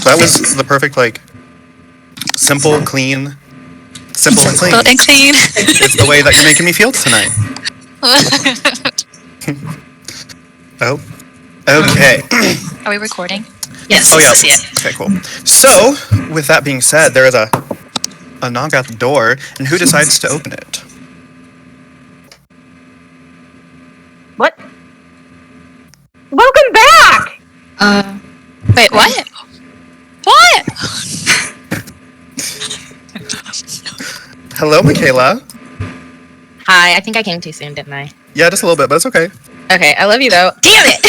That was the perfect, like, simple, clean. Simple and clean. Simple and clean. It's the way that you're making me feel tonight. Oh. Okay. Are we recording? Yes. Oh, yeah. I see it. Okay, cool. So, with that being said, there is a knock at the door, and who decides to open it? What? Welcome back! Wait, what? What? Hello, Michaela. Hi, I think I came too soon, didn't I? Yeah, just a little bit, but it's okay. Okay, I love you though. Damn it!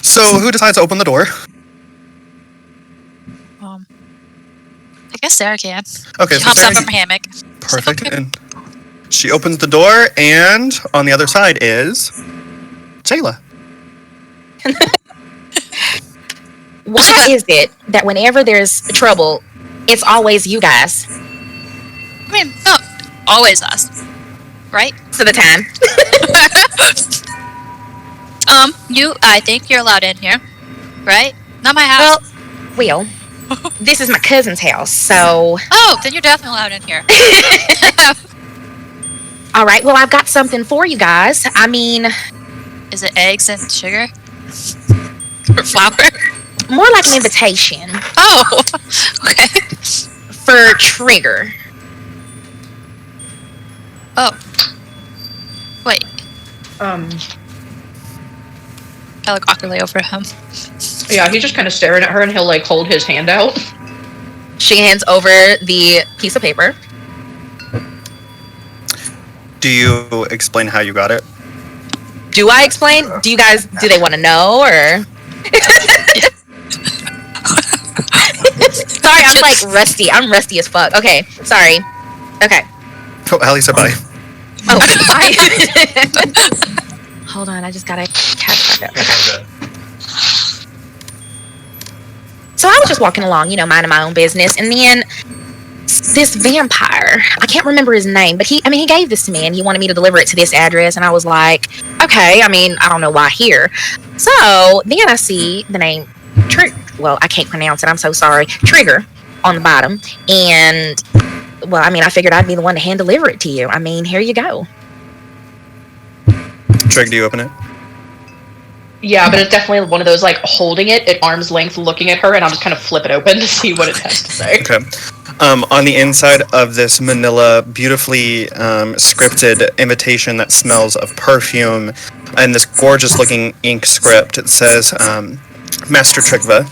So, who decides to open the door? I guess Sarah can. Okay, She so hops Sarah, up from her hammock. perfect. And she opens the door, and on the other side is Jayla. Why is it that whenever there's trouble, it's always you guys? I mean, no, always us, right? To the time. I think you're allowed in here, right? Not my house. Well, this is my cousin's house, so... Oh, then you're definitely allowed in here. All right, well, I've got something for you guys. I mean... Is it eggs and sugar? Or flour? More like an invitation. Oh, okay. For Trigger. Oh. Wait, I look awkwardly over at him. Yeah, he's just kind of staring at her, and he'll like hold his hand out. She hands over the piece of paper. Do you explain how you got it? Do I explain? Do they want to know, or? Sorry, I'm like rusty. I'm rusty as fuck. Okay, sorry. Okay. Oh, Allie said bye. Oh, bye. Hold on, I just gotta catch back up. Okay. So I was just walking along, minding my own business, and then this vampire, I can't remember his name, but he gave this to me, and he wanted me to deliver it to this address, and I was like, okay, I don't know why here. So then I see the name well, I can't pronounce it, I'm so sorry, Trigger on the bottom, and well, I figured I'd be the one to hand deliver it to you. Here you go. Trig, do you open it? Yeah, but it's definitely one of those like holding it at arm's length, looking at her, and I'll just kind of flip it open to see what it has to say. Okay. On the inside of this manila, beautifully scripted invitation that smells of perfume, and this gorgeous-looking ink script, it says, Master Trigva,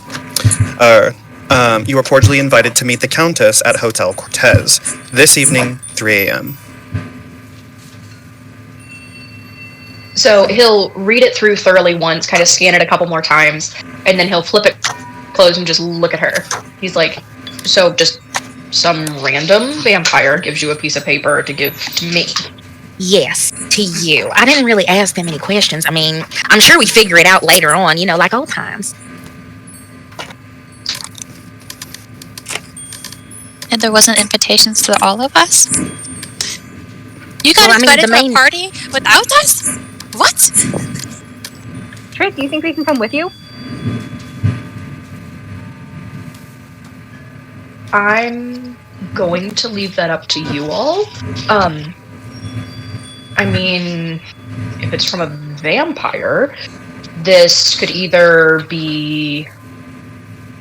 you are cordially invited to meet the Countess at Hotel Cortez this evening, 3 a.m. So he'll read it through thoroughly once, kind of scan it a couple more times, and then he'll flip it close and just look at her. He's like, so just some random vampire gives you a piece of paper to give to me? Yes, to you. I didn't really ask them any questions. I'm sure we figure it out later on, like old times. And there wasn't invitations to all of us? You got invited to a party without us? What? Trick, do you think we can come with you? I'm going to leave that up to you all. If it's from a vampire, this could either be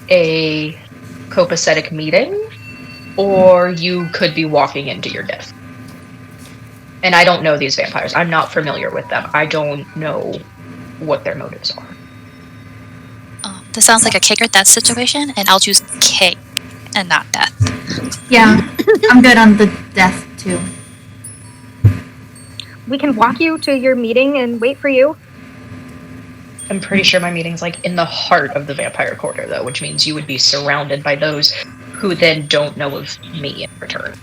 a copacetic meeting, or you could be walking into your death. And I don't know these vampires. I'm not familiar with them. I don't know what their motives are. This sounds like a cake or death situation, and I'll choose cake and not death. Yeah, I'm good on the death too. We can walk you to your meeting and wait for you. I'm pretty sure my meeting's like in the heart of the vampire quarter, though, which means you would be surrounded by those who then don't know of me in return.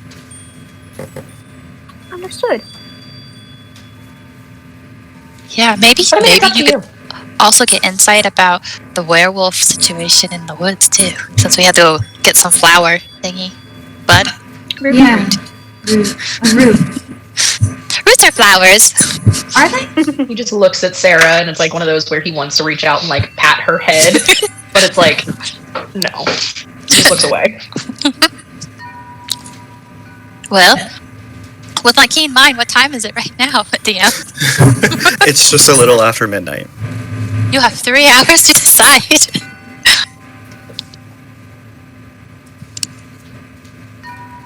Understood. Yeah, maybe you could also get insight about the werewolf situation in the woods too, since we had to get some flower thingy. Bud? Yeah. Root. Roots are flowers. Are they? He just looks at Sarah, and it's like one of those where he wants to reach out and like pat her head, but it's like No. Just looks away. Well, with my keen mind, what time is it right now, DM? It's just a little after midnight. You have 3 hours to decide.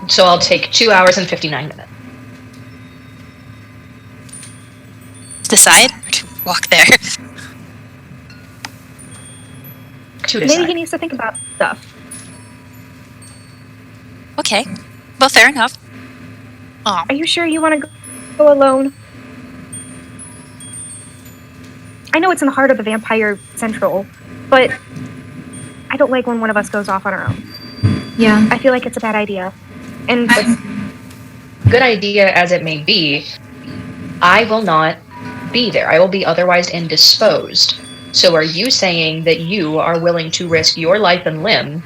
So I'll take 2 hours and 59 minutes. Decide or to walk there. To Maybe decide. he needs to think about stuff. Okay. Well, fair enough. Oh, Are you sure you want to go alone? I know it's in the heart of the Vampire Central, but I don't like when one of us goes off on our own. Yeah. I feel like it's a bad idea. And Good idea as it may be, I will not be there. I will be otherwise indisposed. So are you saying that you are willing to risk your life and limb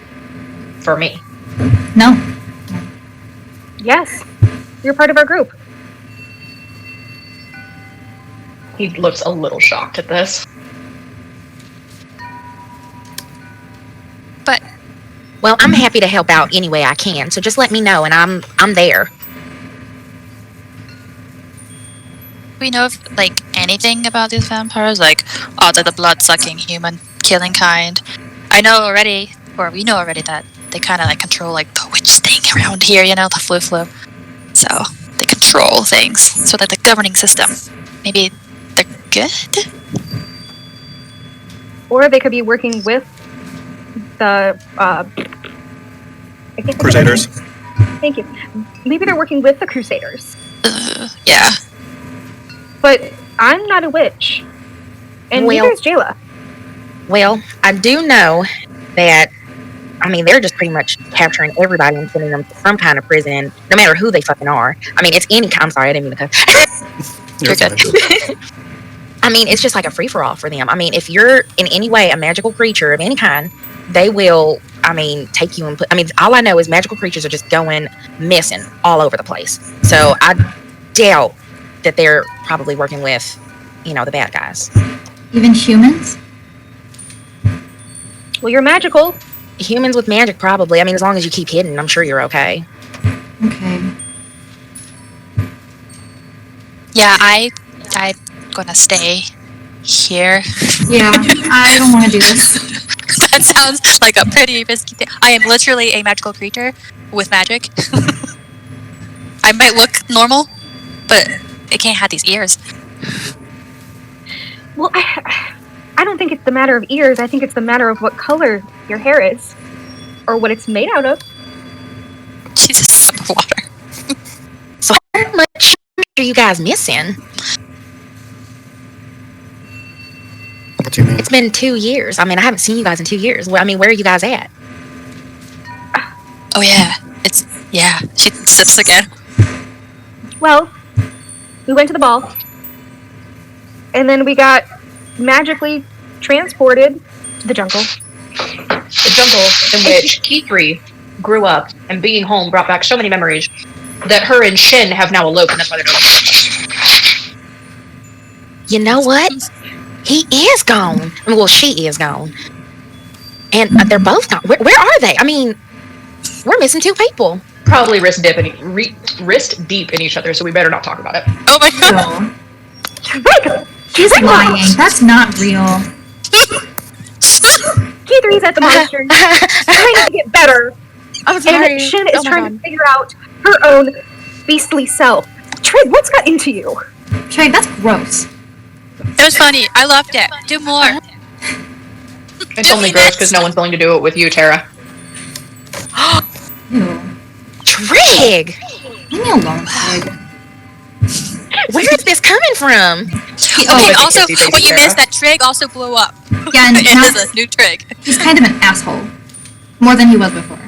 for me? No. yes, you're part of our group. He looks a little shocked at this. but Well, I'm happy to help out any way I can. So just let me know, and I'm there. we know like anything about these vampires? Like, oh, they're the blood-sucking, human-killing kind. I know already, or we know already that they kind of like control like the witch thing around here. You know, the flu. So they control things. So they're the governing system. Maybe they're good. Or they could be working with the I can't think of Crusaders. their name. Thank you. Maybe they're working with the Crusaders. Yeah. But I'm not a witch. And Well- neither is Jayla. Well, I do know that, I mean, they're just pretty much capturing everybody and sending them to some kind of prison, no matter who they fucking are. I mean, it's any, I'm sorry, I didn't mean to cuss. You're good. I mean, it's just like a free-for-all for them. I mean, if you're in any way a magical creature of any kind, they will, I mean, take you and put, I mean, all I know is magical creatures are just going missing all over the place. So I doubt that they're probably working with, you know, the bad guys. Even humans? Well, you're magical. Humans with magic, probably. I mean, as long as you keep hidden, I'm sure you're okay. Okay. Yeah, I'm gonna stay here. Yeah, I don't want to do this. That sounds like a pretty risky thing. I am literally a magical creature with magic. I might look normal, but it can't have these ears. Well, I don't think it's the matter of ears. I think it's the matter of what color your hair is. Or what it's made out of. Jesus, a cup of water. So how much are you guys missing? What do you mean? It's been 2 years. I mean, I haven't seen you guys in 2 years. Well, I mean, where are you guys at? Oh yeah, yeah. She sips again. Well, we went to the ball. And then we got magically transported to the jungle. The jungle in which Kithri grew up and being home brought back so many memories that her and Shin have now eloped and that's why they're doing it. You know what? He is gone. I mean, well, she is gone. And they're both gone. Where are they? I mean, we're missing 2 people. Probably wrist deep in each other, so we better not talk about it. Oh my god. No. She's lying. That's not real. Kithri's at the monastery trying to get better. I'm And Shin is trying to figure out her own beastly self. Trey, what's got into you? Trey, that's gross. It was funny. I loved it. Do more. It's only gross because no one's willing to do it with you, Tara. Ew. Trig! Leave me alone, Trey. Where is this coming from? Okay, but also, kissy face what you Sarah. missed, that Trig also blew up. Yeah, and It now is a new Trig. he's kind of an asshole. More than he was before.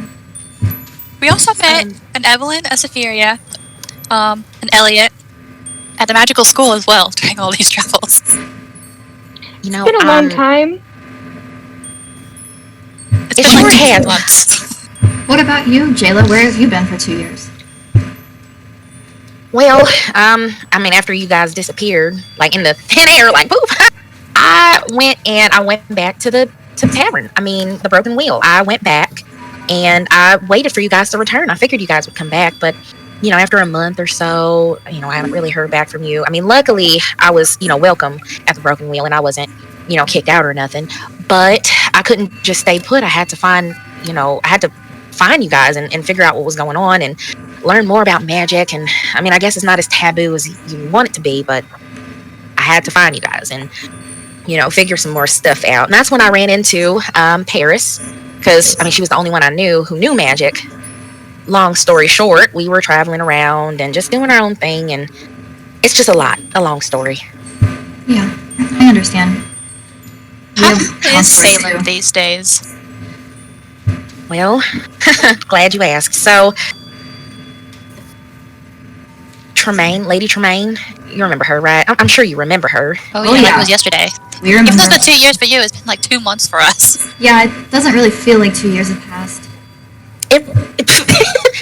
We also met an Evelyn, a Saphiria, an Elliot, at the magical school as well during all these travels. You know, It's been a long time. It's It been like sure 2 has. months. What about you, Jayla? Where have you been for 2 years? well, I mean, after you guys disappeared, like in the thin air, like poof, I went back to the to the tavern. I mean, the Broken Wheel. I went back and I waited for you guys to return. I figured you guys would come back, but after a month or so, I haven't really heard back from you. I mean, luckily, I was, welcome at the Broken Wheel and I wasn't, kicked out or nothing. But I couldn't just stay put. I had to find, I had to find you guys and figure out what was going on and learn more about magic. And I mean, I guess it's not as taboo as you want it to be, but I had to find you guys and, figure some more stuff out. And that's when I ran into Paris, because, I mean, she was the only one I knew who knew magic. Long story short, we were traveling around and just doing our own thing, and it's just a long story. Yeah, I understand. How Yeah, is stories Salem too. these days? Well, glad you asked. So, Lady Tremaine, you remember her, right? I'm sure you remember her. Oh, Oh, yeah, like yeah. it was yesterday. We remember. Even though it's been 2 years for you, it's been like 2 months for us. Yeah, it doesn't really feel like 2 years have passed. It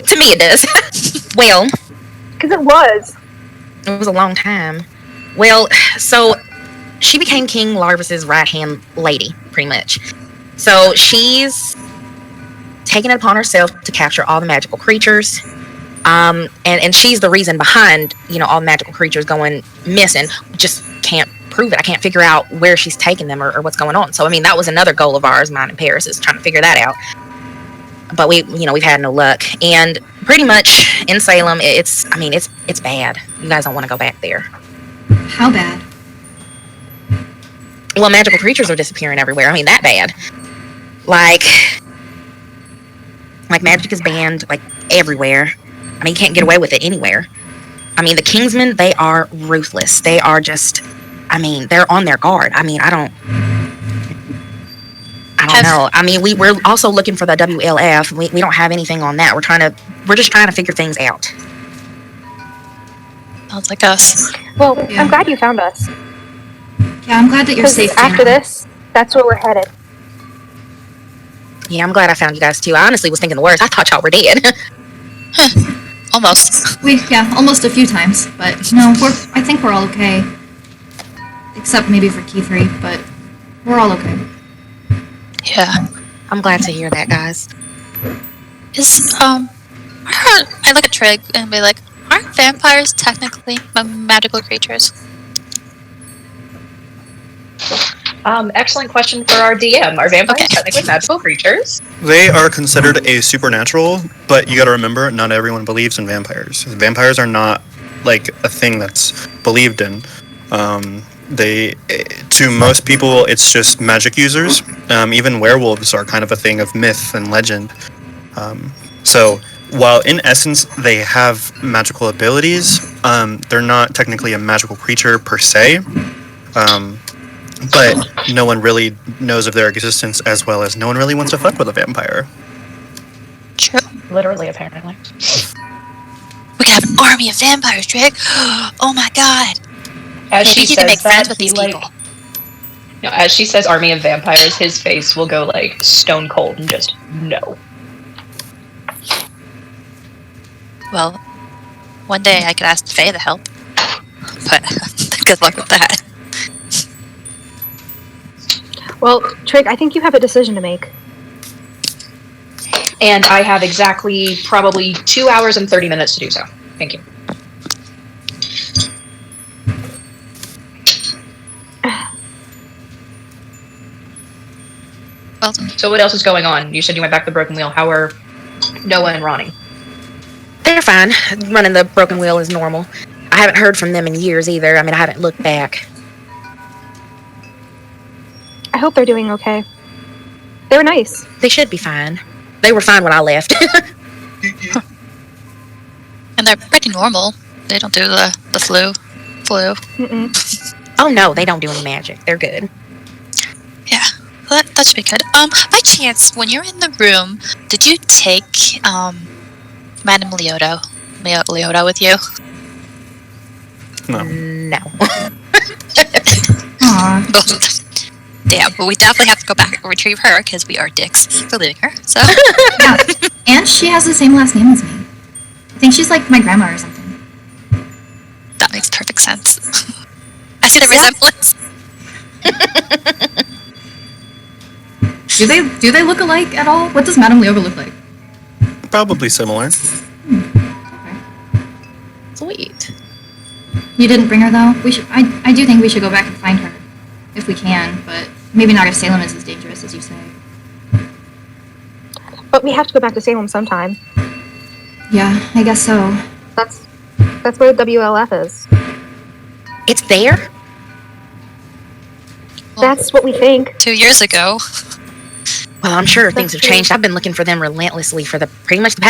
to me, it does. Well, Because it was. it was a long time. Well, so she became King Larvis's right-hand lady, pretty much. So she's taken it upon herself to capture all the magical creatures. And she's the reason behind, all the magical creatures going missing. Just can't prove it. I can't figure out where she's taking them or what's going on. So, I mean, that was another goal of ours, mine and Paris, is trying to figure that out. But we've had no luck. And pretty much in Salem, it's bad. You guys don't want to go back there. How bad? Well, magical creatures are disappearing everywhere. I mean, that bad. Like magic is banned, like, everywhere. I mean, you can't get away with it anywhere. I mean, the Kingsmen, they are ruthless. They are just, they're on their guard. I mean, I don't know. I mean, we're also looking for the WLF. We don't have anything on that. We're just trying to figure things out. Sounds like us. Well, Yeah. I'm glad you found us. Yeah, I'm glad that you're Because safe. after now. this, that's where we're headed. Yeah, I'm glad I found you guys too. I honestly was thinking the worst. I thought y'all were dead. Almost. Almost a few times, but no, I think we're all okay. Except maybe for Key3, but we're all okay. Yeah. I'm glad to hear that, guys. I look at Trig and be like, aren't vampires technically magical creatures? Excellent question for our DM. Are vampires Okay. technically magical creatures? They are considered a supernatural, but you gotta remember, not everyone believes in vampires. Vampires are not, like, a thing that's believed in. To most people, it's just magic users. Even werewolves are kind of a thing of myth and legend. So, while in essence they have magical abilities, they're not technically a magical creature per se. But no one really knows of their existence, as well as no one really wants to fuck with a vampire. True. Literally, apparently. We could have an army of vampires, Trig. Oh my god. As Maybe she you says can make that, friends with he, these like, people. as she says army of vampires, his face will go, like, stone cold and just, no. Well, one day I could ask Faye to help. But good luck with that. Well, Trig, I think you have a decision to make. And I have exactly probably 2 hours and 30 minutes to do so. Thank you. Well, So what else is going on? You said you went back to the Broken Wheel. How are Noah and Ronnie? They're fine. Running the Broken Wheel is normal. I haven't heard from them in years either. I mean, I haven't looked back. I hope they're doing okay. They were nice. They should be fine. They were fine when I left. and they're pretty normal. They don't do the flu. Mm-mm. Oh no, they don't do any magic. They're good. Yeah, well, that should be good. By chance, when you're in the room, did you take Madame Leota with you? No. No. Aw. Damn, but we definitely have to go back and retrieve her because we are dicks for leaving her. So Yeah. And she has the same last name as me. I think she's like my grandma or something. that makes perfect sense. I see the resemblance. Do they look alike at all? What does Madame Leoba look like? Probably similar. Sweet. You didn't bring her though. We should. I do think we should go back and find her, if we can. But maybe not if Salem is as dangerous as you say. But we have to go back to Salem sometime. Yeah, I guess so. That's where WLF is. It's there? That's what we think. 2 years ago. Well, I'm sure things have changed. I've been looking for them relentlessly for pretty much the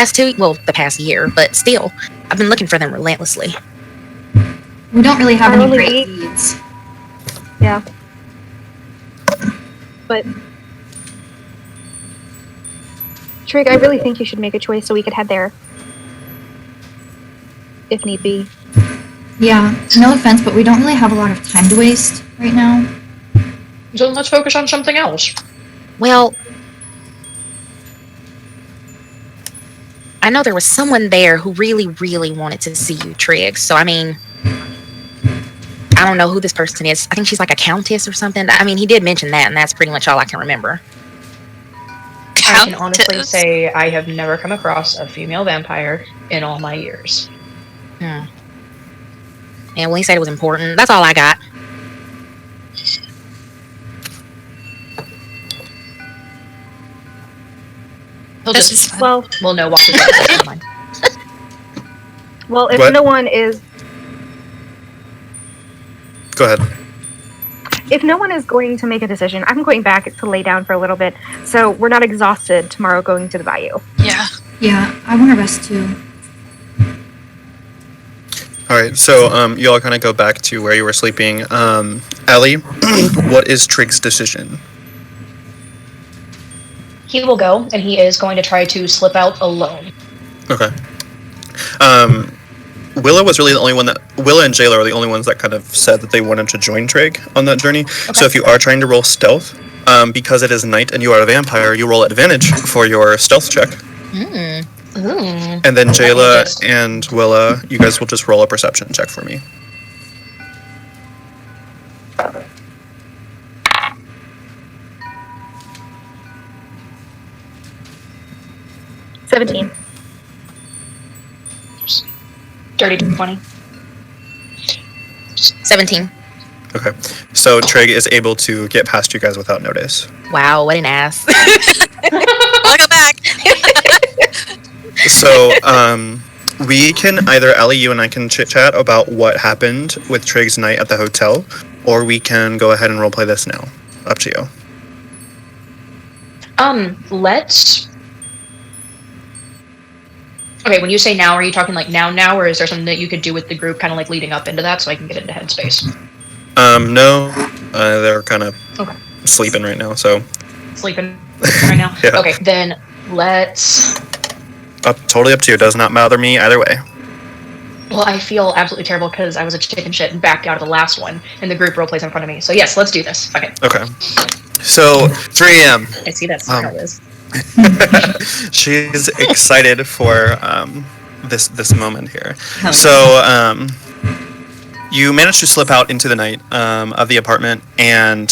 past year, but still, I've been looking for them relentlessly. We don't really have Our any only great lead- leads. Yeah. But Trig, I really think you should make a choice so we could head there. If need be. Yeah, no offense, but we don't really have a lot of time to waste right now. So let's focus on something else. Well, I know there was someone there who really, really wanted to see you, Triggs. So, I mean, I don't know who this person is. I think she's like a countess or something. I mean, he did mention that, and that's pretty much all I can remember. I can honestly Countess? say I have never come across a female vampire in all my years. Yeah, well, he said it was important. That's all I got. He'll This just, is fun. we'll know watch it. Never mind. Well, if What? no one is Go ahead. going to make a decision, I'm going back to lay down for a little bit, so we're not exhausted tomorrow going to the bayou. Yeah. Yeah, I want to rest too. All right, so you all kind of go back to where you were sleeping. Ellie, what is Trig's decision? He will go, and he is going to try to slip out alone. Okay. Willa was really the only one Willa and Jayla are the only ones that kind of said that they wanted to join Trig on that journey. So if you are trying to roll stealth, because it is night and you are a vampire, you roll advantage for your stealth check. And then Jayla and Willa, you guys will just roll a perception check for me. $17. Dirty 20. 17. Okay. So Trig is able to get past you guys without notice. Wow, what an ass. Welcome back. So, we can either, Ellie, you and I can chit-chat about what happened with Trig's night at the hotel, or we can go ahead and roleplay this now. Up to you. Let's... Okay, when you say now, are you talking like now, or is there something that you could do with the group kind of like leading up into that so I can get into headspace? No. They're kind of Okay. sleeping right now, so... Sleeping right now? Yeah. Okay, then let's... Totally up to you. Does not bother me either way. Well, I feel absolutely terrible because I was a chicken shit and backed out of the last one, and the group roleplays in front of me. So yes, let's do this. Okay. Okay. So, 3 a.m. I see that smile is. She's excited for this moment here. Hell So you manage to slip out into the night of the apartment, and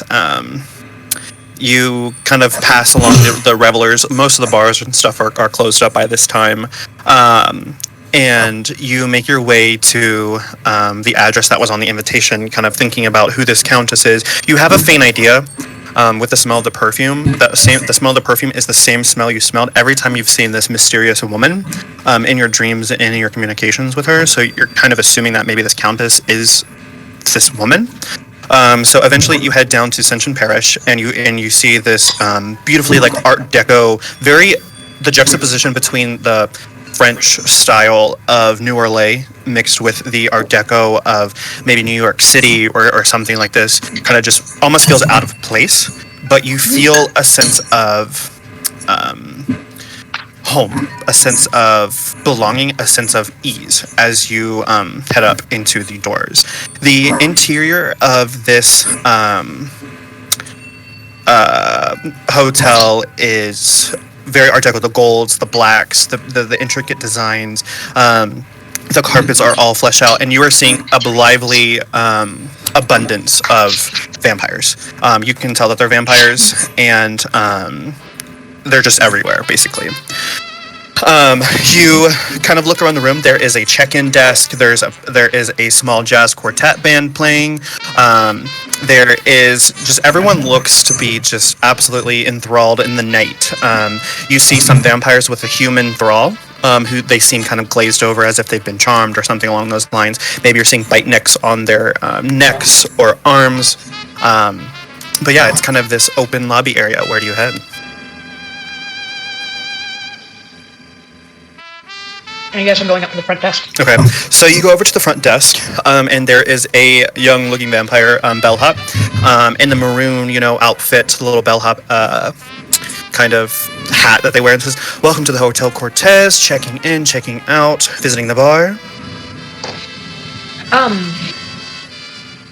you kind of pass along the revelers. Most of the bars and stuff are closed up by this time. And you make your way to the address that was on the invitation, kind of thinking about who this countess is. You have a faint idea with the smell of the perfume. The smell of the perfume is the same smell you smelled every time you've seen this mysterious woman in your dreams and in your communications with her. So you're kind of assuming that maybe this countess is this woman. So eventually you head down to Ascension Parish, and you see this beautifully like Art Deco, the juxtaposition between the French style of New Orleans mixed with the Art Deco of maybe New York City or something like this. Kind of just almost feels out of place, but you feel a sense of home, a sense of belonging, a sense of ease as you head up into the doors. The interior of this hotel is very Art Deco. The golds, the blacks, the intricate designs. The carpets are all fleshed out, and you are seeing a lively abundance of vampires. You can tell that they're vampires, and they're just everywhere, basically. You kind of look around the room. There is a check-in desk. There is a small jazz quartet band playing. There is just everyone looks to be just absolutely enthralled in the night. You see some vampires with a human thrall, who they seem kind of glazed over as if they've been charmed or something along those lines. Maybe you're seeing bite nicks on their necks or arms. But yeah, it's kind of this open lobby area. Where do you head? I guess I'm going up to the front desk. Okay, so you go over to the front desk, and there is a young-looking vampire, bellhop, in the maroon, outfit, the little bellhop kind of hat that they wear. It says, "Welcome to the Hotel Cortez. Checking in, checking out, visiting the bar."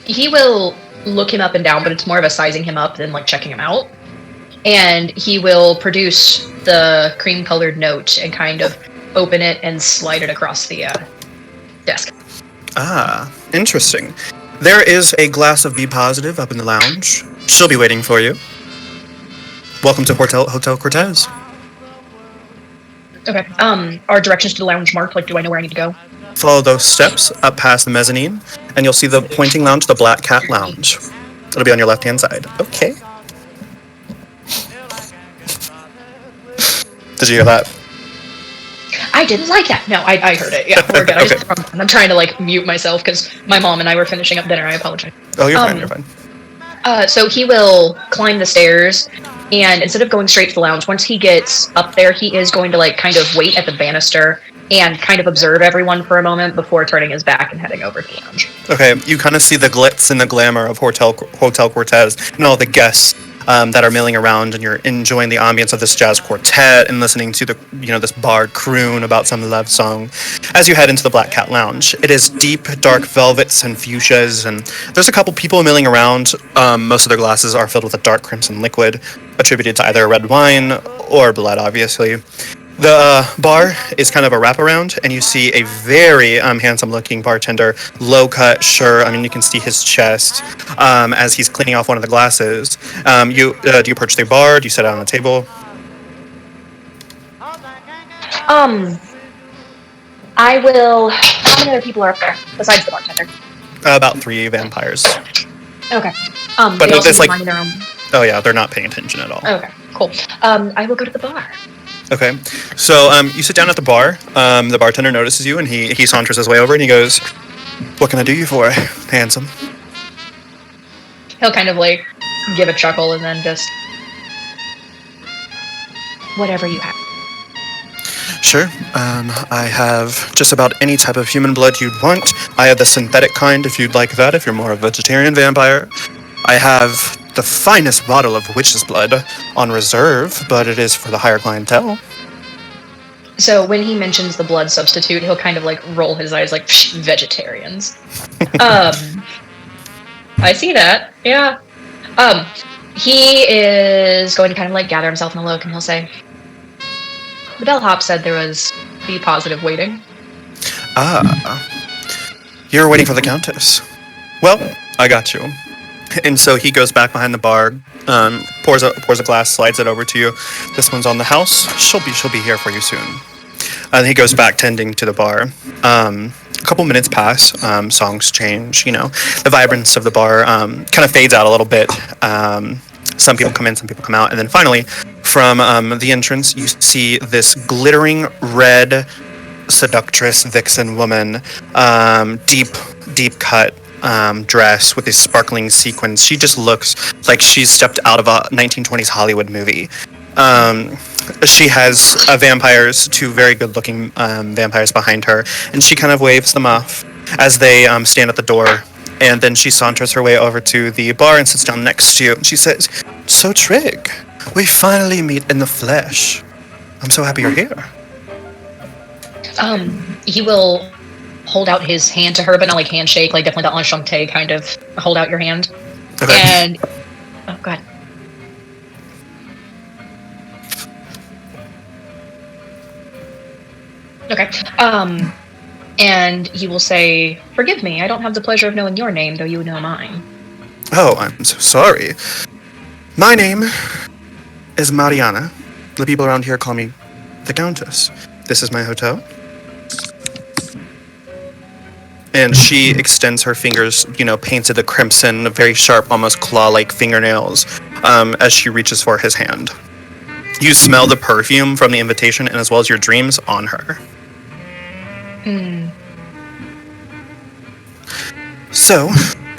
He will look him up and down, but it's more of a sizing him up than like checking him out. And he will produce the cream-colored note and kind of open it and slide it across the desk. Ah, interesting. There is a glass of B positive up in the lounge. She'll be waiting for you. Welcome to Hotel Cortez. Okay. Are directions to the lounge marked? Like, do I know where I need to go? Follow those steps up past the mezzanine, and you'll see the pointing lounge, the Black Cat Lounge. It'll be on your left-hand side. Okay. Did you hear that? I didn't like that. No, I heard it. Yeah, we're good. Okay. I'm trying to mute myself because my mom and I were finishing up dinner. I apologize. Oh, you're fine. You're fine. So he will climb the stairs, and instead of going straight to the lounge, once he gets up there, he is going to kind of wait at the banister and kind of observe everyone for a moment before turning his back and heading over to the lounge. Okay, you kind of see the glitz and the glamour of Hotel Cortez and all the guests that are milling around, and you're enjoying the ambience of this jazz quartet and listening to the this bard croon about some love song as you head into the Black Cat Lounge. It is deep, dark velvets and fuchsias, and there's a couple people milling around. Most of their glasses are filled with a dark crimson liquid, attributed to either red wine or blood, obviously. The bar is kind of a wraparound, and you see a very handsome-looking bartender, low-cut shirt. I mean, you can see his chest as he's cleaning off one of the glasses. Do you approach the bar? Do you sit down on a table? I will. How many other people are up there besides the bartender? About 3 vampires. Okay. But they all it's seem to mind their own. Oh yeah, they're not paying attention at all. Okay, cool. I will go to the bar. Okay, so you sit down at the bar. The bartender notices you, and he saunters his way over, and he goes, "What can I do you for, handsome?" He'll kind of give a chuckle and then just whatever you have. Sure. I have just about any type of human blood you'd want. I have the synthetic kind if you'd like that, if you're more of a vegetarian vampire. I have the finest bottle of witch's blood on reserve, but it is for the higher clientele. So when he mentions the blood substitute, he'll kind of roll his eyes like, vegetarians. I see that. Yeah. He is going to kind of gather himself in a look, and he'll say, "The bellhop said there was B positive waiting." Ah. You're waiting for the Countess. Well, I got you. And so he goes back behind the bar, pours a glass, slides it over to you. "This one's on the house. She'll be here for you soon." And he goes back tending to the bar. A couple minutes pass. Songs change. The vibrance of the bar kind of fades out a little bit. Some people come in, some people come out, and then finally, from the entrance, you see this glittering red seductress vixen woman, deep cut. Dress with these sparkling sequins. She just looks like she's stepped out of a 1920s Hollywood movie. She has two very good-looking vampires behind her, and she kind of waves them off as they stand at the door. And then she saunters her way over to the bar and sits down next to you. And she says, "So Trig, we finally meet in the flesh. I'm so happy you're here." He will hold out his hand to her, but not handshake, definitely the enchanté kind of hold out your hand. Okay. And oh god. Okay. And he will say, "Forgive me, I don't have the pleasure of knowing your name, though you know mine." Oh, I'm so sorry. My name is Mariana. The people around here call me the Countess. This is my hotel. And she extends her fingers, painted a crimson, very sharp, almost claw-like fingernails, as she reaches for his hand. You smell the perfume from the invitation and as well as your dreams on her. So,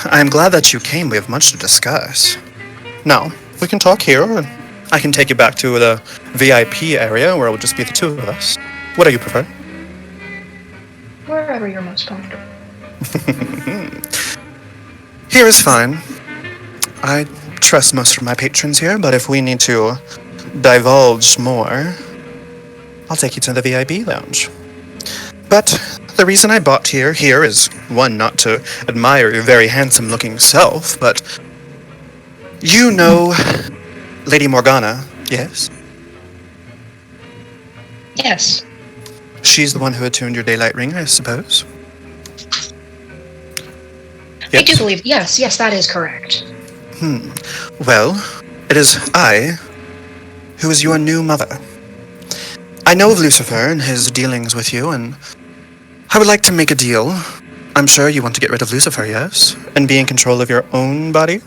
I'm glad that you came. We have much to discuss. Now, we can talk here, or I can take you back to the VIP area where it will just be the two of us. What do you prefer? Wherever you're most comfortable. Here is fine. I trust most of my patrons here, but if we need to divulge more, I'll take you to the VIP lounge. But the reason I bought here is, one, not to admire your very handsome-looking self, but you know Lady Morgana, yes? Yes. She's the one who attuned your daylight ring, I suppose? I do believe, yes, that is correct. Well, it is I who is your new mother. I know of Lucifer and his dealings with you, and I would like to make a deal. I'm sure you want to get rid of Lucifer, yes? And be in control of your own body?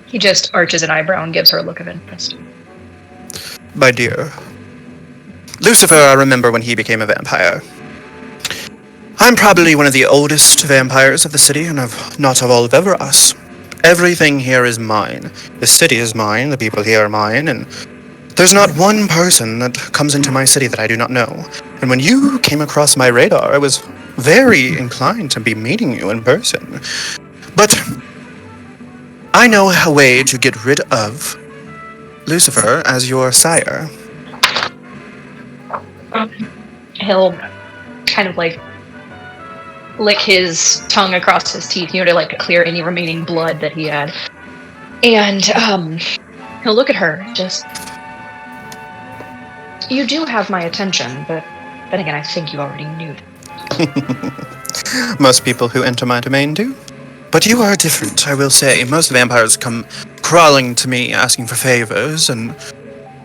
He just arches an eyebrow and gives her a look of interest. My dear, Lucifer, I remember when he became a vampire. I'm probably one of the oldest vampires of the city, and not of all of Everas. Everything here is mine. The city is mine, the people here are mine, and there's not one person that comes into my city that I do not know. And when you came across my radar, I was very inclined to be meeting you in person. But I know a way to get rid of Lucifer as your sire. He'll kind of lick his tongue across his teeth, to clear any remaining blood that he had. And he'll look at her, just, you do have my attention, but then again, I think you already knew that. Most people who enter my domain do. But you are different, I will say. Most vampires come crawling to me asking for favors, and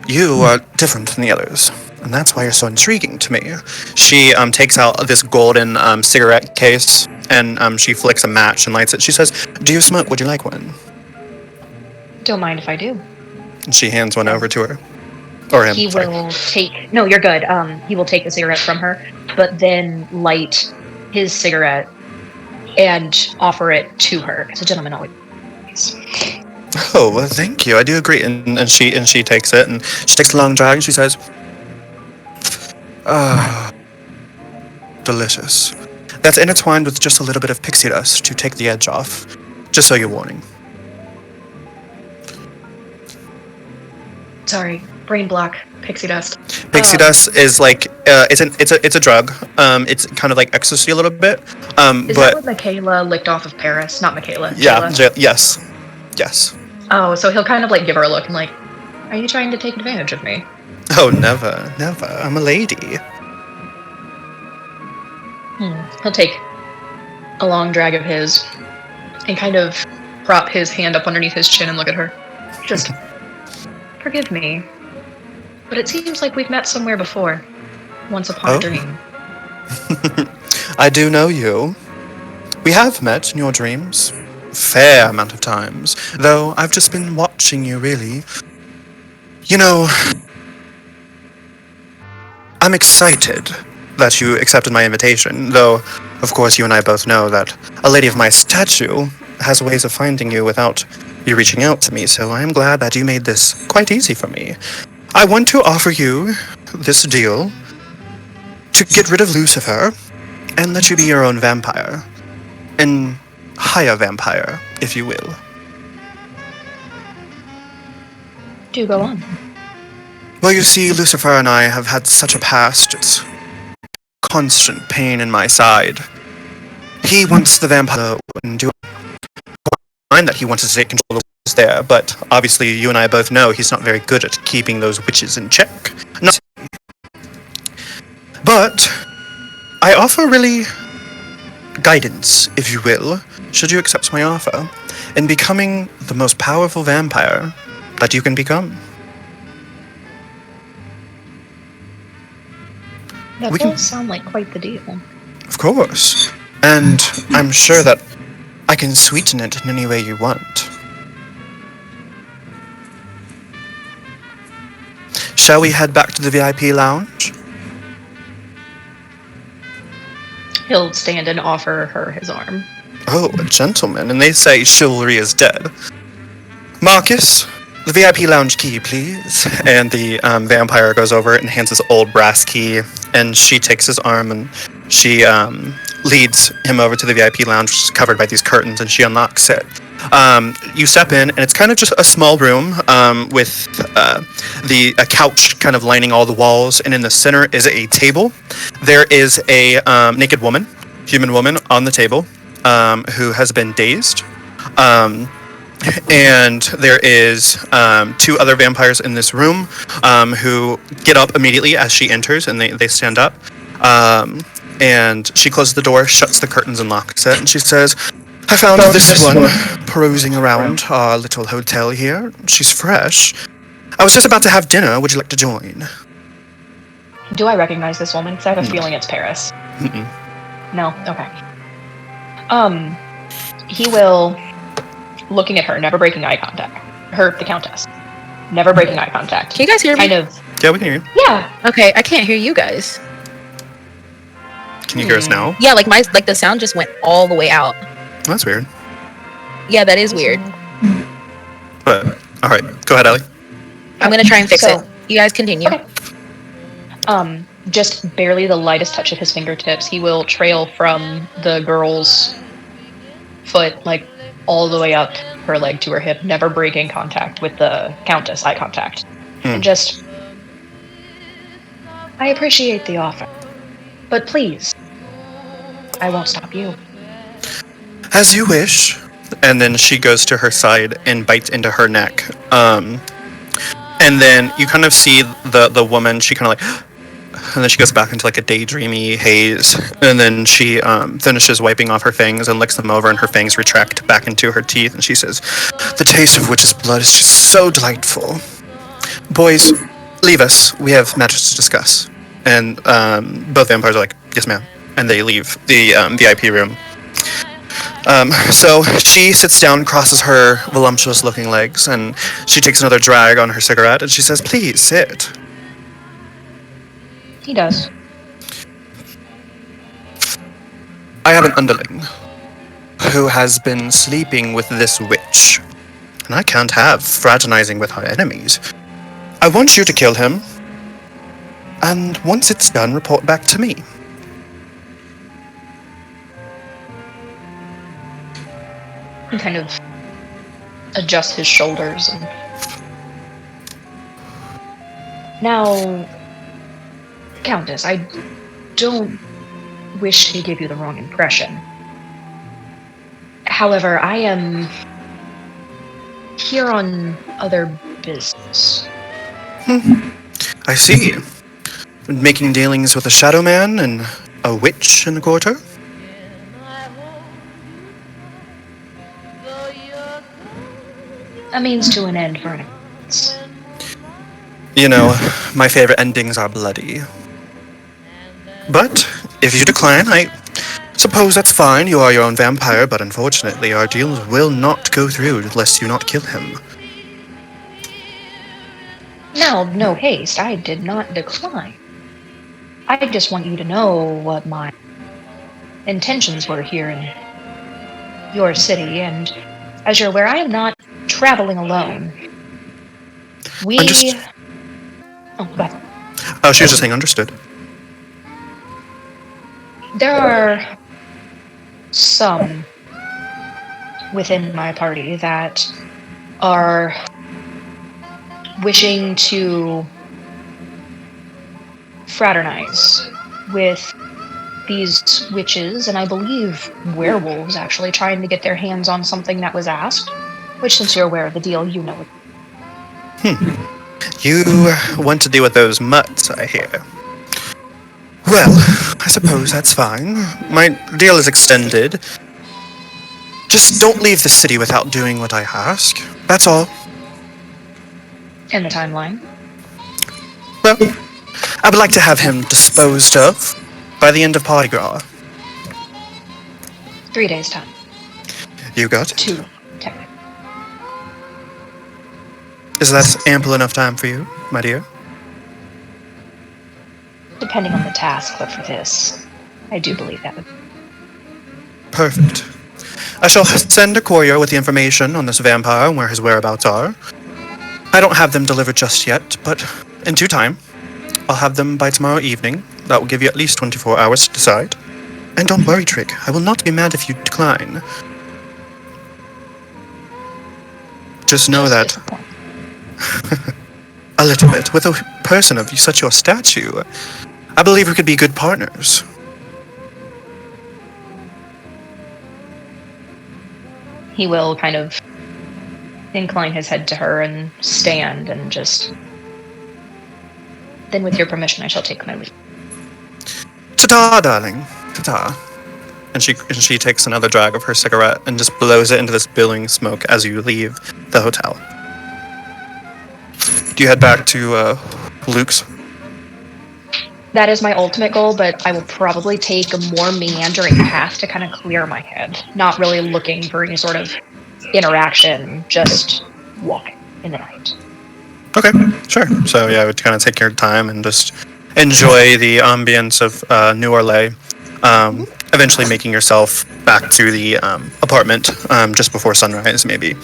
you are different than the others. And that's why you're so intriguing to me. She takes out this golden cigarette case, and she flicks a match and lights it. She says, "Do you smoke? Would you like one?" Don't mind if I do. And she hands one over to her. Or him. He will take... No, you're good. He will take the cigarette from her, but then light his cigarette and offer it to her. As a gentleman always. Oh, well, thank you. I do agree. And she takes it, and she takes a long drag, and she says, delicious. That's intertwined with just a little bit of pixie dust to take the edge off. Just so you're warning. Sorry, brain block, pixie dust. Pixie dust is like it's a drug. It's kind of like ecstasy a little bit. Is that what Michaela licked off of Paris? Not Michaela. Yeah. Yes. Oh, so he'll kind of give her a look and are you trying to take advantage of me? Oh, never. I'm a lady. He'll take a long drag of his and kind of prop his hand up underneath his chin and look at her. Just, forgive me, but it seems like we've met somewhere before. Once upon a dream. I do know you. We have met in your dreams. Fair amount of times. Though I've just been watching you, really. I'm excited that you accepted my invitation, though, of course, you and I both know that a lady of my stature has ways of finding you without you reaching out to me, so I am glad that you made this quite easy for me. I want to offer you this deal to get rid of Lucifer and let you be your own vampire. An higher vampire, if you will. Do go on. Well, you see, Lucifer and I have had such a past. It's constant pain in my side. He wants the vampire and do mind that he wants to take control of what's there, but obviously you and I both know he's not very good at keeping those witches in check. Not. But I offer really guidance, if you will, should you accept my offer. in becoming the most powerful vampire that you can become. That We can- does sound like quite the deal. Of course. And I'm sure that I can sweeten it in any way you want. Shall we head back to the VIP lounge? He'll stand and offer her his arm. Oh, a gentleman, and they say chivalry is dead. Marcus, the VIP lounge key, please. And the vampire goes over and hands his old brass key, and she takes his arm and she leads him over to the VIP lounge, which is covered by these curtains, and she unlocks it. You step in, and it's kind of just a small room with a couch kind of lining all the walls, and in the center is a table. There is a naked woman, human woman, on the table who has been dazed. And there is two other vampires in this room who get up immediately as she enters, and they stand up. And she closes the door, shuts the curtains, and locks it. And she says, I found this one perusing around our little hotel here. She's fresh. I was just about to have dinner. Would you like to join? Do I recognize this woman? Because I have a feeling it's Paris. Mm-mm. No? Okay. He will, looking at her, never breaking eye contact. Her, the Countess. Never breaking eye contact. Can you guys hear me? Kind of. Yeah, we can hear you. Yeah. Okay, I can't hear you guys. Can you hear us now? Yeah, like the sound just went all the way out. That's weird. Yeah, that is weird. But, all right, go ahead, Ellie. I'm gonna try and fix So- it. You guys continue. Okay. Just barely the lightest touch of his fingertips, he will trail from the girl's foot, like, all the way up her leg to her hip, never breaking contact with the Countess, eye contact. And just, I appreciate the offer, but please, I won't stop you. As you wish. And then she goes to her side and bites into her neck. And then you kind of see the woman, she kind of like, and then she goes back into like a daydreamy haze. And then she finishes wiping off her fangs and licks them over, and her fangs retract back into her teeth. And she says, the taste of witch's blood is just so delightful. Boys, leave us. We have matters to discuss. And both vampires are like, yes, ma'am. And they leave the VIP room. So she sits down, crosses her voluptuous-looking legs, and she takes another drag on her cigarette, and she says, please, sit. He does. I have an underling who has been sleeping with this witch, and I can't have fraternizing with our enemies. I want you to kill him, and once it's done, report back to me. He kind of adjusts his shoulders. And... Now, Countess, I don't wish to give you the wrong impression. However, I am here on other business. I see. Making dealings with a shadow man and a witch in the quarter? A means to an end for an ends. You know, my favorite endings are bloody. But, if you decline, I suppose that's fine. You are your own vampire, but unfortunately, our deal will not go through unless you not kill him. Now, no haste. I did not decline. I just want you to know what my intentions were here in your city, and as you're aware, I am not traveling alone. We... Oh, go ahead. Oh, she was just saying understood. There are some within my party that are wishing to fraternize with these witches, and I believe werewolves actually trying to get their hands on something that was asked, which, since you're aware of the deal, you know it. You want to deal with those mutts, I hear. Well, I suppose that's fine. My deal is extended. Just don't leave the city without doing what I ask. That's all. In the timeline. Well, I would like to have him disposed of by the end of Polygra. 3 days' time. You got it? 2, technically. Is that ample enough time for you, my dear? Depending on the task, but for this, I do believe that would. Perfect. I shall send a courier with the information on this vampire and where his whereabouts are. I don't have them delivered just yet, but in due time. I'll have them by tomorrow evening. That will give you at least 24 hours to decide. And don't worry, Trig. I will not be mad if you decline. Just know that... a little bit. With a person of such your stature, I believe we could be good partners. He will kind of incline his head to her and stand and just... Then with your permission, I shall take my leave. Ta-ta, darling. Ta-ta. And she takes another drag of her cigarette and just blows it into this billowing smoke as you leave the hotel. Do you head back to Luke's? That is my ultimate goal, but I will probably take a more meandering path to kind of clear my head. Not really looking for any sort of interaction, just walking in the night. Okay, sure. So yeah, I would kind of take your time and just enjoy the ambience of New Orleans. Eventually making yourself back to the apartment just before sunrise, maybe.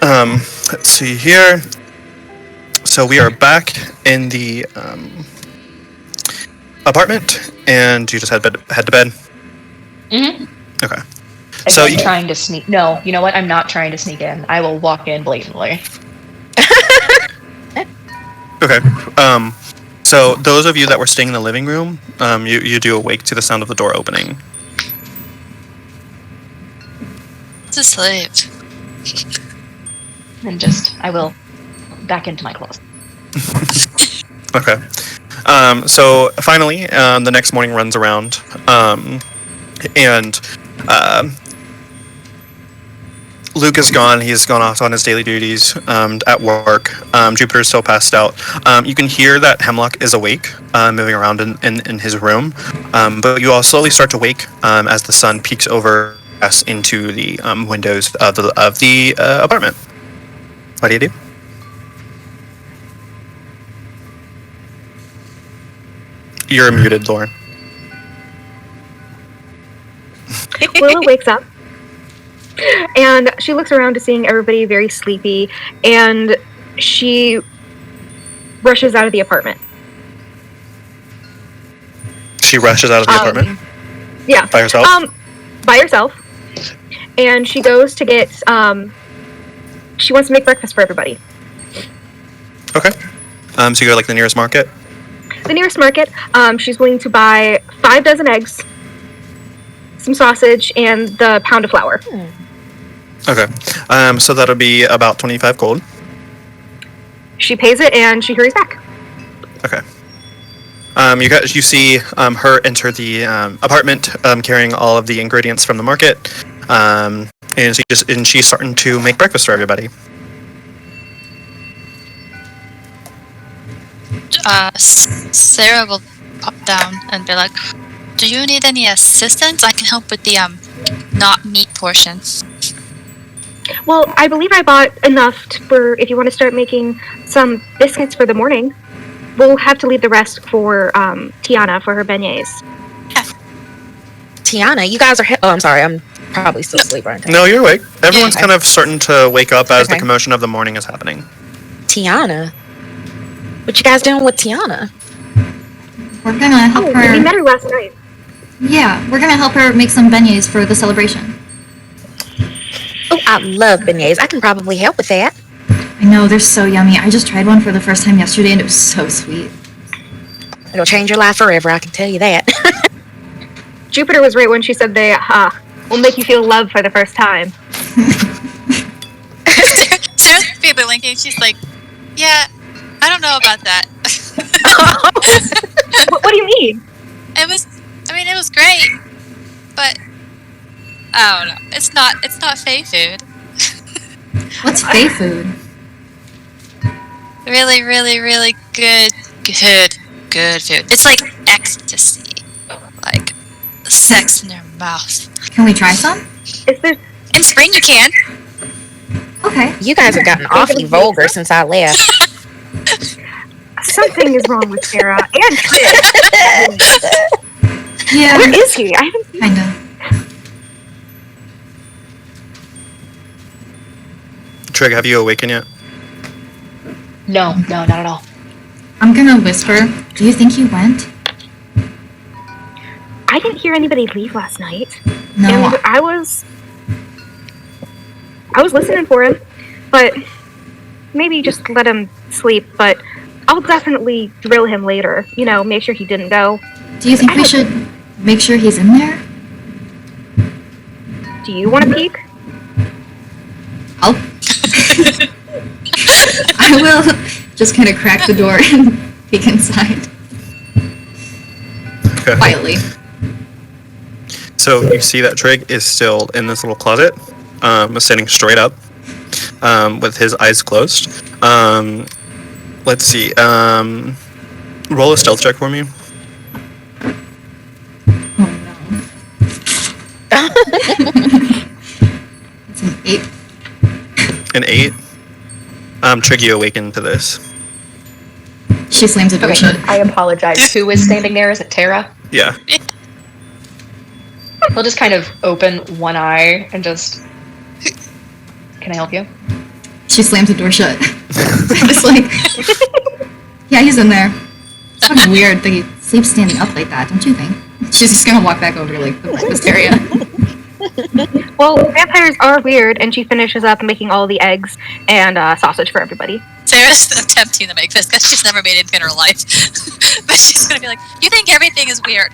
Let's see here. So we are back in the apartment, and you just head to bed? Mm-hmm. Okay. And So I'm trying to sneak... No, you know what? I'm not trying to sneak in. I will walk in blatantly. Okay. So those of you that were staying in the living room, you do awake to the sound of the door opening. It's a slave. And just... I will back into my clothes. Okay. So finally, the next morning runs around, and Luke is gone. He's gone off on his daily duties at work. Jupiter's still passed out. You can hear that Hemlock is awake, moving around in his room. But you all slowly start to wake as the sun peeks over us into the windows of the apartment. What do you do? You're muted, Lauren. Willow wakes up and she looks around to seeing everybody very sleepy, and she rushes out of the apartment. She rushes out of the apartment? Yeah. By herself? By herself. And she goes to get, she wants to make breakfast for everybody. Okay. So you go to, like, the nearest market? The nearest market, she's going to buy 5 dozen eggs, some sausage, and the pound of flour. Okay. So that'll be about 25 gold. She pays it and she hurries back. Okay. You see her enter the apartment carrying all of the ingredients from the market, and she's starting to make breakfast for everybody. Sarah will pop down and be like, "Do you need any assistance? I can help with the not meat portion." Well, I believe I bought enough for if you want to start making some biscuits for the morning. We'll have to leave the rest for Tiana for her beignets. Tiana, you guys are... oh, I'm sorry. I'm probably still asleep, aren't I? No, you're awake. Everyone's Okay. kind of starting to wake up as the Okay. commotion of the morning is happening. Tiana? What you guys doing with Tiana? We're gonna help We her. met her last night. Yeah, we're gonna help her make some beignets for the celebration. Oh, I love beignets. I can probably help with that. I know, they're so yummy. I just tried one for the first time yesterday and it was so sweet. It'll change your life forever, I can tell you that. Jupiter was right when she said they will make you feel love for the first time. Sarah's baby linking. She's like, "Yeah, I don't know about that." What do you mean? It was great, but I don't know. It's not Fae food. What's Fae food? Really, really, really good food. It's like ecstasy. Like sex in your mouth. Can we try some? Is there In spring you can. Okay. You guys have gotten awfully vulgar since I left. something is wrong with Sarah and Chris? Yeah. Where is he? I haven't seen Kinda. Trig, have you awakened yet? No, not at all. I'm gonna whisper. Do you think he went? I didn't hear anybody leave last night. No. And I was listening for him, but maybe just let him sleep, but I'll definitely drill him later. You know, make sure he didn't go. Do you think we should make sure he's in there? Do you want to peek? I'll. I will just kind of crack the door and peek inside Okay. quietly. So you see that Trig is still in this little closet, standing straight up, with his eyes closed. Let's see. Roll a stealth check for me. Oh no. It's an 8. An 8. Trig, you awaken to this. She slams the door Okay, shut. I apologize. Who is standing there? Is it Tara? Yeah. He'll just kind of open one eye and just... Can I help you? She slams the door shut. Just like, yeah, he's in there. It's fucking weird that he sleeps standing up like that, don't you think? She's just gonna walk back over to like the breakfast area. Well, vampires are weird, and she finishes up making all the eggs and sausage for everybody. Sarah's attempting to make this because she's never made anything in her life. But she's going to be like, you think everything is weird.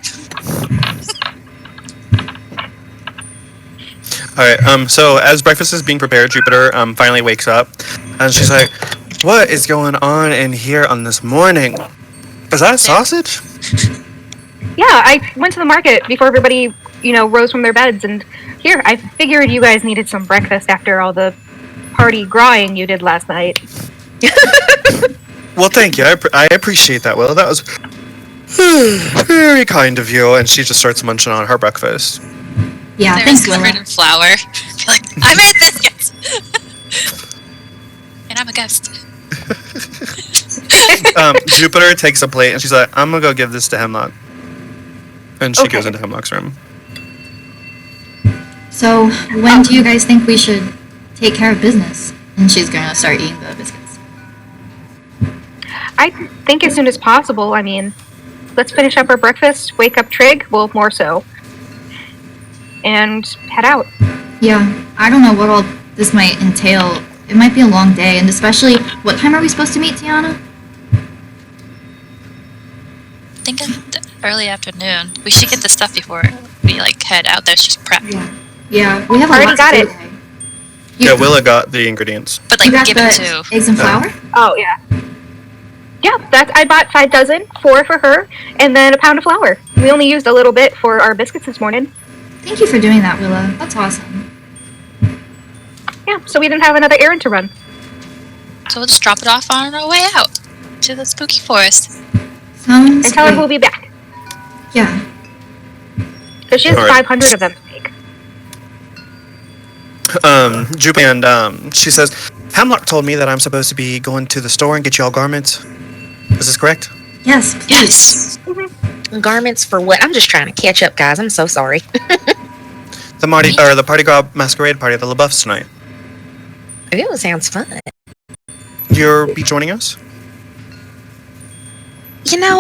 Alright, so as breakfast is being prepared, Jupiter finally wakes up, and she's like, "What is going on in here on this morning? Is that sausage?" Yeah, I went to the market before everybody, rose from their beds, and here, I figured you guys needed some breakfast after all the party grawing you did last night. Well, thank you. I appreciate that, Will. That was very kind of you. And she just starts munching on her breakfast. Yeah, Sarah's thanks, covered Willa. in flour. Be like, I made biscuits. And I'm a ghost. Jupiter takes a plate, and she's like, "I'm going to go give this to Hemlock." And she Okay. goes into Hemlock's room. So, when do you guys think we should take care of business? And she's gonna start eating the biscuits. I think as soon as possible. I mean, let's finish up our breakfast, wake up Trig, well, more so, and head out. Yeah, I don't know what all this might entail. It might be a long day, and especially, what time are we supposed to meet, Tiana? I think in the early afternoon. We should get the stuff before we head out there. She's prepped. Yeah, we have a Already lot got to it. do today. You, Yeah, Willa got the ingredients. But you got give the it to. eggs and flour? Oh, yeah. Yeah, I bought 5 dozen, 4 for her, and then a pound of flour. We only used a little bit for our biscuits this morning. Thank you for doing that, Willa. That's awesome. Yeah, so we didn't have another errand to run. So we'll just drop it off on our way out to the spooky forest. Sounds And tell her great. we'll be back. Yeah. Because she has All right. 500 of them to make. Jupiter, and she says, "Hemlock told me that I'm supposed to be going to the store and get you all garments. Is this correct?" Yes, please. Yes. Garments for what? I'm just trying to catch up, guys. I'm so sorry. The party girl masquerade party at the LaBeoufs tonight. It sounds fun. You'll be joining us?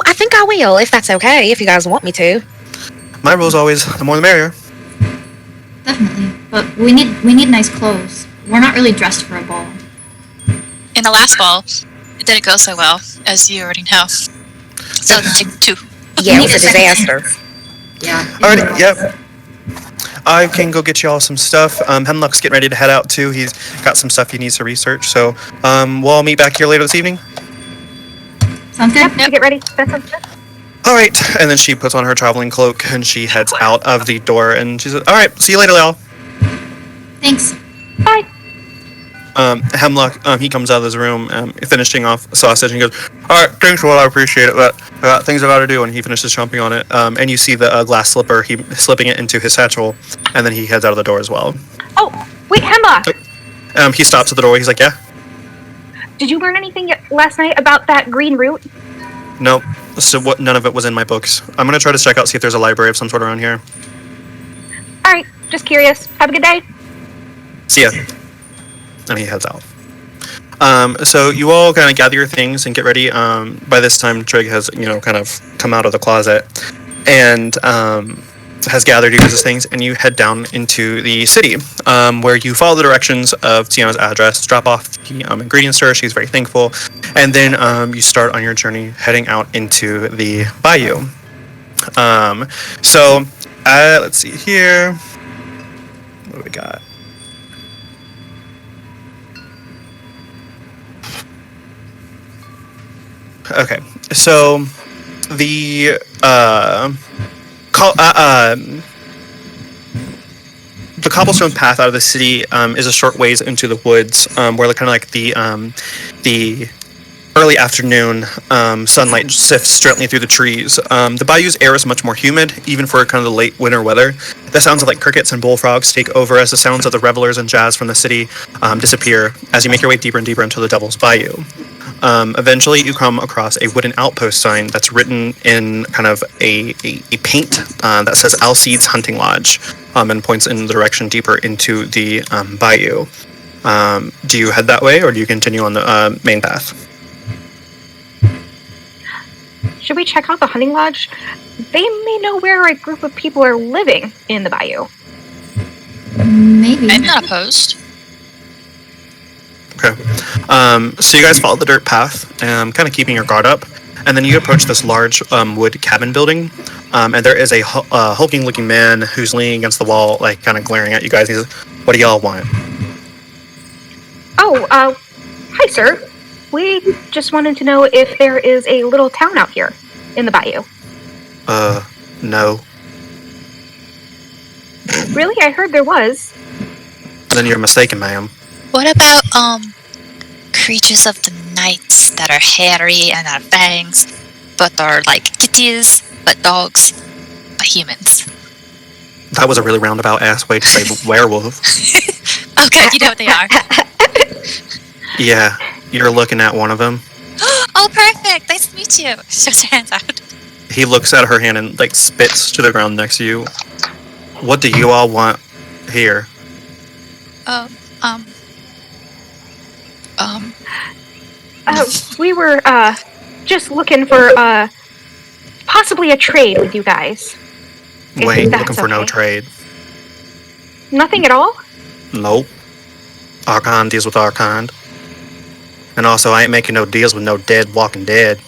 I think I will, if that's okay, if you guys want me to. My rule's always the more the merrier. Definitely. But we need nice clothes. We're not really dressed for a ball. In the last ball, it didn't go so well, as you already know. So take 2. Yeah, it need was a a second disaster. Yeah. Alrighty, yep. I can go get you all some stuff. Hemlock's getting ready to head out too. He's got some stuff he needs to research. So we'll all meet back here later this evening. Sounds good? Yep, to get ready. That sounds good. All right. And then she puts on her traveling cloak and she heads out of the door. And she says, "All right, see you later, y'all." Thanks. Bye. Hemlock, he comes out of his room, finishing off a sausage, and he goes, "All right, thanks, well, I appreciate it, but I got things I gotta do." And he finishes chomping on it. And you see the glass slipper, he slipping it into his satchel, and then he heads out of the door as well. Oh, wait, Hemlock! He stops at the door. He's like, "Yeah, Did you learn anything last night about that green root? nope." So what? None of it was in my books. I'm gonna try to check out, see if there's a library of some sort around here. Alright, just curious. Have a good day. See ya. And he heads out. So you all kind of gather your things and get ready. By this time, Trig has, kind of come out of the closet and has gathered you guys' things, and you head down into the city, where you follow the directions of Tiana's address, drop off the ingredients to her. She's very thankful. And then you start on your journey heading out into the bayou. So let's see here. What do we got? Okay, so the the cobblestone path out of the city is a short ways into the woods, where kind of like the early afternoon sunlight sifts gently through the trees. The bayou's air is much more humid, even for kind of the late winter weather. The sounds of like crickets and bullfrogs take over as the sounds of the revelers and jazz from the city disappear as you make your way deeper and deeper into the Devil's Bayou. Eventually, you come across a wooden outpost sign that's written in kind of a paint that says Alcide's Hunting Lodge, and points in the direction deeper into the bayou. Do you head that way, or do you continue on the main path? Should we check out the hunting lodge? They may know where a group of people are living in the bayou. Maybe. I'm not opposed. Okay. So you guys follow the dirt path, kind of keeping your guard up, and then you approach this large wood cabin building, and there is a hulking-looking man who's leaning against the wall, like kind of glaring at you guys. He says, "What do y'all want?" Oh, hi, sir. We just wanted to know if there is a little town out here in the bayou. No. Really? I heard there was. Then you're mistaken, ma'am. What about creatures of the night that are hairy and have fangs, but are like kitties, but dogs, but humans? That was a really roundabout ass way to say werewolf. Oh, good, you know what they are. Yeah, you're looking at one of them. Oh, perfect. Nice to meet you. Shows her hands out. He looks at her hand and like spits to the ground next to you. What do you all want here? We were, just looking for, possibly a trade with you guys. Wait, that's looking for no okay. trade. Nothing at all? Nope. Our kind deals with our kind. And also, I ain't making no deals with no dead walking dead.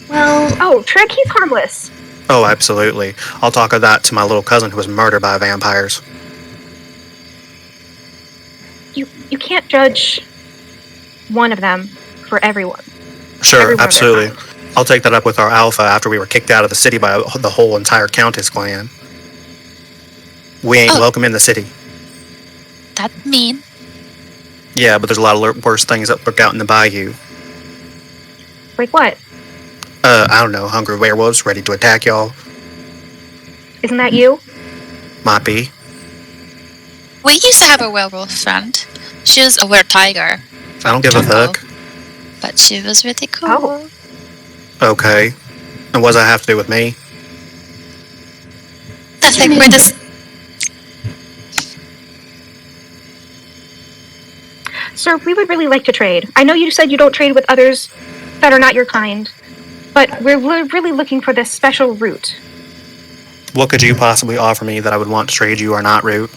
Well, Oh, Trig, he's harmless. Oh, absolutely. I'll talk of that to my little cousin who was murdered by vampires. You can't judge one of them for everyone. Sure, Everyone absolutely. I'll take that up with our alpha after we were kicked out of the city by the whole entire Countess clan. We ain't welcome in the city. That mean. Yeah, but there's a lot of worse things that lurk out in the bayou. Like what? I don't know, hungry werewolves ready to attack y'all. Isn't that you? Might be. We used to have a werewolf friend. She was a were-tiger, I don't give a fuck. but she was really cool. Oh. Okay. And what does that have to do with me? Nothing. We're just... Sir, we would really like to trade. I know you said you don't trade with others that are not your kind, but we're really looking for this special root. What could you possibly offer me that I would want to trade you or not, Root?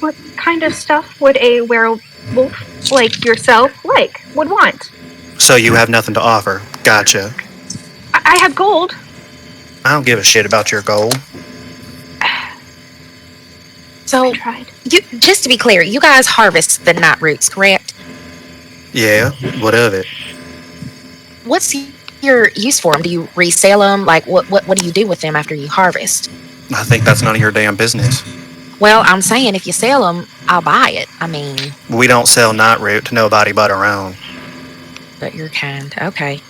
What kind of stuff would a werewolf like yourself would want? So you have nothing to offer. Gotcha. I have gold. I don't give a shit about your gold. So, I tried. just to be clear, you guys harvest the knot roots, correct? Yeah, what of it? What's your use for them? Do you resell them? Like, what do you do with them after you harvest? I think that's none of your damn business. Well, I'm saying if you sell them, I'll buy it. I mean, We don't sell nightroot to nobody but our own. but you're kind. Okay.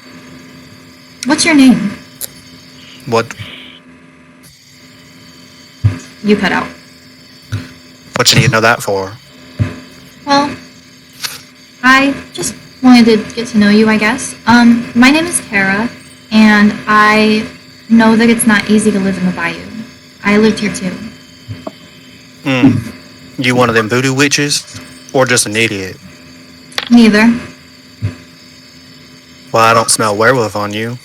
What's your name? What You cut out. you need to know that for? Well, I just wanted to get to know you, I guess. My name is Tara, and I know that it's not easy to live in the bayou. I lived here too. You one of them voodoo witches? Or just an idiot? Neither. Well, I don't smell werewolf on you.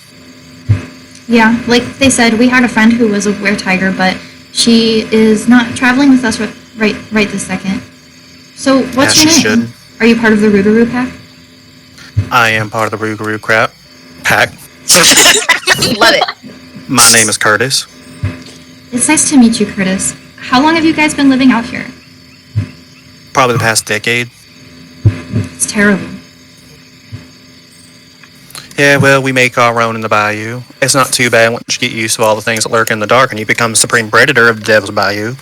Yeah, like they said, we had a friend who was a were-tiger, but she is not traveling with us right this second. So, what's As your she name? Are you part of the Rougarou pack? I am part of the Rougarou pack. Love it. My name is Curtis. It's nice to meet you, Curtis. How long have you guys been living out here? Probably the past decade. It's terrible. Yeah, well, we make our own in the bayou. It's not too bad once you get used to all the things that lurk in the dark and you become the supreme predator of the Devil's Bayou.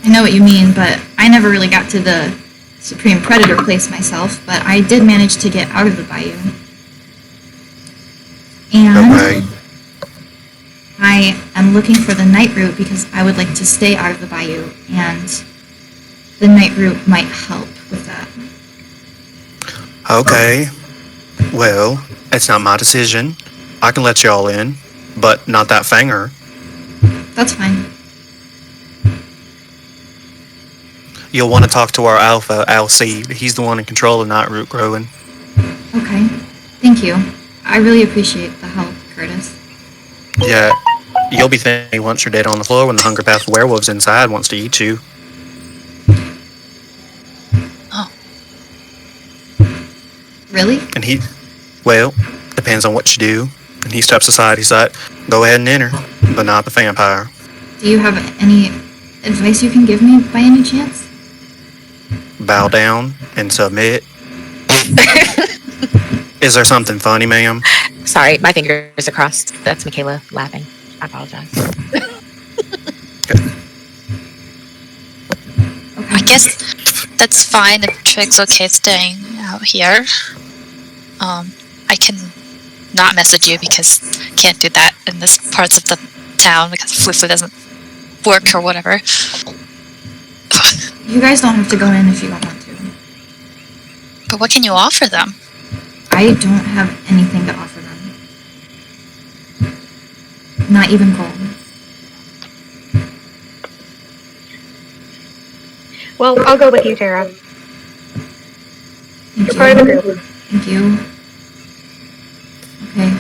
I know what you mean, but I never really got to the Supreme Predator place myself, but I did manage to get out of the bayou. And Okay. I am looking for the night route because I would like to stay out of the bayou, and the night route might help with that. Okay. Well, it's not my decision. I can let y'all in, but not that fanger. That's fine. You'll want to talk to our alpha, Alcide. He's the one in control of nightroot growing. Okay. Thank you. I really appreciate the help, Curtis. Yeah, you'll be thinking once you're dead on the floor when the hunger path werewolves inside wants to eat you. Really? And well, depends on what you do. And he steps aside. He's like, go ahead and enter, but not the vampire. Do you have any advice you can give me by any chance? Bow down and submit. Is there something funny, ma'am? Sorry, my fingers are crossed. That's Michaela laughing. I apologize. I guess that's fine if Trig's okay staying out here. I can not message you because I can't do that in this parts of the town because Fluffy doesn't work or whatever. You guys don't have to go in if you don't want to. But what can you offer them? I don't have anything to offer them. Not even gold. Well, I'll go with you, Tara. Thank You're part of the you. group. Thank you. Okay,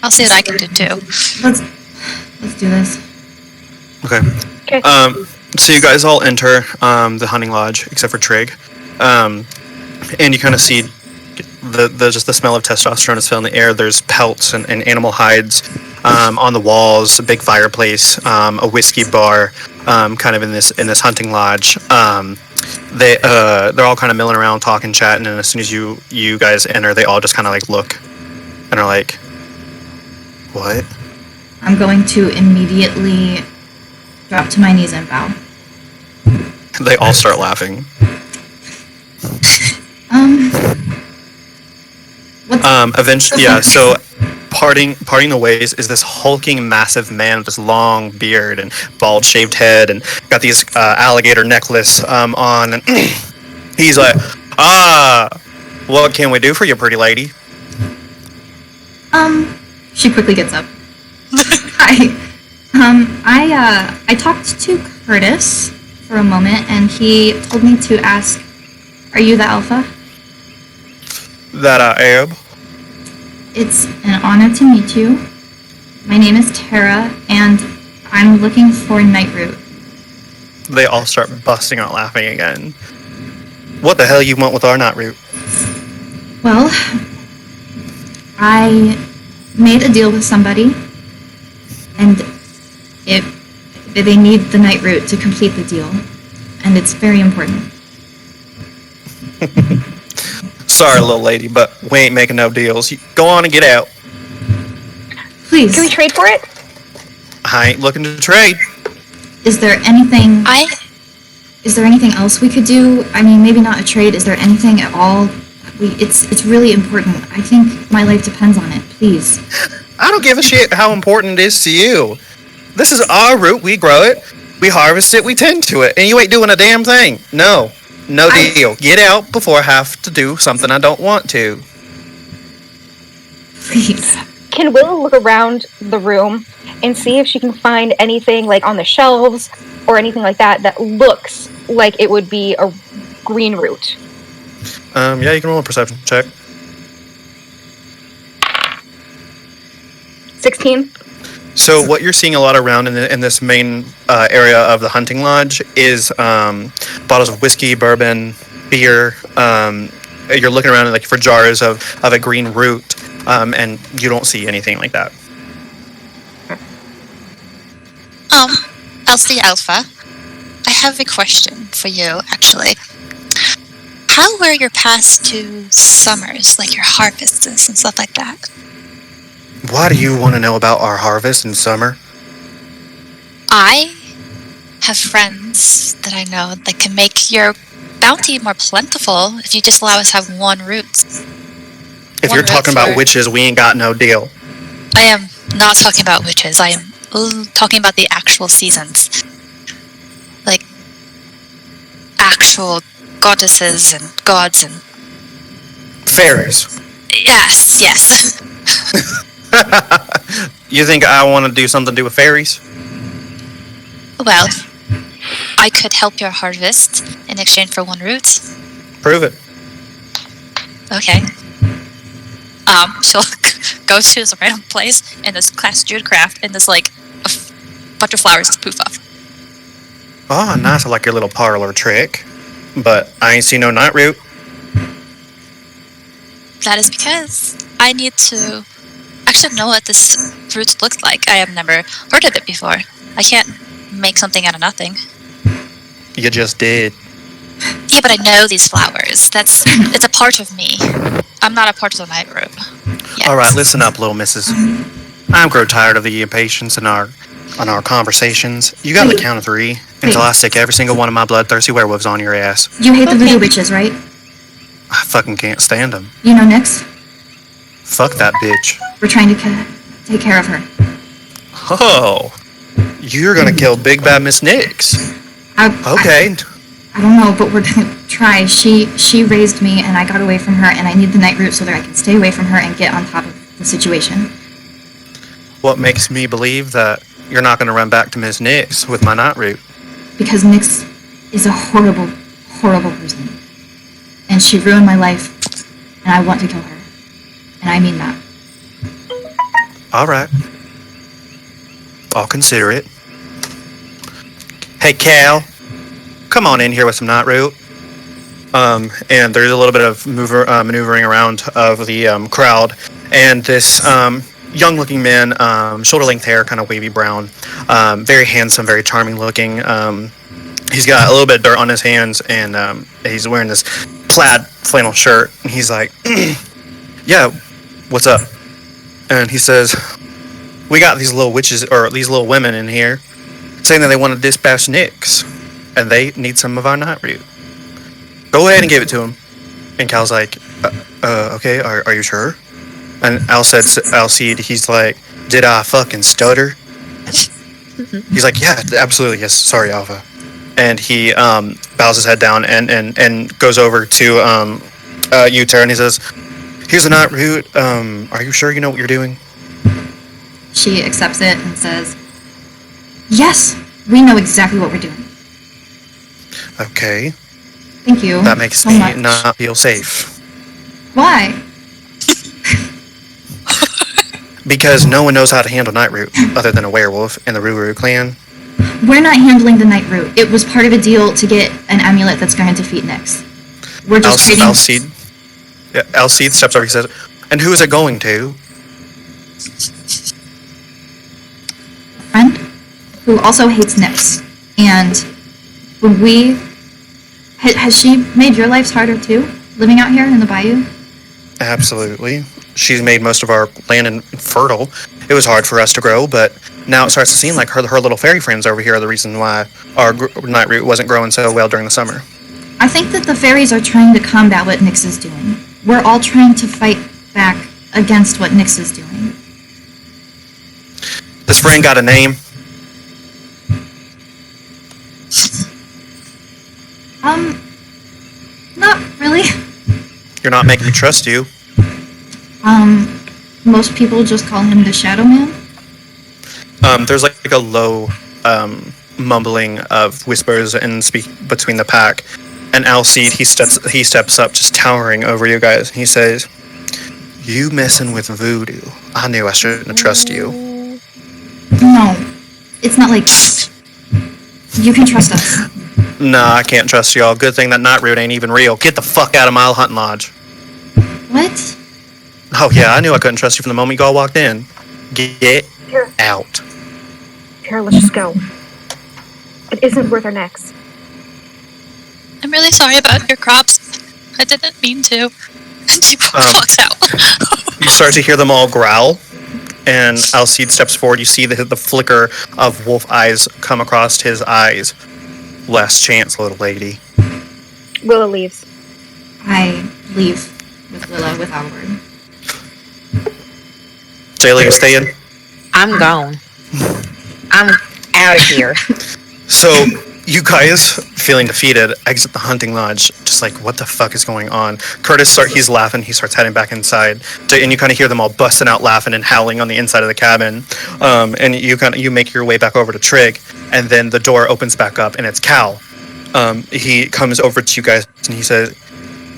I'll see what I can do too. let's do this. Okay. Okay. So you guys all enter the hunting lodge, except for Trig. And you kind of see just the smell of testosterone is filling the air. There's pelts and animal hides on the walls, a big fireplace, a whiskey bar, kind of in this hunting lodge. They're all kind of milling around, talking, chatting, and as soon as you guys enter, they all just kind of like look and are like, "What?" I'm going to immediately drop to my knees and bow. They all start laughing. What's Eventually, yeah. So, parting the ways is this hulking, massive man with this long beard and bald, shaved head, and got these alligator necklace on. And he's like, what can we do for you, pretty lady? She quickly gets up. Hi. I talked to Curtis for a moment, and he told me to ask, are you the alpha? That I am. It's an honor to meet you. My name is Tara, and I'm looking for Nightroot. They all start busting out laughing again. What the hell you want with our nightroot? Well, I made a deal with somebody, and they need the Nightroot to complete the deal, and it's very important. Sorry, little lady, but we ain't making no deals. You go on and get out. Please. Can we trade for it? I ain't looking to trade. Is there anything? I Is there anything else we could do? I mean, maybe not a trade. Is there anything at all? It's really important. I think my life depends on it. Please. I don't give a shit how important it is to you. This is our root. We grow it. We harvest it. We tend to it. And you ain't doing a damn thing. No deal. Get out before I have to do something I don't want to. Please. Can Willow look around the room and see if she can find anything like on the shelves or anything like that that looks like it would be a green root? Yeah, you can roll a perception check. 16. So what you're seeing a lot around in this main area of the hunting lodge is bottles of whiskey, bourbon, beer. You're looking around like for jars of a green root, and you don't see anything like that. Elsie Alpha, I have a question for you, actually. How were your past 2 summers, like your harvests and stuff like that? Why do you want to know about our harvest in summer? I have friends that I know that can make your bounty more plentiful if you just allow us to have 1 root. If you're talking about witches, we ain't got no deal. I am not talking about witches. I am talking about the actual seasons. Like, actual goddesses and gods and... Fairies. Yes. You think I want to do something to do with fairies? Well, I could help your harvest in exchange for 1 root. Prove it. Okay. She'll go to this random place in this class Judecraft, and this like a bunch of flowers just poof off. Oh, nice. I like your little parlor trick. But I ain't seen no night root. That is because I need to actually know what this fruit looks like. I have never heard of it before. I can't make something out of nothing. You just did. Yeah, but I know these flowers. It's a part of me. I'm not a part of the night room. All right, listen up, little missus. I'm grow tired of the impatience in our conversations. You got the count of 3 until I stick every single one of my bloodthirsty werewolves on your ass. You hate the voodoo witches, right? I fucking can't stand them. You know Nyx? Fuck that bitch. We're trying to take care of her. Oh, you're gonna kill Big Bad Miss Nyx. Okay. I don't know, but we're gonna try. She raised me, and I got away from her, and I need the night root so that I can stay away from her and get on top of the situation. What makes me believe that you're not gonna run back to Miss Nyx with my night root? Because Nyx is a horrible, horrible person. And she ruined my life, and I want to kill her. And I mean that. All right. I'll consider it. Hey, Cal. Come on in here with some night root. And there's a little bit of maneuvering around of the crowd. And this young-looking man, shoulder-length hair, kind of wavy brown, very handsome, very charming-looking. He's got a little bit of dirt on his hands, and he's wearing this plaid flannel shirt. And he's like, yeah, what's up? And he says, we got these little witches, or these little women in here, saying that they want to dispatch Nyx, and they need some of our night root. Go ahead and give it to him. And Cal's like, okay, are you sure? And Alcide, he's like, did I fucking stutter? He's like, yeah, absolutely, yes, sorry, Alpha. And he bows his head down and goes over to you, Tara, and he says, here's a night root. Are you sure you know what you're doing? She accepts it and says, yes, we know exactly what we're doing. Okay. Thank you. That makes so me much. not feel safe. Why? Because no one knows how to handle night root other than a werewolf in the Ruru clan. We're not handling the night root. It was part of a deal to get an amulet that's going to defeat Nyx. We're just trading... Alcide steps over, he says, and who is it going to? A friend who also hates Nyx. And when we... Has she made your lives harder too? living out here in the bayou? Absolutely. She's made most of our land infertile. It was hard for us to grow, but now it starts to seem like her little fairy friends over here are the reason why our night root wasn't growing so well during the summer. I think that the fairies are trying to combat what Nyx is doing. We're all trying to fight back against what Nyx is doing. This friend got a name? Not really. You're not making me trust you. Most people just call him the Shadow Man. There's like a low mumbling of whispers and speak between the pack. And Alcide, he steps up, just towering over you guys. He says, "You messing with voodoo. I knew I shouldn't have trusted you." No, it's not like that. You can trust us. Nah, I can't trust y'all. Good thing that night root ain't even real. Get the fuck out of my hunting lodge. What? Oh yeah, I knew I couldn't trust you from the moment you all walked in. Get out. Tara, let's just go. It isn't worth our necks. I'm really sorry about your crops. I didn't mean to. And she walks out. You start to hear them all growl, and Alcide steps forward. You see the flicker of wolf eyes come across his eyes. Last chance, little lady. Willa leaves. I leave with Willa without a word. Jayla, you staying? I'm gone. I'm out of here. So, you guys, feeling defeated, exit the hunting lodge, just like, what the fuck is going on? Curtis, he's laughing, he starts heading back inside, and you kind of hear them all busting out laughing and howling on the inside of the cabin, and you make your way back over to Trig, and then the door opens back up, and it's Cal. He comes over to you guys, and he says,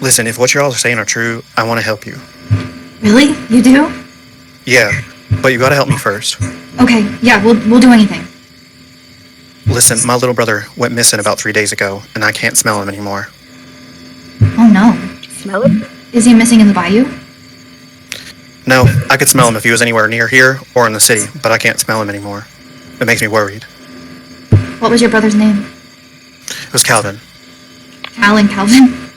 "Listen, if what you all are saying are true, I want to help you." Really? You do? Yeah, but you gotta help me first. Okay, yeah, we'll do anything. Listen, my little brother went missing about 3 days ago, and I can't smell him anymore. Oh no. Smell it? Is he missing in the bayou? No, I could smell him if he was anywhere near here or in the city, but I can't smell him anymore. It makes me worried. What was your brother's name? It was Calvin. Cal and Calvin?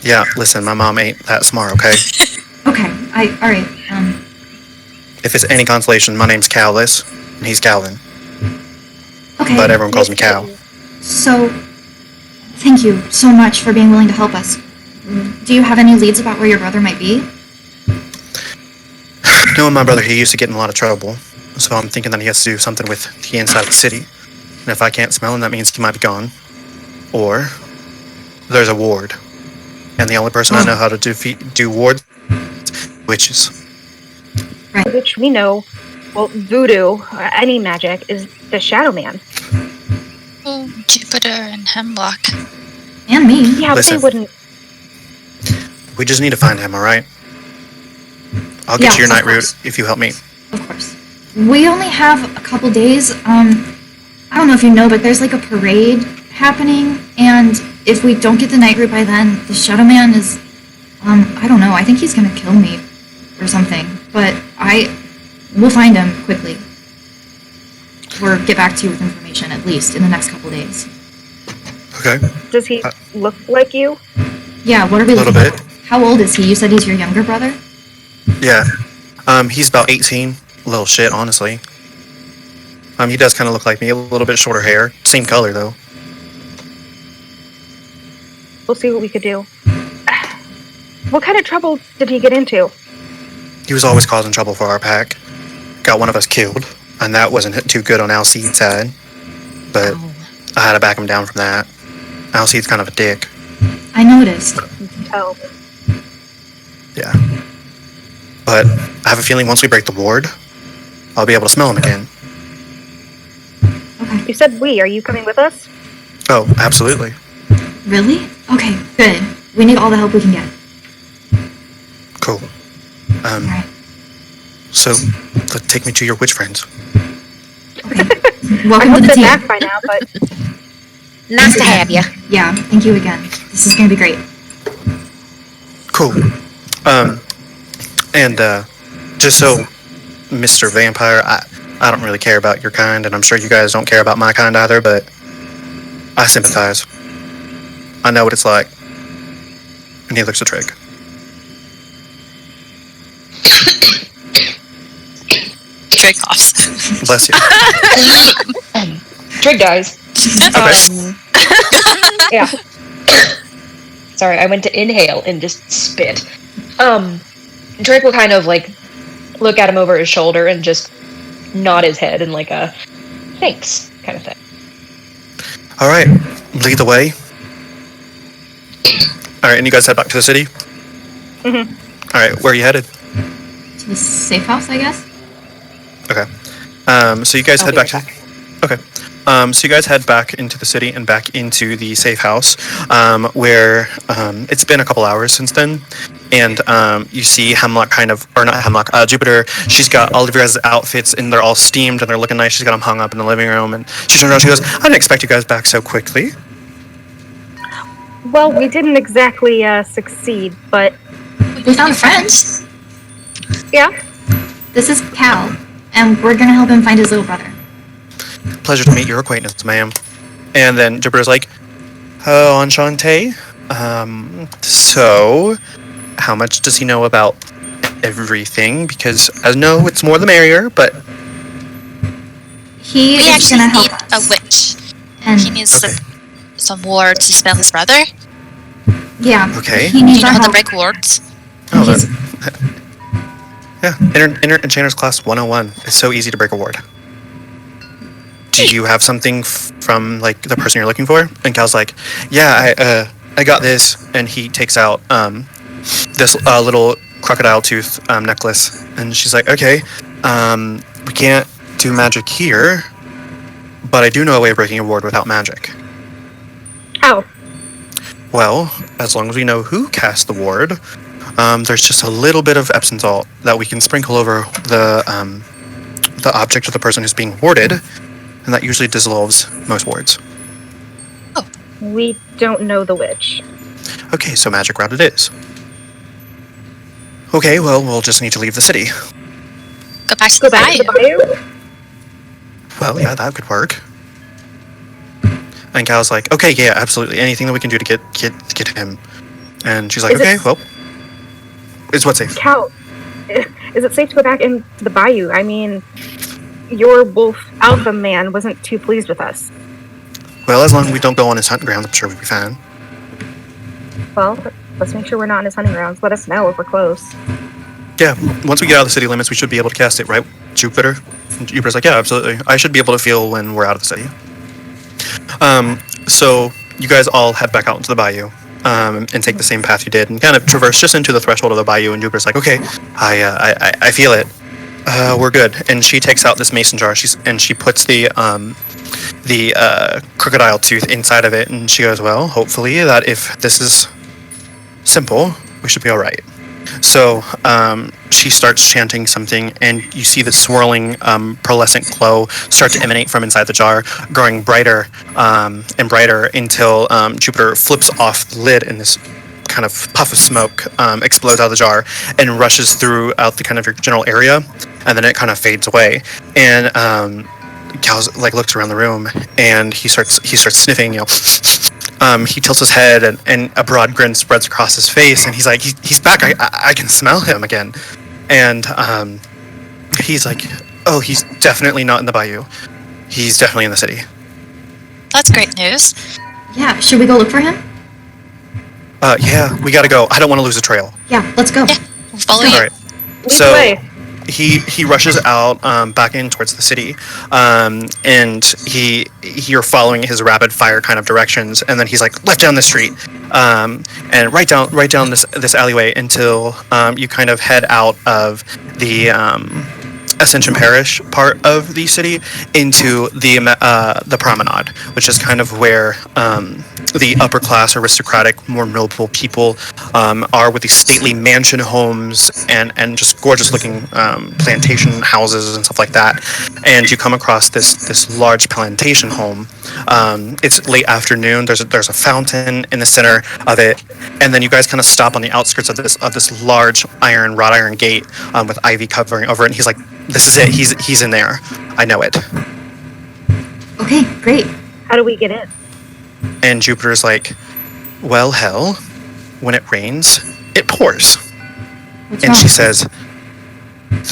Yeah, listen, my mom ain't that smart, okay? Okay, alright, If it's any consolation, my name's Callis, and he's Calvin. okay. But everyone calls me Cal. So, thank you so much for being willing to help us. Do you have any leads about where your brother might be? Knowing my brother, he used to get in a lot of trouble, so I'm thinking that he has to do something with the inside of the city. And if I can't smell him, that means he might be gone. Or there's a ward. And the only person I know how to do wards, witches. Right. Which we know, well, voodoo, any magic, is the Shadow Man. Oh, Jupiter and Hemlock. And me. Yeah, but Listen. they wouldn't. We just need to find him, alright? I'll get Yeah, you your of night route course. if you help me. Of course. We only have a couple days. I don't know if you know, but there's like a parade happening, and if we don't get the night route by then, the Shadow Man is, I don't know, I think he's gonna kill me or something. But we'll find him quickly. Or get back to you with information, at least, in the next couple days. Okay. Does he look like you? Yeah, what are we A little looking bit. at? How old is he? You said he's your younger brother? Yeah. He's about 18. Little shit, honestly. He does kind of look like me. A little bit shorter hair. Same color, though. We'll see what we could do. What kind of trouble did he get into? He was always causing trouble for our pack. Got one of us killed, and that wasn't too good on Alcide's side. But I had to back him down from that. Alcide's kind of a dick. I noticed. Oh, Yeah. But I have a feeling once we break the ward, I'll be able to smell him again. Okay. you said we. Are you coming with us? Oh, absolutely. Really? Okay, good. We need all the help we can get. Cool. Alright. So, take me to your witch friends. Okay. I Welcome to hope the they're team. back by now, but Nice to have you. Yeah, thank you again. This is gonna be great. Cool. And just so, Mr. Vampire, I don't really care about your kind, and I'm sure you guys don't care about my kind either, but I sympathize. I know what it's like. And he looks at Trig. Trig coughs. Bless you. Trig dies. Okay. Yeah. Sorry, I went to inhale and just spit. Drake will kind of like look at him over his shoulder and just nod his head in like a thanks kind of thing. All right, lead the way. All right, and you guys head back to the city? Mhm. All right, where are you headed? To the safe house, I guess. Okay. So you guys head back to... Okay. So you guys head back into the city and back into the safe house, where it's been a couple hours since then, and you see Hemlock Jupiter. She's got all of your guys' outfits, and they're all steamed, and they're looking nice. She's got them hung up in the living room, and she turns around, she goes, "I didn't expect you guys back so quickly." Well, we didn't exactly succeed, but We found a friend. yeah. This is Cal, and we're gonna help him find his little brother. Pleasure to meet your acquaintance, ma'am. And then Jupiter's like, "Oh, enchanté. So, how much does he know about everything? Because I know it's more the merrier, but..." He We is actually gonna need help a us. witch. And He needs Okay. some ward to spell his brother. yeah, Okay. he Do needs you know our how to help. break wards? Oh, He's- yeah, Enchanter's Class 101. It's so easy to break a ward. Do you have something from, like, the person you're looking for? And Cal's like, "Yeah, I got this." And he takes out this little crocodile tooth necklace. And she's like, "Okay, we can't do magic here, but I do know a way of breaking a ward without magic." How? Well, as long as we know who cast the ward, there's just a little bit of Epsom salt that we can sprinkle over the object of the person who's being warded, and that usually dissolves most wards. We don't know the witch. Okay, so magic route it is. Okay, well, we'll just need to leave the city. Go back to Go the back to the bayou. bayou? Well, yeah, that could work. And Cal's like, "Okay, yeah, absolutely. Anything that we can do to get him." And she's like, Is it- "Okay, well, is what safe?" Cal, is it safe to go back into the bayou? I mean, your wolf alpha man wasn't too pleased with us. Well, as long as we don't go on his hunting grounds, I'm sure we'll be fine. Well, let's make sure we're not in his hunting grounds. Let us know if we're close. Yeah, once we get out of the city limits, we should be able to cast it, right, Jupiter? And Jupiter's like, "Yeah, absolutely. I should be able to feel when we're out of the city." So you guys all head back out into the bayou, and take the same path you did, and kind of traverse just into the threshold of the bayou. And Jupiter's like, "Okay, I feel it. We're good." And she takes out this mason jar. She puts the crocodile tooth inside of it, and she goes, "Well, hopefully that if this is simple, we should be all right." So she starts chanting something, and you see the swirling pearlescent glow start to emanate from inside the jar, growing brighter and brighter until Jupiter flips off the lid, and this kind of puff of smoke explodes out of the jar and rushes throughout the kind of your general area, and then it kind of fades away. And Cal's like looks around the room, and he starts sniffing, he tilts his head, and a broad grin spreads across his face, and he's like, he's back. I can smell him again. And he's like, "Oh, he's definitely not in the bayou. He's definitely in the city." That's great news. Yeah, should we go look for him? Yeah, we gotta go. I don't want to lose a trail. Yeah, let's go. Yeah. We'll follow All you. right. Lead So the way. he rushes out back in towards the city, and you're following his rapid fire kind of directions, and then he's like, "Left down the street, and right down this alleyway until you kind of head out of the Ascension Parish part of the city into the promenade, which is kind of where the upper class, aristocratic, more noble people are, with these stately mansion homes and just gorgeous looking plantation houses and stuff like that. And you come across this large plantation home. It's late afternoon. There's a fountain in the center of it, and then you guys kind of stop on the outskirts of this large wrought iron gate with ivy covering over it. And he's like, "This is it. He's in there. I know it." Okay, great. How do we get in? And Jupiter's like, "Well, hell, when it rains, it pours. What's And wrong? she says,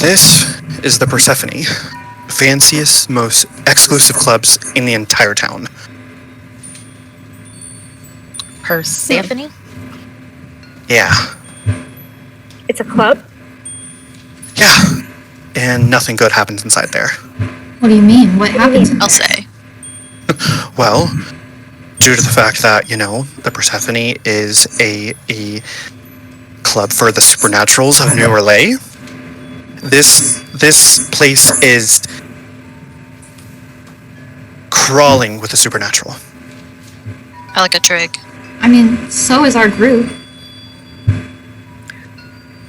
"This is the Persephone, fanciest, most exclusive clubs in the entire town." Persephone? Yeah, It's a club? yeah. And nothing good happens inside there. What do you mean? What happens? in I'll there? say. Well, due to the fact that, the Persephone is a club for the supernaturals of New Orleans, this place is crawling with the supernatural. I like a trig. I mean, so is our group.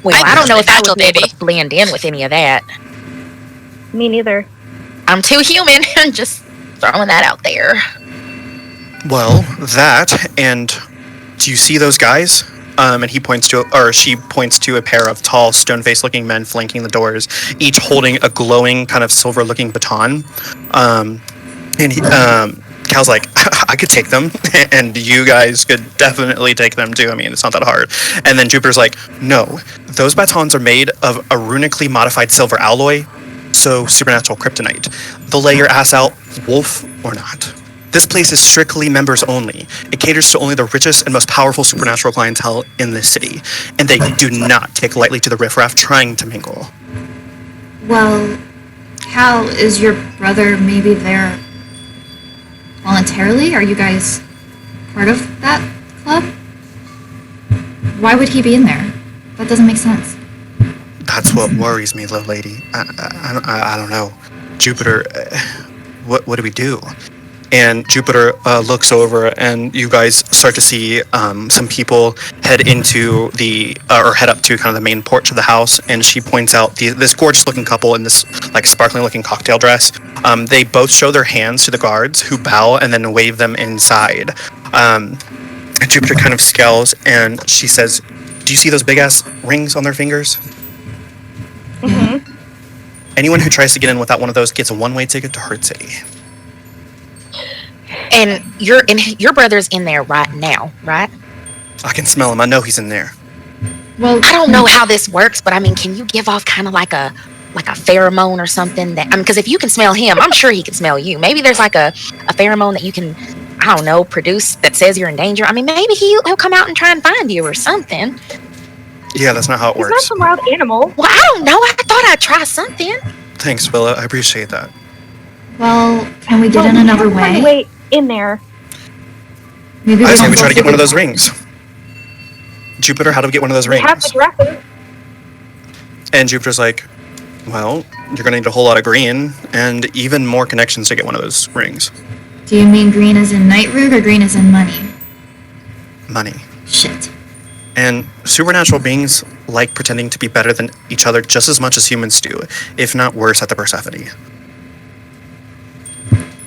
Well, I'm I don't know if I natural, would be able baby. to blend in with any of that. Me neither. I'm too human. Just throwing that out there. Well, that, and do you see those guys? And she points to a pair of tall, stone-faced looking men flanking the doors, each holding a glowing, kind of silver-looking baton. Cal's like, "I could take them, and you guys could definitely take them too. I mean, it's not that hard." And then Jupiter's like, "No, those batons are made of a runically modified silver alloy, so supernatural kryptonite. They'll lay your ass out, wolf or not. This place is strictly members only. It caters to only the richest and most powerful supernatural clientele in this city, and they do not take lightly to the riffraff trying to mingle." Well, Cal, is your brother maybe there voluntarily? Are you guys part of that club? Why would he be in there? That doesn't make sense. That's what worries me, little lady. I don't know. Jupiter, what do we do? And Jupiter looks over, and you guys start to see some people head up to kind of the main porch of the house. And she points out this gorgeous-looking couple in this sparkling-looking cocktail dress. They both show their hands to the guards, who bow and then wave them inside. Jupiter kind of scowls, and she says, "Do you see those big-ass rings on their fingers? Mm-hmm. Anyone who tries to get in without one of those gets a one-way ticket to Herd City." And your brother's in there right now, right? I can smell him. I know he's in there. Well, I don't know how this works, but I mean, can you give off kind of like a pheromone or something that, because if you can smell him, I'm sure he can smell you. Maybe there's like a pheromone that you can, I don't know, produce that says you're in danger. I mean, maybe he'll come out and try and find you or something. Yeah, that's not how it He's not works. some wild animal. Well, I don't know. I thought I'd try something. Thanks, Willa. I appreciate that. well, can we get in we another have to find a way? way in there. Maybe I say don't we try to go get one of those through- rings. Jupiter, how do we get one of those We rings? have the dresses. And Jupiter's like, "Well, you're going to need a whole lot of green and even more connections to get one of those rings. Do you mean green as in night root or green as in money? Money." Shit. And supernatural beings like pretending to be better than each other just as much as humans do, if not worse at the Persephone.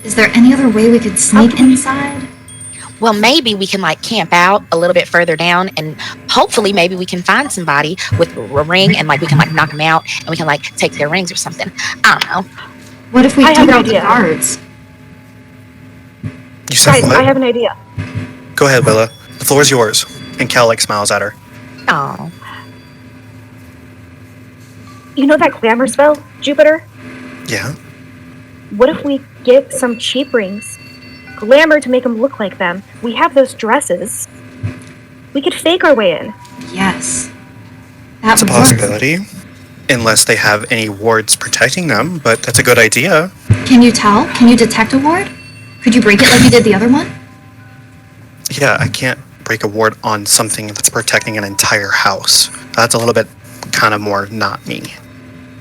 Is there any other way we could sneak inside? Well, maybe we can like camp out a little bit further down, and hopefully maybe we can find somebody with a ring, and like we can like knock them out, and we can like take their rings or something. I don't know. What if we I have took an out the idea. guards? You said Guys, what? I have an idea. Go ahead, Willa. The floor is yours. And Cal smiles at her. Oh, You know that glamour spell, Jupiter? Yeah? What if we get some cheap rings? Glamour to make them look like them. We have those dresses. We could fake our way in. Yes. That It's a would work. possibility. Unless they have any wards protecting them, but that's a good idea. Can you tell? Can you detect a ward? Could you break it like you did the other one? Yeah, I can't break a ward on something that's protecting an entire house. That's a little bit kind of more not me.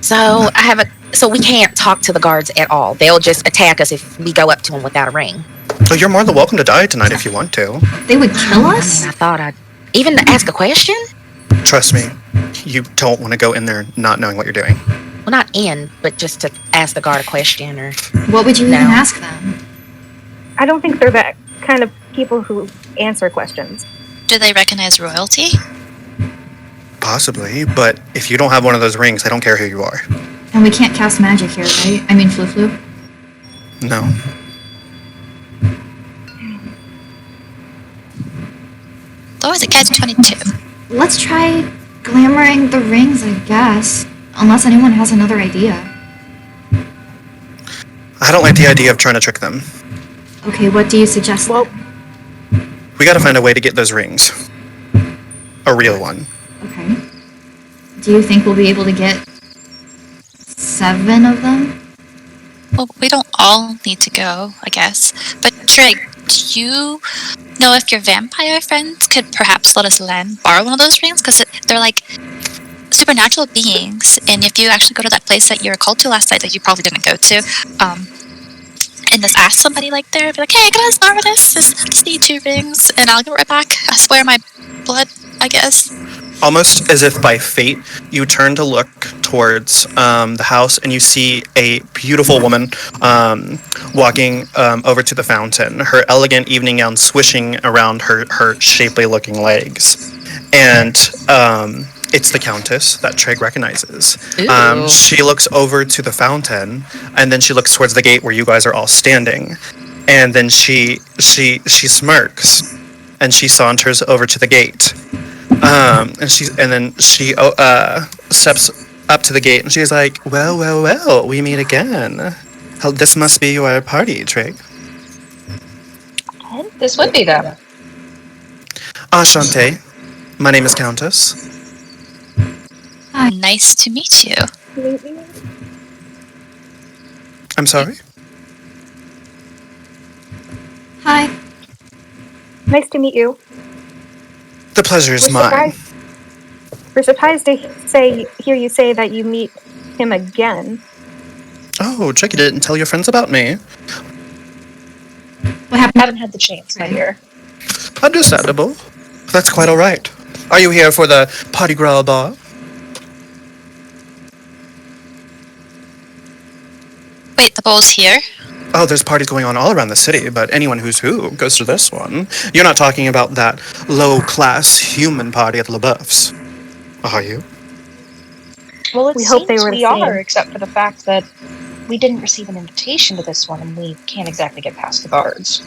so so we can't talk to the guards at all. They'll just attack us if we go up to them without a ring. So you're more than welcome to die tonight if you want to. They would kill us? I thought I'd even to ask a question. Trust me, you don't want to go in there not knowing what you're doing. Well, not in, but just to ask the guard a question or. What would you No. even ask them? I don't think they're that kind of people who answer questions. Do they recognize royalty? Possibly, but if you don't have one of those rings, they don't care who you are. And we can't cast magic here, right? I mean, flu. No. always a catch-22. Let's try glamoring the rings, I guess. Unless anyone has another idea. I don't like the idea of trying to trick them. Okay, what do you suggest? Well, We gotta find a way to get those rings. A real one. Okay. Do you think we'll be able to get 7 of them? Well, we don't all need to go, I guess. But Trig, do you know if your vampire friends could perhaps let us borrow one of those rings? Because they're like supernatural beings, and if you actually go to that place that you were called to last night that you probably didn't go to, and just ask somebody like there, be like, hey, can I just borrow this? Just need 2 rings, and I'll give it right back. I swear my blood, I guess. Almost as if by fate, you turn to look towards the house and you see a beautiful woman walking over to the fountain, her elegant evening gown swishing around her shapely looking legs. And it's the Countess that Trig recognizes. She looks over to the fountain, and then she looks towards the gate where you guys are all standing. And then she smirks, and she saunters over to the gate. And then she steps up to the gate, and she's like, well, we meet again. This must be your party, Trig. This would be them. Enchanté. My name is Countess. Nice to meet you. I'm sorry? Hi. nice to meet you. The pleasure is mine. We're surprised to hear you say that you meet him again. Oh, Trig, you didn't tell your friends about me. What happened? Haven't had the chance, my dear. Understandable. That's quite alright. Are you here for the Party Gras Bar? Wait, the ball's here? Oh, there's parties going on all around the city, but anyone who's who goes to this one. You're not talking about that low-class human party at LaBeouf's, are you? Well, it We seems hope they were the we are, same. except for the fact that we didn't receive an invitation to this one, and we can't exactly get past the guards.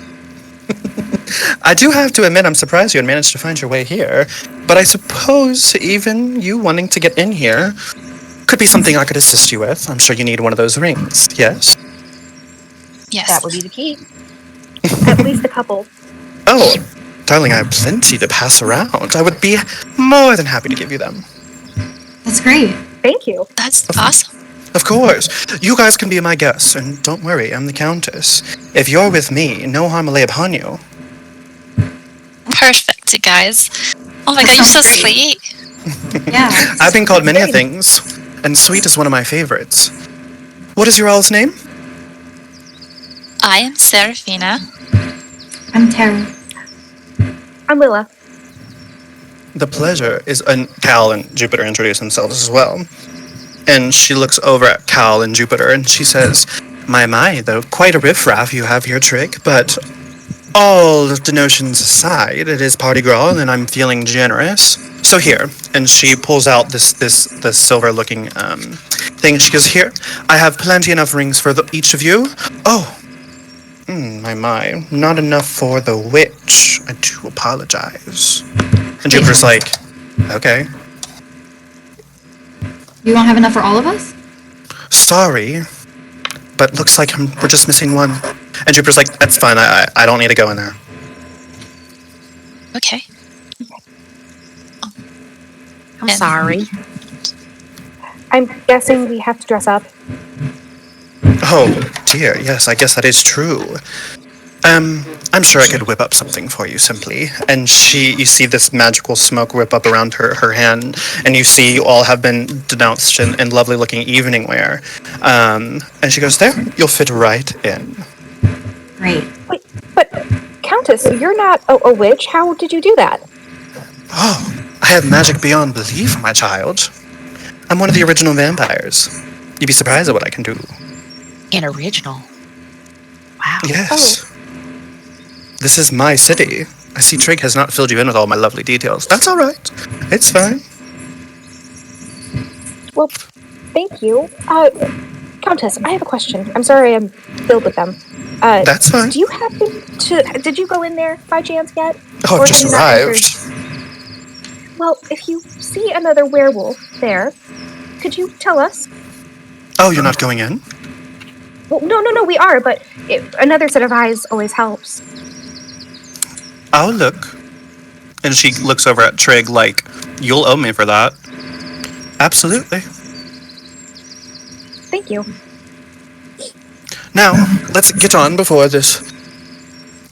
I do have to admit I'm surprised you had managed to find your way here, but I suppose even you wanting to get in here could be something I could assist you with. I'm sure you need one of those rings, yes? Yes. That would be the key. At least a couple. Oh, darling, I have plenty to pass around. I would be more than happy to give you them. That's great. Thank you. That's awesome. Of course. You guys can be my guests, and don't worry, I'm the Countess. If you're with me, no harm will lay upon you. Perfect, you guys. Oh my god, you're so sweet. Yeah. I've been called many things, and sweet is one of my favorites. What is your all's name? I am Serafina. I'm Tara. I'm Willa. The pleasure is... And Cal and Jupiter introduce themselves as well. And she looks over at Cal and Jupiter, and she says, My, though, quite a riffraff you have here, Trig, but all of the notions aside, it is Party Gras, and I'm feeling generous. So here, and she pulls out this silver-looking thing. She goes, here, I have plenty enough rings for each of you. Oh, my, not enough for the witch. I do apologize. And Jupiter's like, okay. You don't have enough for all of us? Sorry, but looks like we're just missing one. And Jupiter's like, that's fine, I don't need to go in there. Okay. I'm sorry. I'm guessing we have to dress up. Oh, dear, yes, I guess that is true. I'm sure I could whip up something for you, simply. And you see this magical smoke whip up around her hand, and you see you all have been denounced in lovely-looking evening wear. And she goes, there, you'll fit right in. Great. Wait, but Countess, you're not a witch. How did you do that? Oh, I have magic beyond belief, my child. I'm one of the original vampires. You'd be surprised at what I can do. An original. Wow. Yes. This is my city. I see Trig has not filled you in with all my lovely details. That's all right. It's fine. Well, thank you. Countess, I have a question. I'm sorry I'm filled with them. That's fine. Do you happen to... Did you go in there by chance yet? Oh, Or I've just have you not arrived. Well, if you see another werewolf there, could you tell us? Oh, you're not going in? Well, no, we are, but another set of eyes always helps. I'll look. And she looks over at Trig like, you'll owe me for that. Absolutely. Thank you. Now, let's get on before this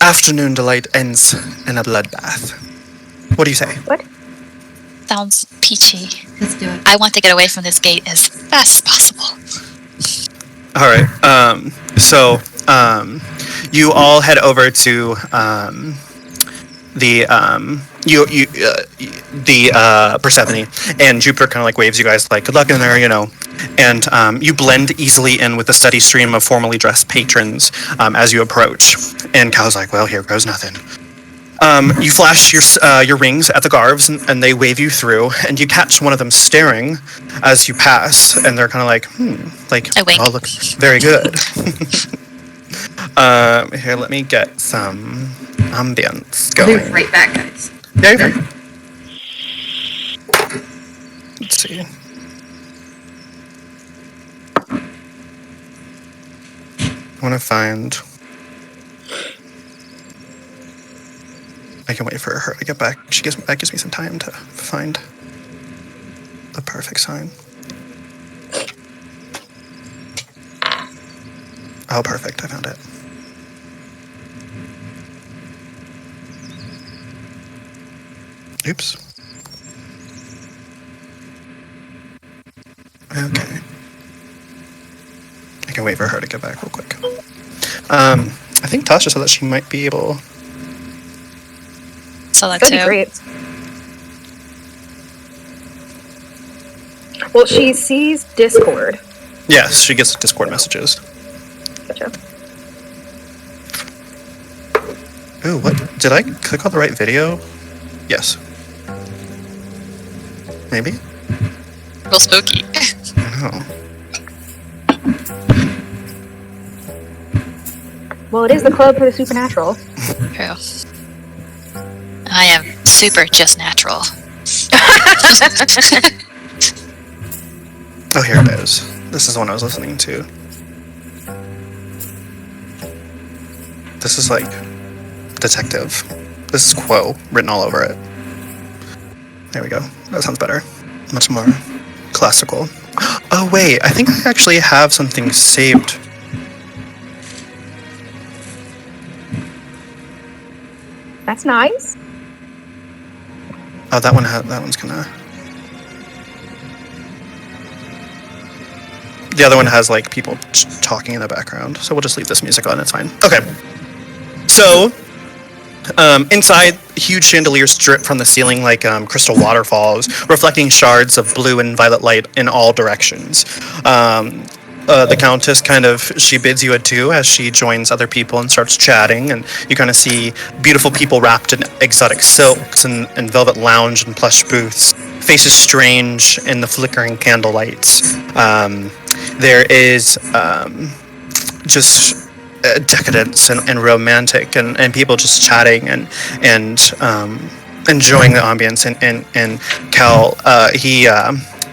afternoon delight ends in a bloodbath. What do you say? What? Sounds peachy. Let's do it. I want to get away from this gate as fast as possible. All right. You all head over to the Persephone, and Jupiter kind of like waves you guys like good luck in there, and you blend easily in with the steady stream of formally dressed patrons as you approach. And Cal's like, well, here goes nothing. You flash your rings at the Garves, and they wave you through, and you catch one of them staring as you pass, and they're kind of like, I wink. oh, look, very good. Here, let me get some ambience I'll going. be right back, guys. Yeah, you're fine. Let's see. I want to find... I can wait for her to get back. That gives me some time to find the perfect sign. Oh, perfect. I found it. Oops. Okay. I can wait for her to get back real quick. I think Tasha said that she might be able... So that That'd be too. great. Well, she sees Discord. Yes, she gets Discord messages. Gotcha. Ooh, what? Did I click on the right video? Yes. Maybe? Real spooky. Oh. Well, it is the club for the supernatural. True. I am super just natural. Oh, here it is. This is the one I was listening to. This is like detective. This is Quo written all over it. There we go. That sounds better. Much more classical. Oh, wait. I think I actually have something saved. That's nice. Oh, that one's gonna... The other one has, like, people talking in the background. So we'll just leave this music on. It's fine. Okay. So... inside, huge chandeliers drip from the ceiling like crystal waterfalls, reflecting shards of blue and violet light in all directions. The Countess she bids you adieu as she joins other people and starts chatting, and you kind of see beautiful people wrapped in exotic silks and velvet lounge and plush booths, faces strange in the flickering candle lights. There is just... decadence and romantic and people just chatting and enjoying the ambience and Cal he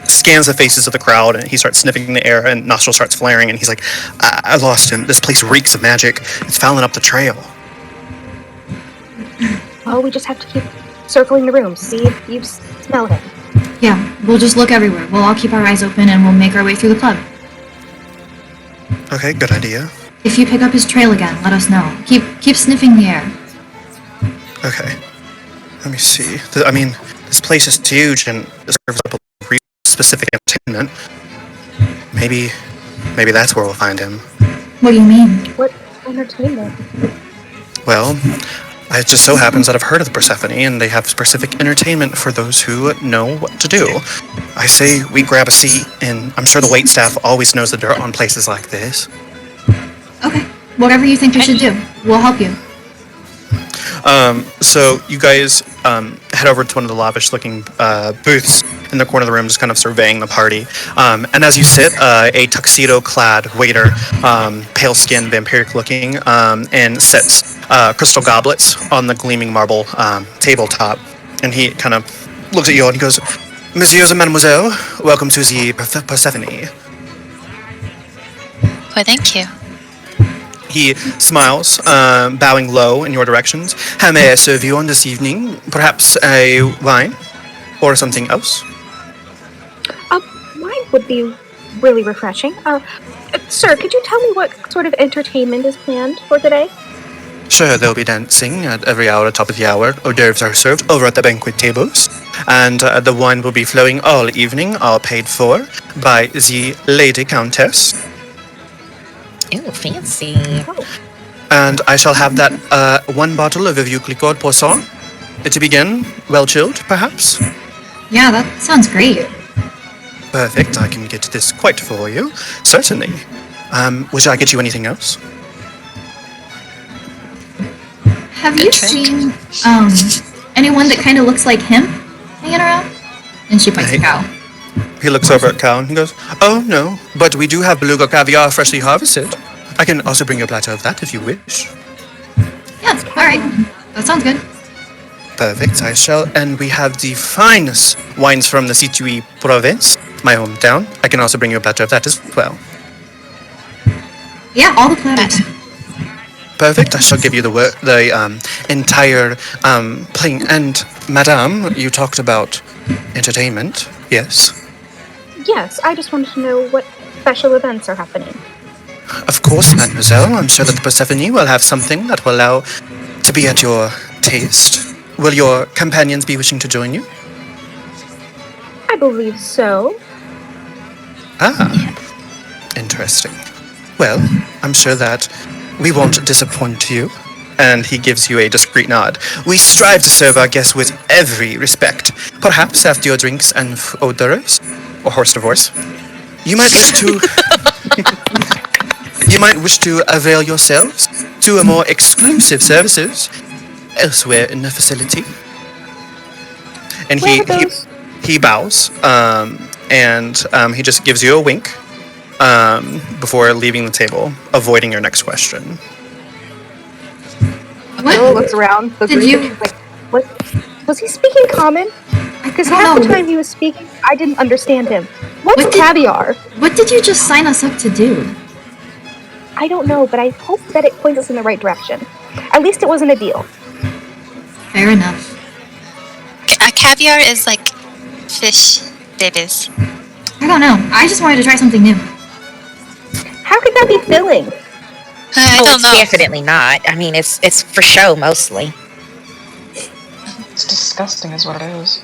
scans the faces of the crowd and he starts sniffing the air and nostril starts flaring and he's like, I lost him. This place reeks of magic. It's fouling up the trail. Well, we just have to keep circling the room, see if you smell him. Yeah, we'll just look everywhere. We'll all keep our eyes open and we'll make our way through the club. Okay, good idea. If you pick up his trail again, let us know. Keep sniffing the air. Okay. Let me see. This place is huge and serves up a real specific entertainment. Maybe that's where we'll find him. What do you mean? What entertainment? Well, it just so happens that I've heard of the Persephone, and they have specific entertainment for those who know what to do. I say we grab a seat, and I'm sure the waitstaff always knows the dirt on places like this. Okay. Whatever you think we should do, we'll help you. So you guys head over to one of the lavish-looking booths in the corner of the room, just kind of surveying the party. And as you sit, a tuxedo-clad waiter, pale-skinned, vampiric-looking, and sets crystal goblets on the gleaming marble tabletop. And he kind of looks at you and goes, Messieurs and Mademoiselle, welcome to the Persephone. Why, thank you. He smiles, bowing low in your directions. How may I serve you on this evening? Perhaps a wine? Or something else? Wine would be really refreshing. Sir, could you tell me what sort of entertainment is planned for today? Sure, there'll be dancing at every hour, at the top of the hour. Hors d'oeuvres are served over at the banquet tables. And the wine will be flowing all evening, all paid for by the Lady Countess. Ew, fancy. And I shall have that one bottle of Vieux Clicquot Poisson. To begin, well chilled, perhaps? Yeah, that sounds great. Perfect, I can get this quite for you. Certainly. Shall I get you anything else? Have you seen anyone that kind of looks like him hanging around? And she points to Cal. He looks over at Cal and he goes, oh, no, but we do have beluga caviar freshly harvested. I can also bring you a platter of that if you wish. Yeah, all right. That sounds good. Perfect, I shall. And we have the finest wines from the Situi province, my hometown. I can also bring you a platter of that as well. Yeah, all the platters. Perfect, I shall give you the entire plane. And, Madame, you talked about entertainment, yes? Yes, I just wanted to know what special events are happening. Of course, Mademoiselle. I'm sure that the Persephone will have something that will allow to be at your taste. Will your companions be wishing to join you? I believe so. Interesting. Well, I'm sure that we won't disappoint you. And he gives you a discreet nod. We strive to serve our guests with every respect. Perhaps after your drinks and hors d'oeuvres, or horse divorce, you might wish to you might wish to avail yourselves to a more exclusive services elsewhere in the facility. And he bows, and he just gives you a wink before leaving the table, avoiding your next question. Will looks around the Did group you- and she's like, was he speaking common? Because I don't half the know. time he was speaking, I didn't understand him. What's What did- caviar? What did you just sign us up to do? I don't know, but I hope that it points us in the right direction. At least it wasn't a deal. Fair enough. Caviar is like fish babies. I don't know. I just wanted to try something new. How could that be filling? I Oh, don't it's know. definitely not. I mean, it's for show mostly. It's disgusting, is what it is.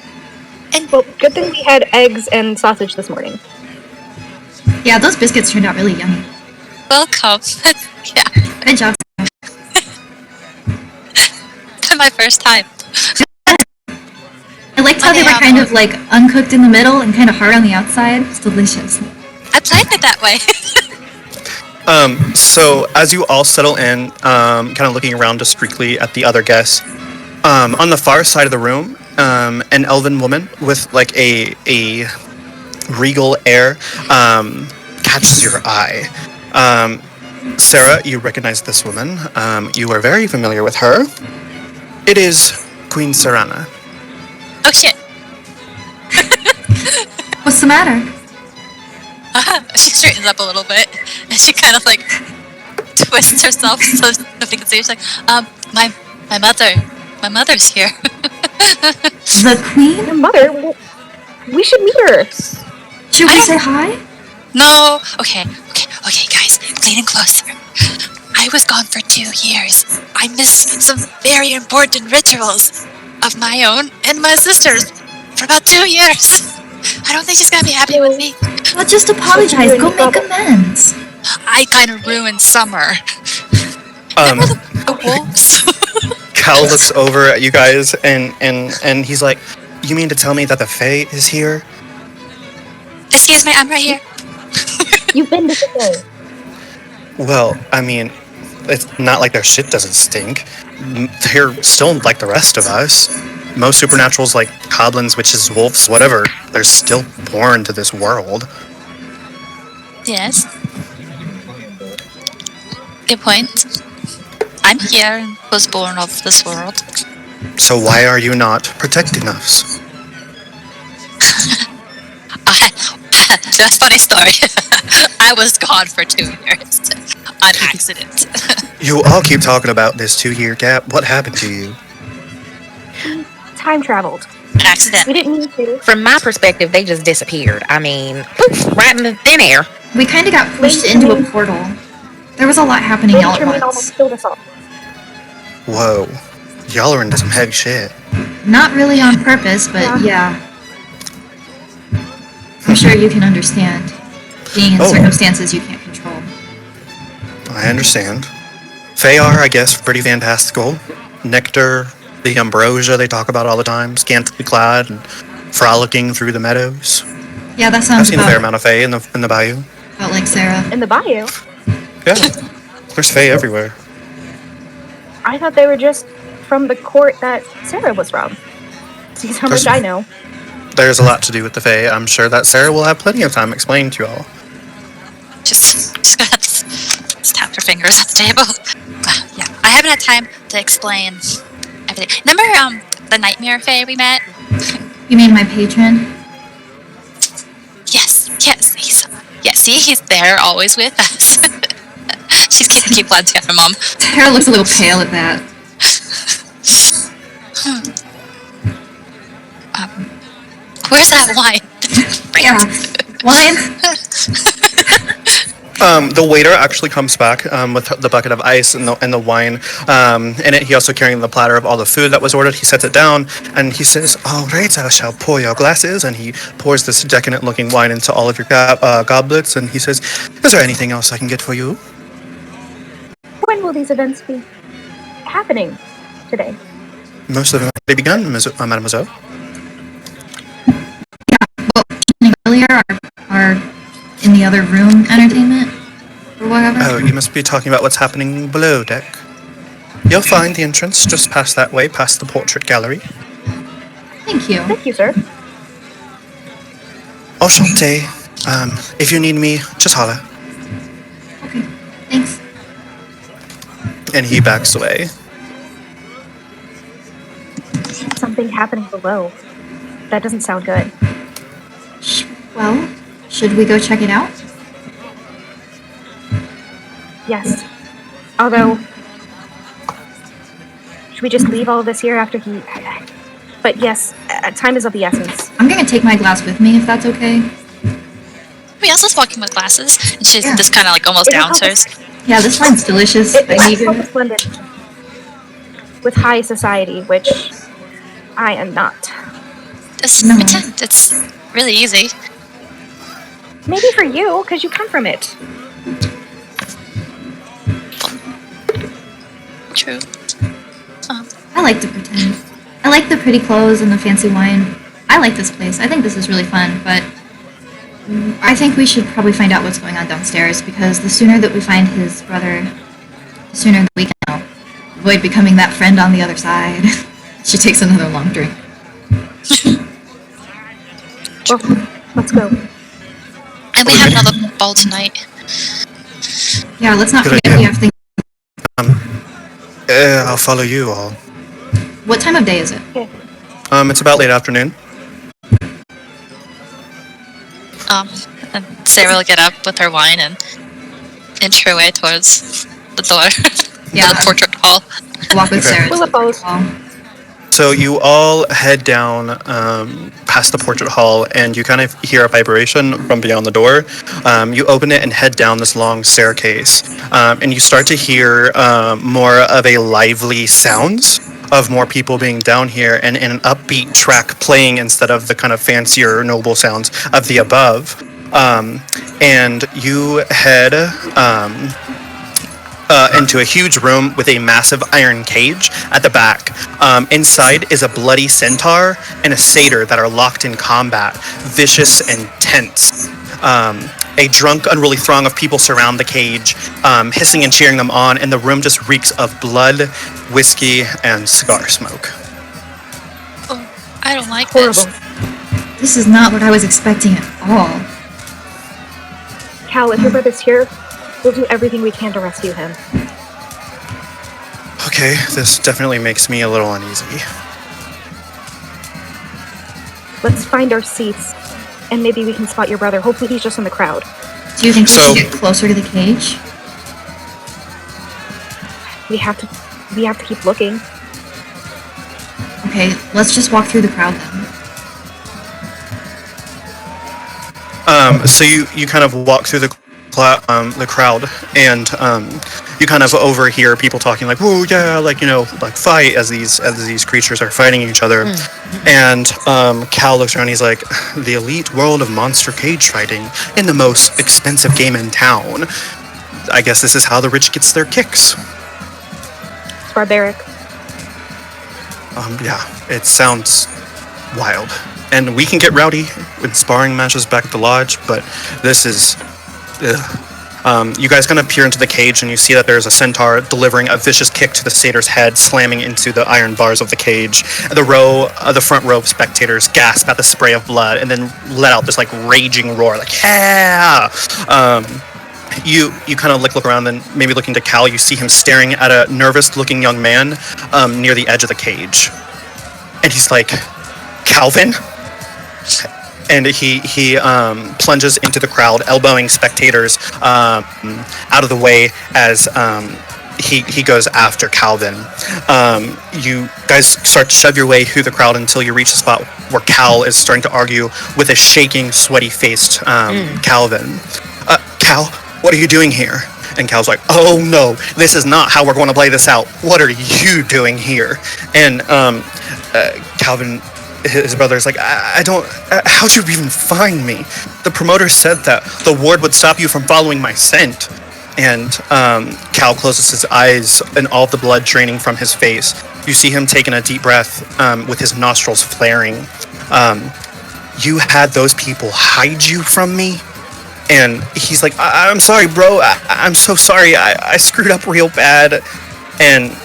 Well, good thing we had eggs and sausage this morning. Yeah, those biscuits turned out really yummy. Welcome. Yeah, Good job. my first time. I liked how they were kind of like uncooked in the middle and kind of hard on the outside. It's delicious. I played it that way. So as you all settle in, kind of looking around discreetly at the other guests, on the far side of the room, an elven woman with like a regal air catches your eye. Sarah, you recognize this woman. You are very familiar with her. It is Queen Serana. Oh shit. What's the matter? She straightens up a little bit, and she kind of like twists herself so nothing can see. She's like, my mother's here. The queen? Your mother? Well, we should meet her. Should we say hi? No. Okay, guys, lean in closer. I was gone for 2 years. I missed some very important rituals of my own and my sister's for about 2 years. I don't think she's gonna be happy with me. Well, just apologize. Go make amends. I kind of ruined summer. Remember the wolves? Cal looks over at you guys and he's like, you mean to tell me that the Fae is here? Excuse me, I'm right here. You've been to the Well, I mean, it's not like their shit doesn't stink. They're still like the rest of us. Most supernaturals like goblins, witches, wolves, whatever, they're still born to this world. Yes. Good point. I'm here and was born of this world. So why are you not protecting us? Just funny story. I was gone for 2 years on accident. You all keep talking about this 2-year gap. What happened to you? Time traveled. Accident. We didn't mean to. From my perspective, they just disappeared. I mean, poof, right in the thin air. We kind of got pushed into a portal. There was a lot happening all at Tremaine once. almost killed us all. Whoa. Y'all are into some heavy shit. Not really on purpose, but yeah. I'm sure you can understand. Being in circumstances you can't control. I understand. Fae are, I guess, pretty fantastical. Nectar, the ambrosia they talk about all the time, scantily clad and frolicking through the meadows. Yeah, that I've sounds seen a fair amount of Fae in the bayou. about like Sarah. In the bayou? Yeah. There's Fae everywhere. I thought they were just from the court that Sarah was from. See how much I know. There's a lot to do with the Fae. I'm sure that Sarah will have plenty of time explaining to you all. Just gonna tap her fingers at the table. Yeah, I haven't had time to explain everything. Remember the nightmare fae we met? You mean my patron? Yes, he's there always with us. She's keep glad to get her mom. Tara looks a little pale at that. Where's that wine? Yeah. Wine? The waiter actually comes back with the bucket of ice and the wine. In it, he also carrying the platter of all the food that was ordered. He sets it down and he says, "All right, I shall pour your glasses." And he pours this decadent-looking wine into all of your goblets. And he says, "Is there anything else I can get for you?" When will these events be happening today? Most of them have already begun, mademoiselle. Earlier, our in the other room entertainment or whatever. Oh, you must be talking about what's happening below deck. You'll find the entrance just past that way, past the portrait gallery. Thank you. Thank you, sir. Enchanté. If you need me, just holler. Okay. Thanks. And he backs away. Something happening below. That doesn't sound good. Well, should we go check it out? Yes. Although, should we just leave all of this here after he... But yes, time is of the essence. I'm gonna take my glass with me if that's okay. We also walking with glasses, and she's Yeah. just kind of like almost It'll help downstairs. Yeah, this wine's delicious. It I need help it. us blend it with high society, which I am not. Just No. pretend. It's really easy. Maybe for you, because you come from it. True. I like to pretend. I like the pretty clothes and the fancy wine. I like this place. I think this is really fun, but I think we should probably find out what's going on downstairs, because the sooner that we find his brother, the sooner that we can avoid becoming that friend on the other side. She takes another long drink. Well, let's go. And we have another ball tonight. Yeah, let's not Good forget idea. we have things. I'll follow you all. What time of day is it? It's about late afternoon. And Sarah will get up with her wine and inch her way towards the door. Yeah. The portrait hall. Walk with Okay. Sarah. We'll oppose. So you all head down past the portrait hall, and you kind of hear a vibration from beyond the door. You open it and head down this long staircase, and you start to hear more of a lively sounds of more people being down here, and an upbeat track playing instead of the kind of fancier, noble sounds of the above. And you head into a huge room with a massive iron cage at the back. Inside is a bloody centaur and a satyr that are locked in combat, vicious and tense. A drunk, unruly throng of people surround the cage, hissing and cheering them on, and the room just reeks of blood, whiskey, and cigar smoke. Oh, I don't like Horrible. this. This is not what I was expecting at all. Cal, if your brother's here, we'll do everything we can to rescue him. Okay, this definitely makes me a little uneasy. Let's find our seats and maybe we can spot your brother. Hopefully he's just in the crowd. Do you think we should get closer to the cage? We have to keep looking. Okay, let's just walk through the crowd then. So you kind of walk through the crowd, and you kind of overhear people talking like, "Oh yeah, like fight," as these creatures are fighting each other. And Cal looks around. He's like, "The elite world of monster cage fighting in the most expensive game in town. I guess this is how the rich gets their kicks." It's barbaric. Yeah, it sounds wild. And we can get rowdy with sparring matches back at the lodge, but this is... you guys kind of peer into the cage, and you see that there's a centaur delivering a vicious kick to the satyr's head, slamming into the iron bars of the cage. The front row of spectators gasp at the spray of blood, and then let out this, like, raging roar, like, yeah! You kind of look around, and maybe looking to Cal, you see him staring at a nervous-looking young man near the edge of the cage. And he's like, "Calvin?" And he plunges into the crowd, elbowing spectators out of the way as he goes after Calvin. You guys start to shove your way through the crowd until you reach the spot where Cal is starting to argue with a shaking, sweaty-faced Calvin. "Cal, what are you doing here?" And Cal's like, "Oh no, this is not how we're going to play this out. What are you doing here?" And Calvin, his brother's like, I don't... how'd you even find me? The promoter said that the ward would stop you from following my scent." And Cal closes his eyes, and all the blood draining from his face. You see him taking a deep breath with his nostrils flaring. "You had those people hide you from me?" And he's like, I'm sorry, bro. I'm so sorry. I screwed up real bad." And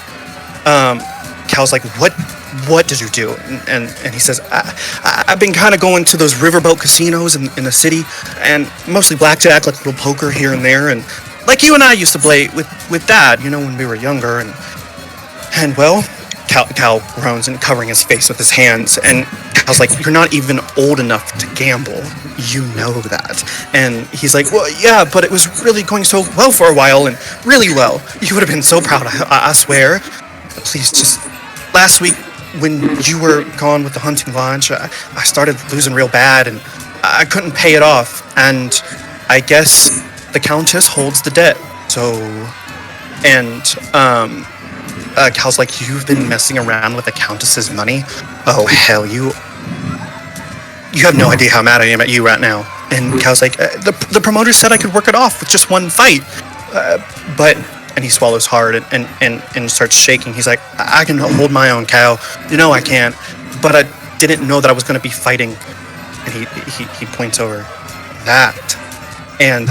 Cal's like, What did you do?" And he says, I've been kind of going to those riverboat casinos in the city, and mostly blackjack, like a little poker here and there, and like you and I used to play with Dad, when we were younger, and well, Cal groans and covering his face with his hands, and Cal's like, "You're not even old enough to gamble. You know that." And he's like, "Well, yeah, but it was really going so well for a while, and really well. You would have been so proud, I swear. Please, just last week, when you were gone with the hunting lodge, I started losing real bad, and I couldn't pay it off, and I guess the Countess holds the debt, so..." And Cal's like, "You've been messing around with the Countess's money? Oh, hell, you have no idea how mad I am at you right now." And Cal's like, the promoter said I could work it off with just one fight, but..." And he swallows hard and starts shaking. He's like, "I can hold my own, Cal. I can. But I didn't know that I was going to be fighting." And he points over that. And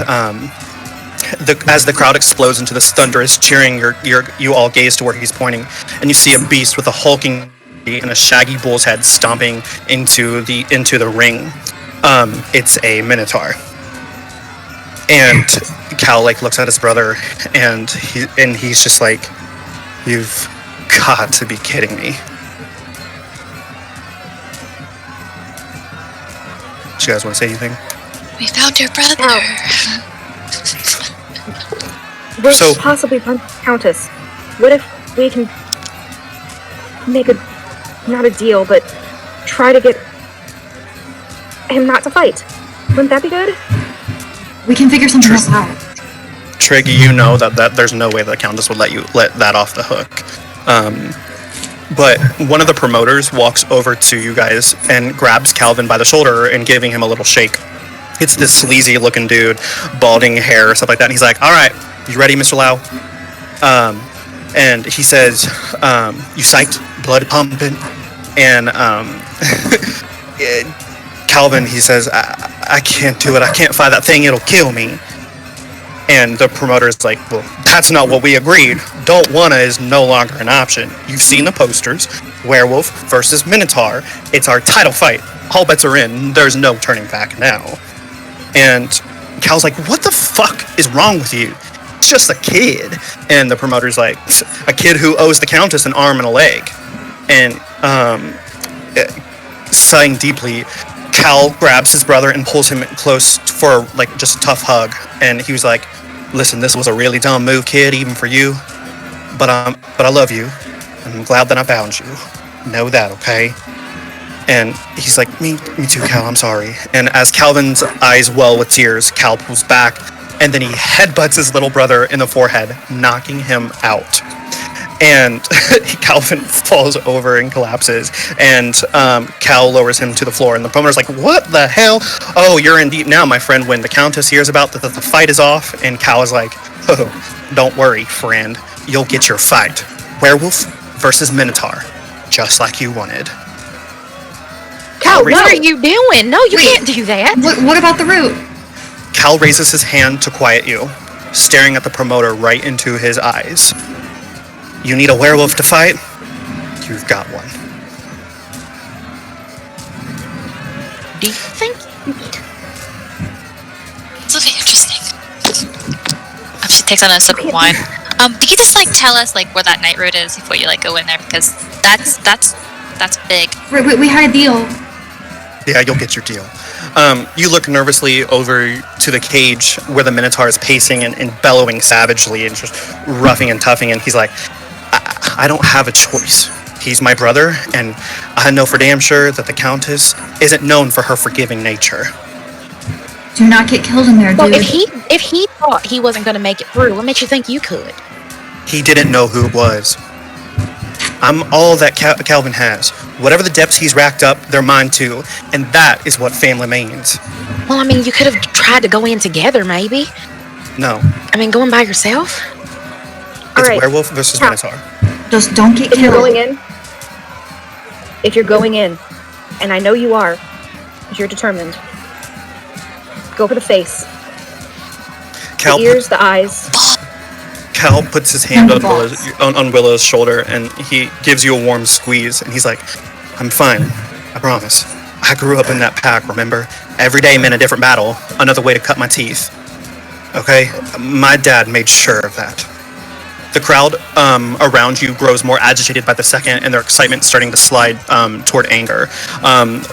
as the crowd explodes into this thunderous cheering, you all gaze to where he's pointing, and you see a beast with a hulking and a shaggy bull's head stomping into the ring. It's a minotaur. And Cal looks at his brother, and he's just like, "You've got to be kidding me." Do you guys want to say anything? We found your brother. We're possibly Countess. What if we can make not a deal, but try to get him not to fight? Wouldn't that be good? We can figure something else out. Trig, you know that there's no way the Countess would let that off the hook. But one of the promoters walks over to you guys and grabs Calvin by the shoulder and giving him a little shake. It's this sleazy looking dude, balding hair, stuff like that. And he's like, "All right, you ready, Mr. Lau?" And he says, "You psyched? Blood pumping?" And Calvin, he says, I can't do it. I can't fight that thing. It'll kill me." And the promoter's like, "Well, that's not what we agreed. Don't wanna is no longer an option. You've seen the posters. Werewolf versus Minotaur. It's our title fight. All bets are in. There's no turning back now." And Cal's like, "What the fuck is wrong with you? It's just a kid." And the promoter's like, "A kid who owes the Countess an arm and a leg." And sighing deeply, Cal grabs his brother and pulls him close for like just a tough hug, and he was like, "Listen, this was a really dumb move, kid, even for you. But I love you, and I'm glad that I found you. Know that, okay?" And he's like, me too, Cal, I'm sorry. And as Calvin's eyes well with tears, Cal pulls back, and then he headbutts his little brother in the forehead, knocking him out. And Calvin falls over and collapses, and Cal lowers him to the floor, and the promoter's like, "What the hell? Oh, you're in deep now, my friend, when the Countess hears about that the fight is off." And Cal is like, "Oh, don't worry, friend. You'll get your fight. Werewolf versus Minotaur, just like you wanted." Cal, what are you doing? No, you can't do that. What about the root? Cal raises his hand to quiet you, staring at the promoter right into his eyes. "You need a werewolf to fight? You've got one." Do you think? This will be interesting. She takes on a sip of wine. Can you just like tell us like where that night road is before you like go in there, because that's big. We had a deal. Yeah, you'll get your deal. You look nervously over to the cage where the Minotaur is pacing and bellowing savagely and just roughing and toughing, and he's like, I don't have a choice. He's my brother, and I know for damn sure that the Countess isn't known for her forgiving nature. Do not get killed in there, dude. Well, if he thought he wasn't going to make it through, what makes you think you could? He didn't know who it was. I'm all that Calvin has. Whatever the depths he's racked up, they're mine too, and that is what family means. Well, I mean, you could have tried to go in together, maybe. No. I mean, going by yourself? It's werewolf versus Minotaur. Just don't get killed. If you're going in, and I know you are, because you're determined, go for the face. The ears, the eyes. Cal puts his hand on Willow's shoulder, and he gives you a warm squeeze, and he's like, "I'm fine, I promise. I grew up in that pack, remember? Every day meant a different battle, another way to cut my teeth. Okay? My dad made sure of that." The crowd around you grows more agitated by the second, and their excitement starting to slide toward anger.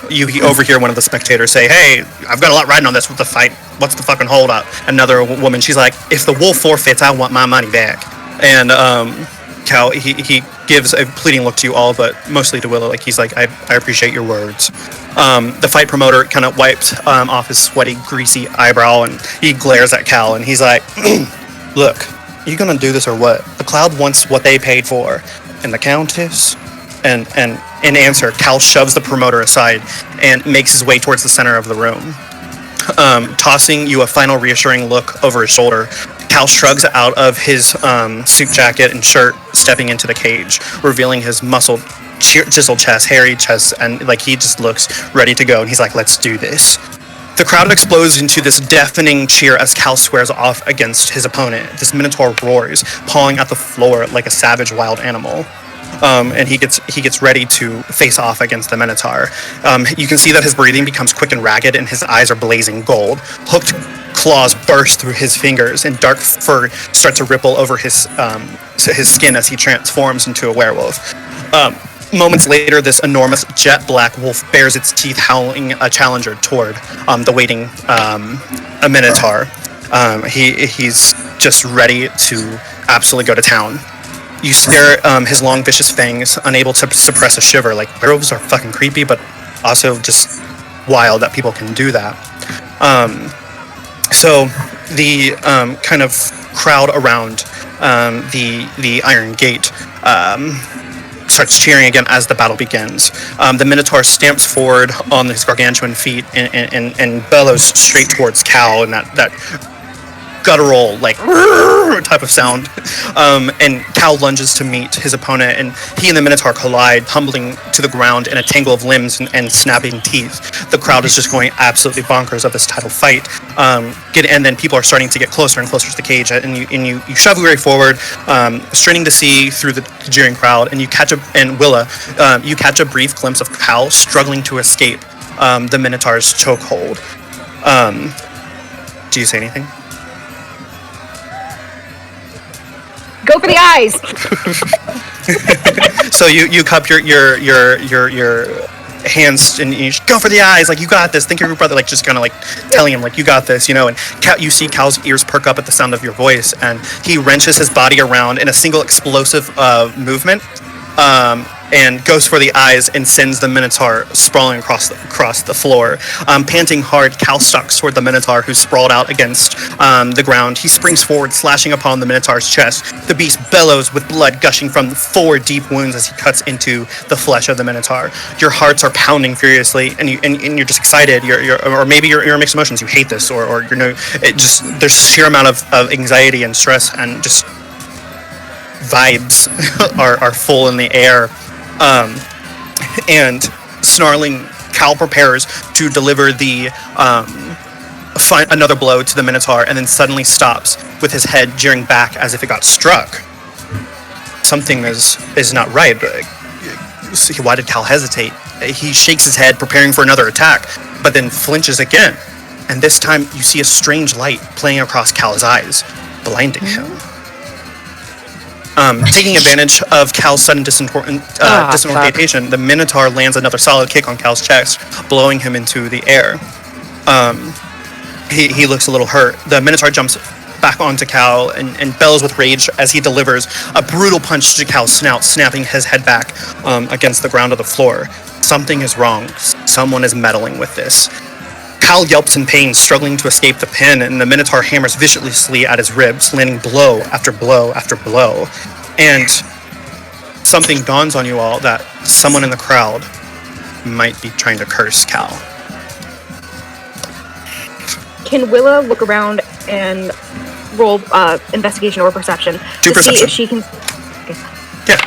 You overhear one of the spectators say, "Hey, I've got a lot riding on this with the fight. What's the fucking hold up?" Another woman, she's like, "If the wolf forfeits, I want my money back." And Cal, he gives a pleading look to you all, but mostly to Willow. Like, he's like, I appreciate your words. The fight promoter kind of wiped off his sweaty, greasy eyebrow, and he glares at Cal, and he's like, "Look, you gonna do this or what? The Cloud wants what they paid for, and the Countess." And in answer, Cal shoves the promoter aside and makes his way towards the center of the room. Tossing you a final reassuring look over his shoulder, Cal shrugs out of his suit jacket and shirt, stepping into the cage, revealing his muscled, chiseled chest, hairy chest, and like he just looks ready to go. And he's like, "Let's do this." The crowd explodes into this deafening cheer as Cal squares off against his opponent. This Minotaur roars, pawing at the floor like a savage wild animal. And he gets ready to face off against the Minotaur. You can see that his breathing becomes quick and ragged, and his eyes are blazing gold. Hooked claws burst through his fingers, and dark fur starts to ripple over his skin as he transforms into a werewolf. Moments later, this enormous jet black wolf bares its teeth, howling a challenger toward the waiting a Minotaur. He's just ready to absolutely go to town. You stare at his long, vicious fangs, unable to suppress a shiver. Like, werewolves are fucking creepy, but also just wild that people can do that. So the kind of crowd around the Iron Gate starts cheering again as the battle begins. The Minotaur stamps forward on his gargantuan feet and bellows straight towards Cal in that guttural, like, type of sound. And Cal lunges to meet his opponent, and he and the Minotaur collide, tumbling to the ground in a tangle of limbs and snapping teeth. The crowd is just going absolutely bonkers of this title fight. And then people are starting to get closer and closer to the cage, and you shove your way forward, straining to see through the jeering crowd, and you catch a brief glimpse of Cal struggling to escape the Minotaur's chokehold. Do you say anything? Go for the eyes. So you cup your hands, and you go for the eyes, like, you got this, think of your brother, like, just kind of like telling him, like, you got this, and you see Cal's ears perk up at the sound of your voice, and he wrenches his body around in a single explosive movement, and goes for the eyes and sends the Minotaur sprawling across the floor. Panting hard, Cal stalks toward the Minotaur, who's sprawled out against the ground. He springs forward, slashing upon the Minotaur's chest. The beast bellows with blood gushing from 4 deep wounds as he cuts into the flesh of the Minotaur. Your hearts are pounding furiously, and you're just excited. Or maybe you're mixed emotions. You hate this, or there's sheer amount of anxiety and stress, and just vibes are full in the air. And snarling, Cal prepares to deliver the another blow to the Minotaur, and then suddenly stops with his head jeering back as if it got struck. Something is not right. Why did Cal hesitate? He shakes his head, preparing for another attack, but then flinches again. And this time, you see a strange light playing across Cal's eyes, blinding him. Taking advantage of Cal's sudden disorientation, the Minotaur lands another solid kick on Cal's chest, blowing him into the air. He looks a little hurt. The Minotaur jumps back onto Cal and bellows with rage as he delivers a brutal punch to Cal's snout, snapping his head back against the ground of the floor. Something is wrong. Someone is meddling with this. Cal yelps in pain, struggling to escape the pin, and the Minotaur hammers viciously at his ribs, landing blow after blow after blow. And something dawns on you all, that someone in the crowd might be trying to curse Cal. Can Willa look around and roll investigation or perception Do to perception. see if she can... Okay. Yeah.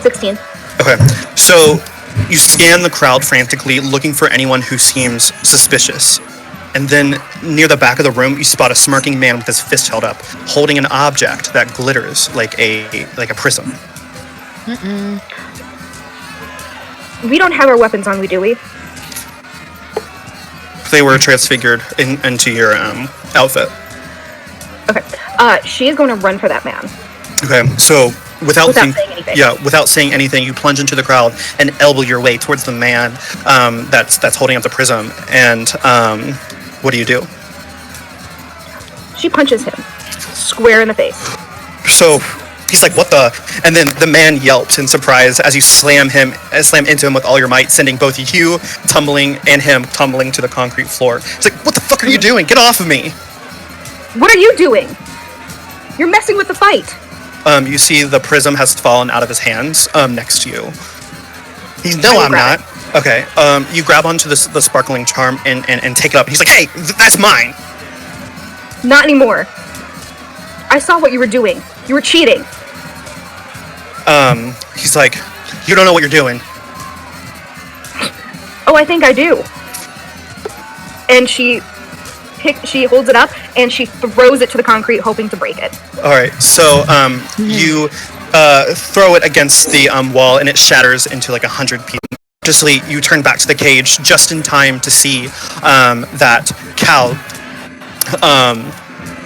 16. Okay. So you scan the crowd frantically, looking for anyone who seems suspicious. And then, near the back of the room, you spot a smirking man with his fist held up, holding an object that glitters like a prism. We don't have our weapons on, do we? They were transfigured into your outfit. Okay. She is going to run for that man. Okay, so without saying anything. Yeah, without saying anything, you plunge into the crowd and elbow your way towards the man that's holding up the prism. And what do you do? She punches him square in the face. So he's like, "What the?" And then the man yelps in surprise as you slam into him with all your might, sending both you tumbling and him tumbling to the concrete floor. It's like, "What the fuck are you doing? Get off of me!" What are you doing? You're messing with the fight. You see the prism has fallen out of his hands next to you. He's, "No, I'm not." Okay, you grab onto the sparkling charm and take it up. He's like, "Hey, that's mine." Not anymore. I saw what you were doing. You were cheating. He's like, "You don't know what you're doing." Oh, I think I do. And she holds it up and she throws it to the concrete, hoping to break it. All right, so you throw it against the wall and it shatters into like 100 pieces. Cautiously, you turn back to the cage just in time to see that Cal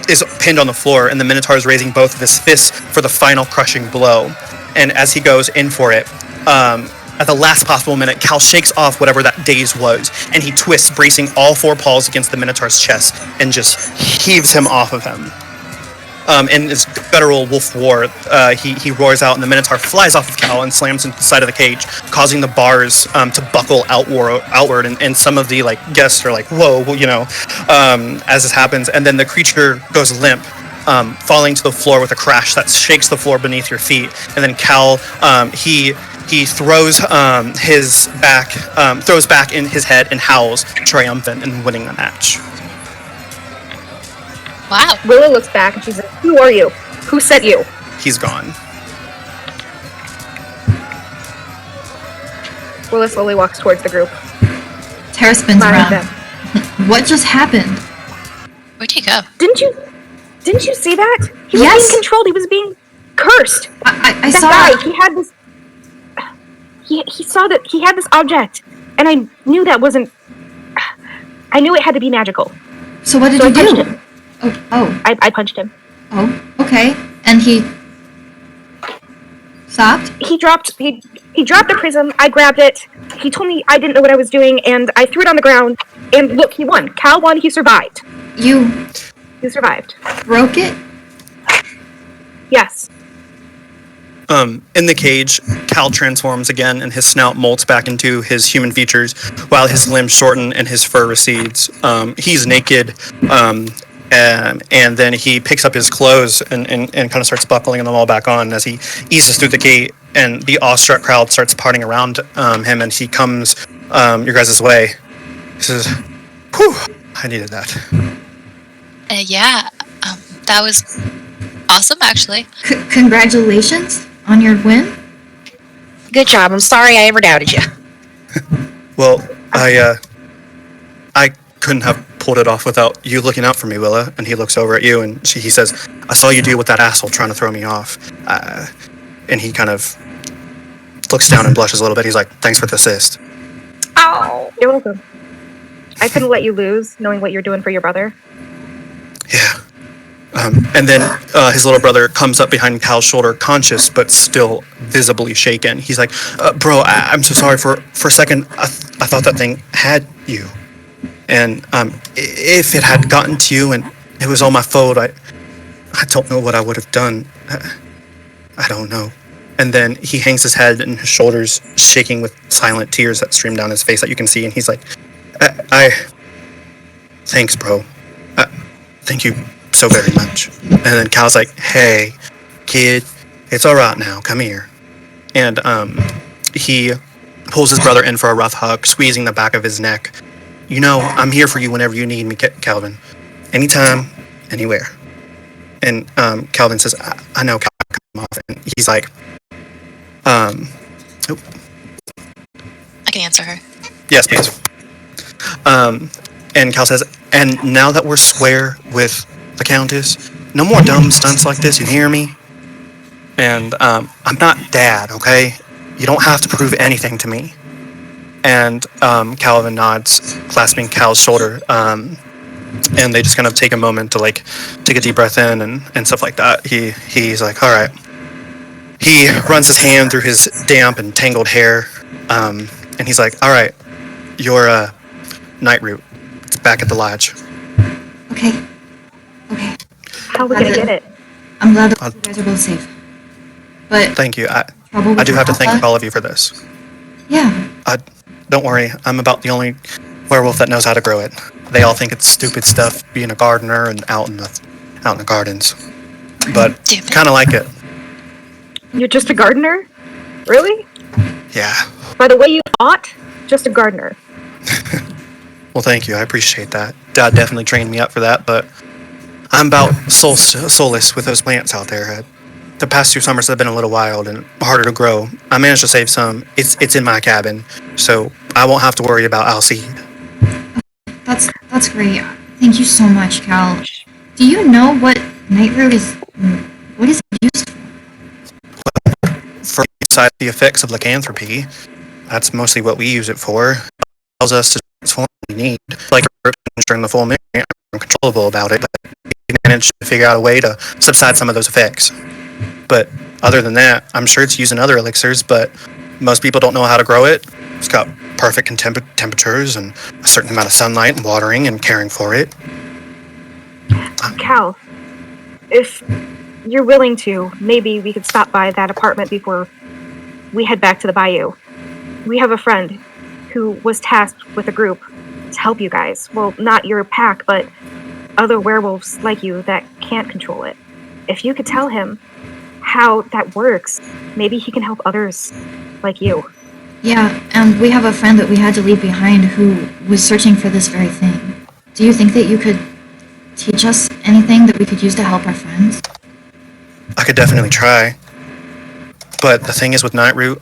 is pinned on the floor, and the Minotaur is raising both of his fists for the final crushing blow. And as he goes in for it, at the last possible minute, Cal shakes off whatever that daze was, and he twists, bracing all 4 paws against the Minotaur's chest, and just heaves him off of him. In his guttural wolf roar, he roars out, and the Minotaur flies off of Cal and slams into the side of the cage, causing the bars to buckle outward, and some of the guests are like, "Whoa," as this happens, and then the creature goes limp, falling to the floor with a crash that shakes the floor beneath your feet, and then Cal, he throws throws back in his head and howls, triumphant in winning the match. Wow. Willa looks back and she's like, "Who are you? Who sent you?" He's gone. Willa slowly walks towards the group. Tara spins Smiling around. at them. What just happened? Where'd he go? Didn't you see that? He was Yes. being controlled. He was being cursed. I That saw guy, it. he had this... He saw that he had this object. And I knew that wasn't... I knew it had to be magical. So what did So I you punched do? him. Oh, I punched him. oh, okay. And he... Stopped? He dropped the prism. I grabbed it. He told me I didn't know what I was doing, and I threw it on the ground. And look, he won. Cal won. He survived. You He survived. broke it? Yes. In the cage, Cal transforms again, and his snout molts back into his human features, while his limbs shorten and his fur recedes. He's naked, and then he picks up his clothes and kind of starts buckling them all back on as he eases through the gate, and the awestruck crowd starts parting around him, and he comes your guys' way. He says, "Whew, I needed that." Yeah, that was awesome, actually. Congratulations on your win. Good job. I'm sorry I ever doubted you. Well, I couldn't have pulled it off without you looking out for me, Willa. And he looks over at you, and he says, "I saw you deal with that asshole trying to throw me off." And he kind of looks down and blushes a little bit. He's like, "Thanks for the assist." Oh, you're welcome. I couldn't let you lose, knowing what you're doing for your brother. Yeah. And then his little brother comes up behind Cal's shoulder, conscious but still visibly shaken. He's like, "Bro, I'm so sorry. For a second, I thought that thing had you. And if it had gotten to you and it was all my fault, I don't know what I would have done. I don't know." And then he hangs his head and his shoulders shaking with silent tears that stream down his face that you can see. And he's like, thanks, bro. Thank you so very much." And then Cal's like, "Hey, kid, it's all right now. Come here." And he pulls his brother in for a rough hug, squeezing the back of his neck. "You know, I'm here for you whenever you need me, Calvin. Anytime, anywhere." And Calvin says, I know, Calvin, come off. And he's like, I can answer her. "Yes, please." And Cal says, "And now that we're square with the Countess, no more dumb stunts like this, you hear me? And I'm not Dad, okay? You don't have to prove anything to me." And Calvin nods, clasping Cal's shoulder, and they just kind of take a moment to like take a deep breath in and stuff like that. He's like, "All right." He runs his hand through his damp and tangled hair, and he's like, "All right, your night route. It's back at the lodge." Okay. How are we gonna get it? I'm glad that you guys are both safe. But Thank you. I trouble do with have to thank Alpha? all of you for this. Yeah. Don't worry, I'm about the only werewolf that knows how to grow it. They all think it's stupid stuff being a gardener and out in the gardens, but Damn it. kind of like it. You're just a gardener? Really? Yeah. By the way you fought? Just a gardener. Well, thank you. I appreciate that. Dad definitely trained me up for that, but I'm about soulless with those plants out there. The past 2 summers have been a little wild and harder to grow. I managed to save some. It's in my cabin, so I won't have to worry about Alcide. That's great. Thank you so much, Cal. Do you know what Nightroot is? What is it used for? For besides the effects of lycanthropy, that's mostly what we use it for. It allows us to transform what we need. Like during the full moon, I'm uncontrollable about it, but we managed to figure out a way to subside some of those effects. But other than that, I'm sure it's used in other elixirs, but most people don't know how to grow it. It's got perfect temperatures and a certain amount of sunlight and watering and caring for it. Cal, if you're willing to, maybe we could stop by that apartment before we head back to the bayou. We have a friend who was tasked with a group to help you guys. Well, not your pack, but other werewolves like you that can't control it. If you could tell him how that works, maybe he can help others like you. Yeah, and we have a friend that we had to leave behind who was searching for this very thing. Do you think that you could teach us anything that we could use to help our friends? I could definitely try. But the thing is with Nightroot,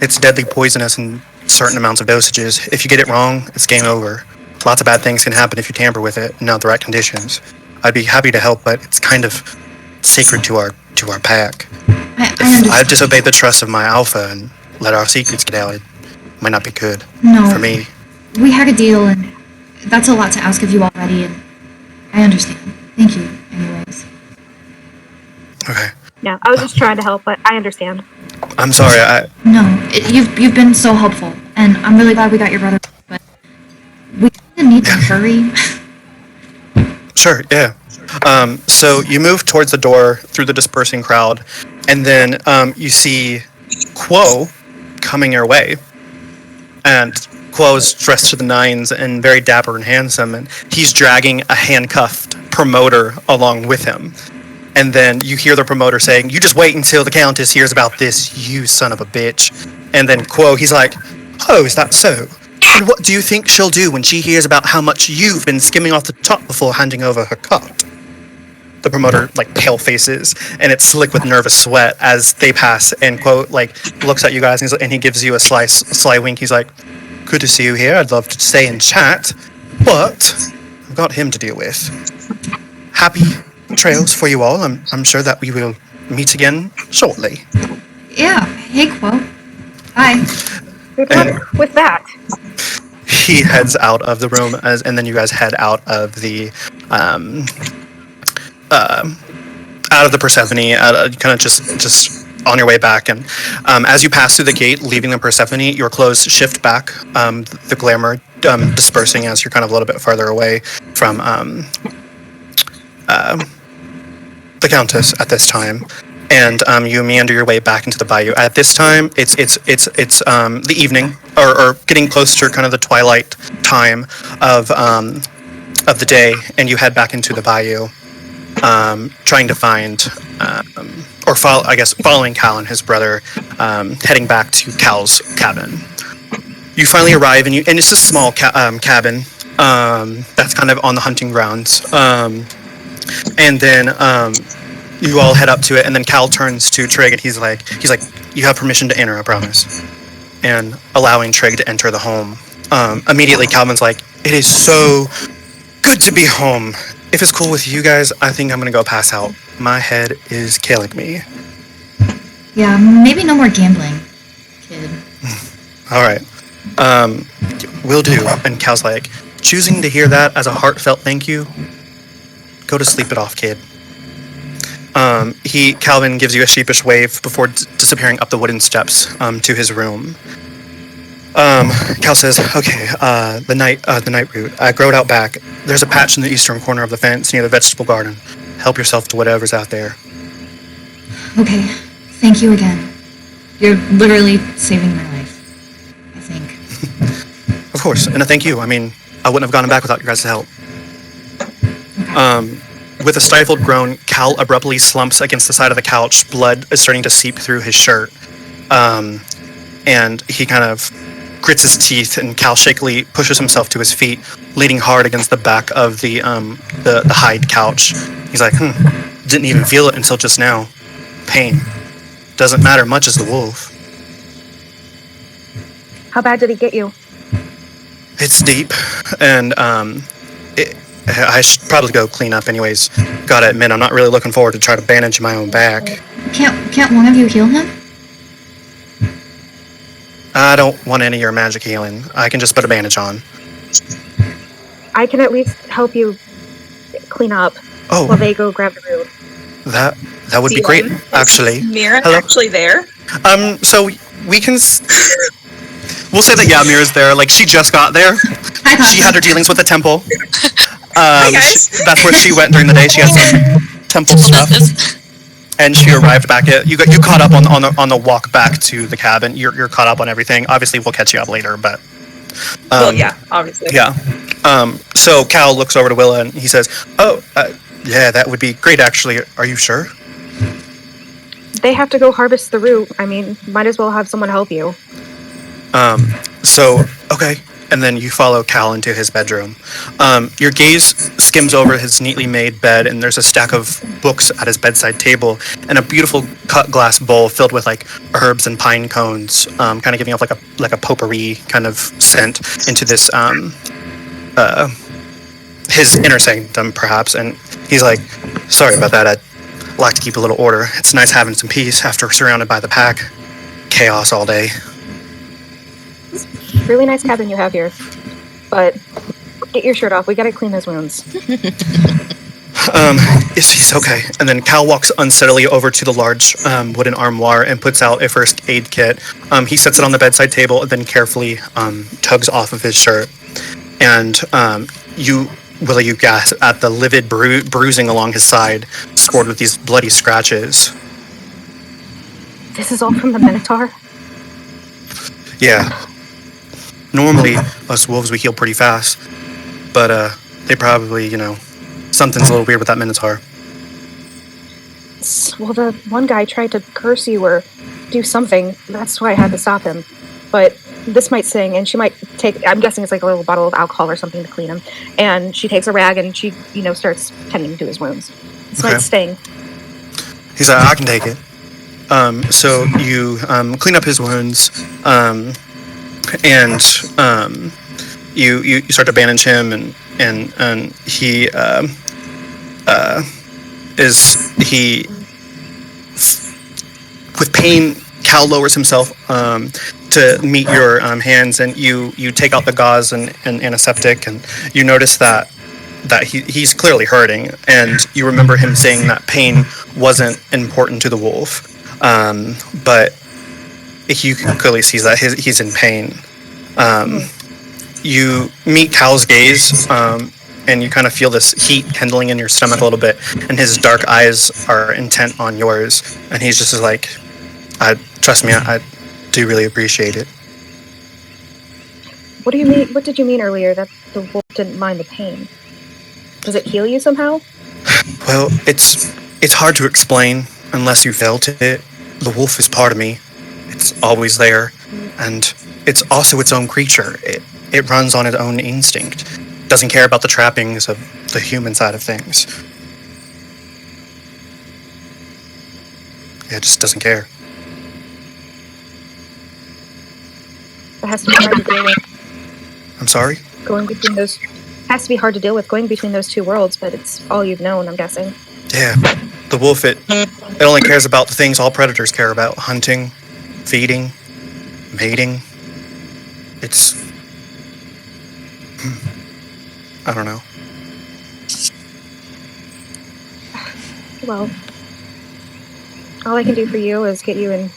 it's deadly poisonous in certain amounts of dosages. If you get it wrong, it's game over. Lots of bad things can happen if you tamper with it in not the right conditions. I'd be happy to help, but it's kind of sacred to our pack. I If understand. I've disobeyed the trust of my alpha and let our secrets get out, it might not be good No, for me. we had a deal, and that's a lot to ask of you already, and I understand. Thank you, anyways. Okay. Yeah, I was just trying to help, but I understand. I'm sorry. No, you've been so helpful, and I'm really glad we got your brother. But we need to hurry. Sure. Yeah. So you move towards the door through the dispersing crowd, and then you see Quo coming your way, and Quo's dressed to the nines and very dapper and handsome, and he's dragging a handcuffed promoter along with him. And then you hear the promoter saying, "You just wait until the Countess hears about this, you son of a bitch." And then Quo, he's like, "Oh, is that so? And what do you think she'll do when she hears about how much you've been skimming off the top before handing over her cut?" The promoter, like, pale faces, and it's slick with nervous sweat as they pass, and Quo, like, looks at you guys, and he gives you a sly wink. He's like, "Good to see you here. I'd love to stay and chat, but I've got him to deal with. Happy trails for you all. I'm sure that we will meet again shortly." Yeah. Hey, Quo. Bye. Good luck with that. He heads out of the room, and then you guys head out of the Persephone, kind of just on your way back. And as you pass through the gate, leaving the Persephone, your clothes shift back, the glamour dispersing as you're kind of a little bit farther away from the Countess at this time. And you meander your way back into the bayou. At this time, it's the evening, or getting close to kind of the twilight time of the day, and you head back into the bayou, trying to find, following Cal and his brother, heading back to Cal's cabin. You finally arrive, and it's a small cabin that's kind of on the hunting grounds, and then you all head up to it, and then Cal turns to Trig, and he's like, "You have permission to enter, I promise." And allowing Trig to enter the home. Immediately, Calvin's like, "It is so good to be home. If it's cool with you guys, I think I'm gonna go pass out. My head is killing me." Yeah, maybe no more gambling, kid. All right. Will do. And Cal's like, "Choosing to hear that as a heartfelt thank you, go to sleep it off, kid." Calvin gives you a sheepish wave before disappearing up the wooden steps to his room. Cal says, "Okay, the night root. I grow it out back. There's a patch in the eastern corner of the fence near the vegetable garden. Help yourself to whatever's out there." Okay, thank you again. You're literally saving my life, I think. Of course, and a thank you. I mean, I wouldn't have gone back without your guys' help. Okay. With a stifled groan, Cal abruptly slumps against the side of the couch. Blood is starting to seep through his shirt. And he kind of grits his teeth, and Cal shakily pushes himself to his feet, leaning hard against the back of the hide couch. He's like, didn't even feel it until just now. Pain. Doesn't matter much as the wolf. How bad did he get you? It's deep, and I should probably go clean up anyways. Gotta admit, I'm not really looking forward to try to bandage my own back. Can't one of you heal him? I don't want any of your magic healing. I can just put a bandage on. I can at least help you clean up Oh, while they go grab the root. that would be great, actually. Mira Hello? actually there? So we can... We'll say that, yeah, Mira's there. Like, she just got there. She had her dealings with the temple. Hi, guys. That's where she went during the day. She had some temple stuff. And she arrived back at... You caught up on the walk back to the cabin. You're caught up on everything. Obviously, we'll catch you up later, but... Well, yeah, obviously. Yeah. So Cal looks over to Willa, and he says, yeah, that would be great, actually. Are you sure? They have to go harvest the root. I mean, might as well have someone help you. Okay. And then you follow Cal into his bedroom. Your gaze skims over his neatly made bed, and there's a stack of books at his bedside table, and a beautiful cut glass bowl filled with like herbs and pine cones, kind of giving off like a potpourri kind of scent into this his inner sanctum, perhaps. And he's like, "Sorry about that. I'd like to keep a little order. It's nice having some peace after surrounded by the pack. Chaos all day." Really nice cabin you have here. But get your shirt off. We gotta clean those wounds. She's okay. And then Cal walks unsteadily over to the large wooden armoire and puts out a first aid kit. He sets it on the bedside table and then carefully tugs off of his shirt. And you gasp at the livid bruising along his side, scored with these bloody scratches. This is all from the Minotaur? Yeah. Normally, us wolves, we heal pretty fast. But they probably, something's a little weird with that Minotaur. Well, the one guy tried to curse you or do something. That's why I had to stop him. But this might sting, and she might take, I'm guessing it's like a little bottle of alcohol or something to clean him. And she takes a rag and she, starts tending to his wounds. This might sting. He's like, I can take it. So you clean up his wounds, and you start to bandage him, and he with pain. Cal lowers himself to meet your hands, and you take out the gauze and antiseptic, and you notice that he's clearly hurting, and you remember him saying that pain wasn't important to the wolf, but you can clearly see that he's in pain. You meet Cal's gaze, and you kind of feel this heat kindling in your stomach a little bit, and his dark eyes are intent on yours, and he's just like, trust me, I do really appreciate it. What do you mean? What did you mean earlier that the wolf didn't mind the pain? Does it heal you somehow? Well, it's hard to explain unless you felt it. The wolf is part of me. It's always there, and it's also its own creature. It runs on its own instinct. Doesn't care about the trappings of the human side of things. It just doesn't care. It has to be hard to deal with. I'm sorry? Has to be hard to deal with going between those two worlds, but it's all you've known, I'm guessing. Yeah. The wolf, it only cares about the things all predators care about. Hunting, feeding, mating. It's... I don't know. Well, all I can do for you is get you in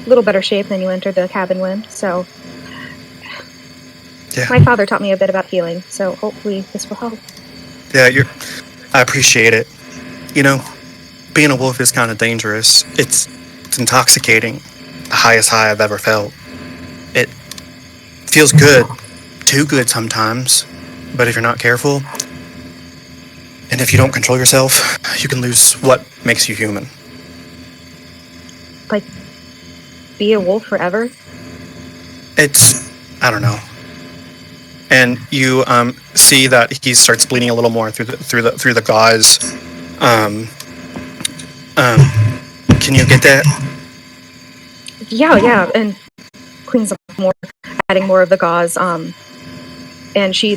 a little better shape than you entered the cabin in, so... Yeah. My father taught me a bit about healing, so hopefully this will help. Yeah, I appreciate it. Being a wolf is kind of dangerous. It's intoxicating. The highest high I've ever felt. It feels good. Too good sometimes. But if you're not careful, and if you don't control yourself, you can lose what makes you human. Like, be a wolf forever? I don't know. And you see that he starts bleeding a little more through the gauze. Can you get that? Yeah, and cleans up more, adding more of the gauze. And she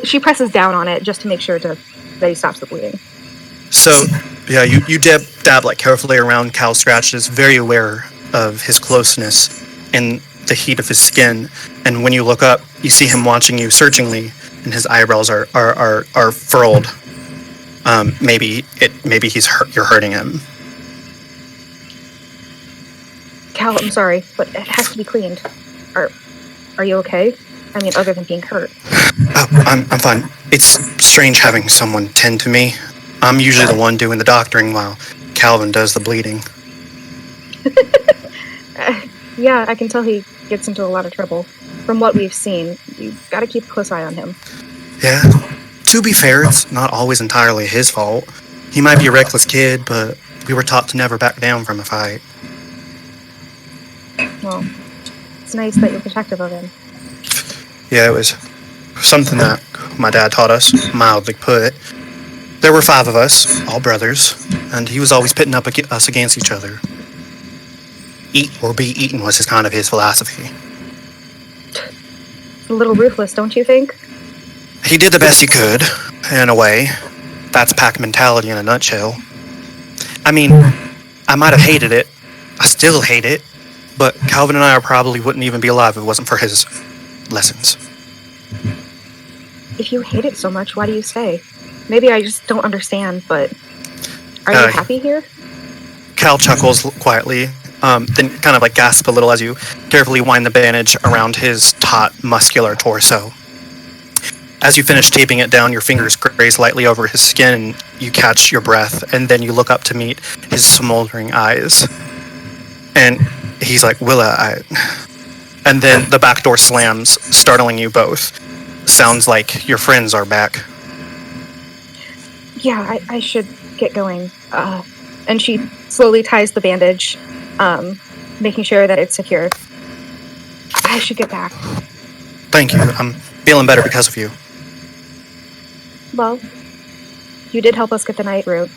she presses down on it just to make sure that he stops the bleeding. So yeah, you dab like carefully around Cal's scratches, very aware of his closeness and the heat of his skin. And when you look up, you see him watching you searchingly, and his eyebrows are furrowed. Maybe he's you're hurting him. Cal, I'm sorry, but it has to be cleaned. Are you okay? I mean, other than being hurt. Oh, I'm fine. It's strange having someone tend to me. I'm usually the one doing the doctoring while Calvin does the bleeding. Yeah, I can tell he gets into a lot of trouble. From what we've seen, you've got to keep a close eye on him. Yeah. To be fair, it's not always entirely his fault. He might be a reckless kid, but we were taught to never back down from a fight. Well, it's nice that you're protective of him. Yeah, it was something that my dad taught us, mildly put. There were 5 of us, all brothers, and he was always pitting us against each other. Eat or be eaten was his philosophy. A little ruthless, don't you think? He did the best he could, in a way. That's pack mentality in a nutshell. I mean, I might have hated it. I still hate it. But Calvin and I probably wouldn't even be alive if it wasn't for his lessons. If you hate it so much, why do you stay? Maybe I just don't understand, but... Are you happy here? Cal chuckles quietly, then kind of like gasps a little as you carefully wind the bandage around his taut, muscular torso. As you finish taping it down, your fingers graze lightly over his skin, and you catch your breath, and then you look up to meet his smoldering eyes. And he's like, Willa, And then the back door slams, startling you both. Sounds like your friends are back. Yeah, I should get going. And she slowly ties the bandage, making sure that it's secure. I should get back. Thank you. I'm feeling better because of you. Well, you did help us get the night route.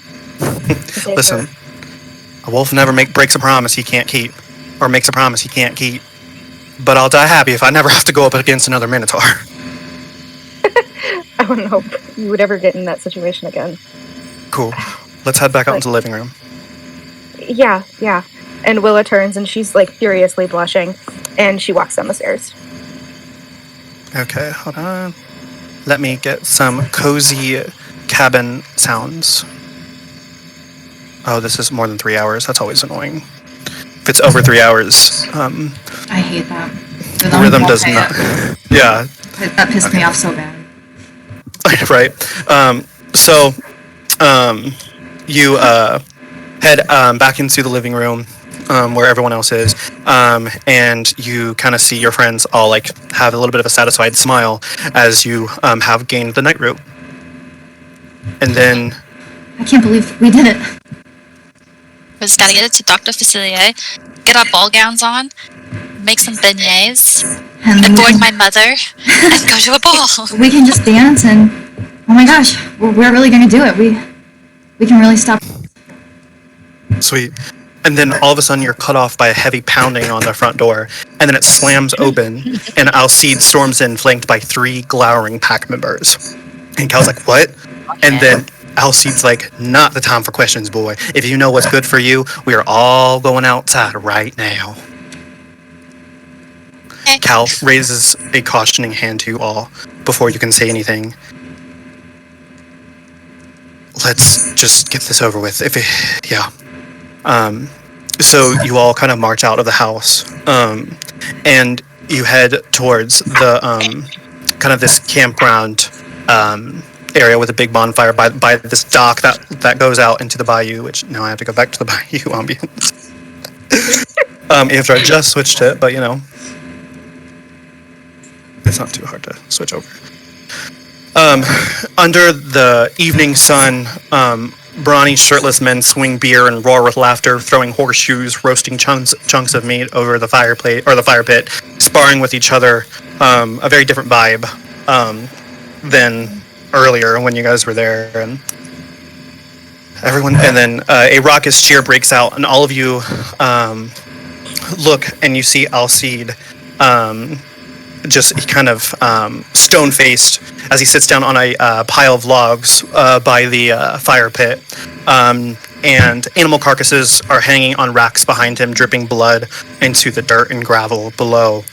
Listen, a wolf never breaks a promise he can't keep, or makes a promise he can't keep. But I'll die happy if I never have to go up against another minotaur. I wouldn't hope you would ever get in that situation again. Cool. Let's head back out into the living room. Yeah. And Willa turns and she's like furiously blushing, and she walks down the stairs. Okay, hold on. Let me get some cozy cabin sounds. Oh, this is more than 3 hours. That's always annoying. If it's over 3 hours, I hate that. The rhythm does not. Yeah. That pissed me off so bad. Right. You head back into the living room where everyone else is, and you kind of see your friends all like have a little bit of a satisfied smile as you have gained the night route. And then I can't believe we did it. We just gotta get it to Dr. Facilier, get our ball gowns on, make some beignets, and board my mother, and go to a ball. We can just dance and, oh my gosh, we're really gonna do it. We can really stop. Sweet. And then all of a sudden you're cut off by a heavy pounding on the front door, and then it slams open, and Alcide storms in flanked by 3 glowering pack members. And Cal's like, what? And then Alcide's like, not the time for questions, boy. If you know what's good for you, we are all going outside right now. Okay. Cal raises a cautioning hand to you all before you can say anything. Let's just get this over with. So you all kind of march out of the house, and you head towards the kind of this campground area with a big bonfire by this dock that goes out into the bayou, which now I have to go back to the bayou ambience. After I just switched it, but it's not too hard to switch over. Under the evening sun, brawny, shirtless men swing beer and roar with laughter, throwing horseshoes, roasting chunks of meat over the fire pit, sparring with each other. A very different vibe than earlier when you guys were there, and everyone. And then a raucous cheer breaks out, and all of you look, and you see Alcide, just kind of stone-faced as he sits down on a pile of logs by the fire pit, and animal carcasses are hanging on racks behind him, dripping blood into the dirt and gravel below.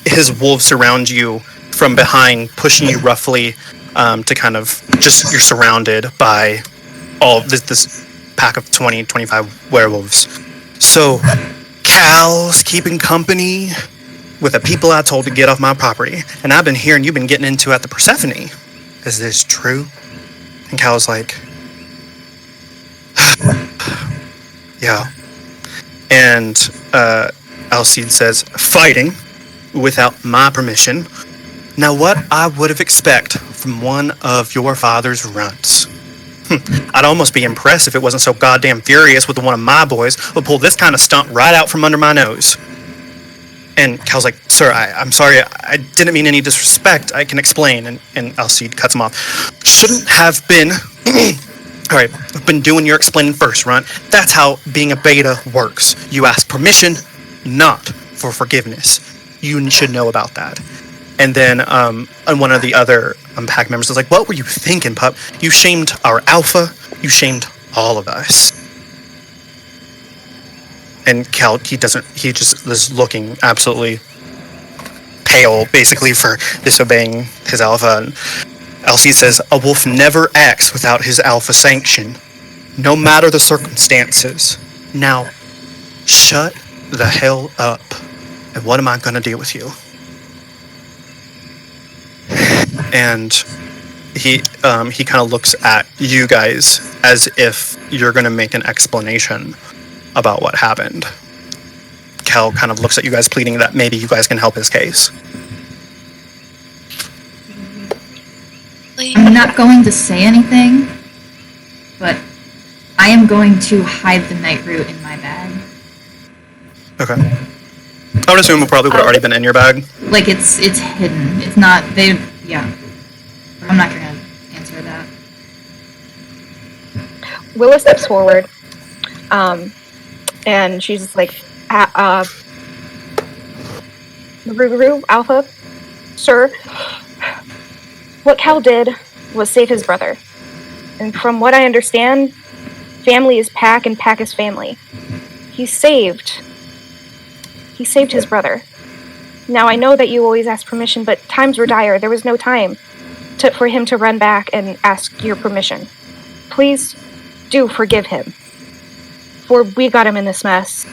His wolves surround you from behind, pushing you roughly to kind of just, you're surrounded by all this pack of 20, 25 werewolves. So, Cal's keeping company with the people I told to get off my property, and I've been hearing you've been getting into at the Persephone. Is this true? And Cal's like, yeah. And Alcide says, fighting without my permission. Now what I would have expected from one of your father's runts. I'd almost be impressed if it wasn't so goddamn furious with one of my boys would pull this kind of stunt right out from under my nose. And Cal's like, sir, I'm sorry, I didn't mean any disrespect. I can explain. And Alcide cuts him off. Shouldn't have been... All right, I've been doing your explaining first, Runt. That's how being a beta works. You ask permission, not for forgiveness. You should know about that. And then and one of the other pack members was like, what were you thinking, pup? You shamed our alpha. You shamed all of us. And Cal, he just is looking absolutely pale, basically, for disobeying his alpha. And Alcide says, "A wolf never acts without his alpha sanction, no matter the circumstances. Now, shut the hell up. And what am I going to do with you?" And he kind of looks at you guys as if you're going to make an explanation about what happened. Cal kind of looks at you guys, pleading that maybe you guys can help his case. I'm not going to say anything, but I am going to hide the night root in my bag. Okay. I would assume it probably would have already been in your bag. Like it's hidden. It's not. Yeah. I'm not gonna answer that. Willa steps forward, and she's just like, Ruru, Alpha, sir, what Cal did was save his brother. And from what I understand, family is pack and pack is family. He saved his brother. Now, I know that you always ask permission, but times were dire. There was no time for him to run back and ask your permission. Please do forgive him, for we got him in this mess.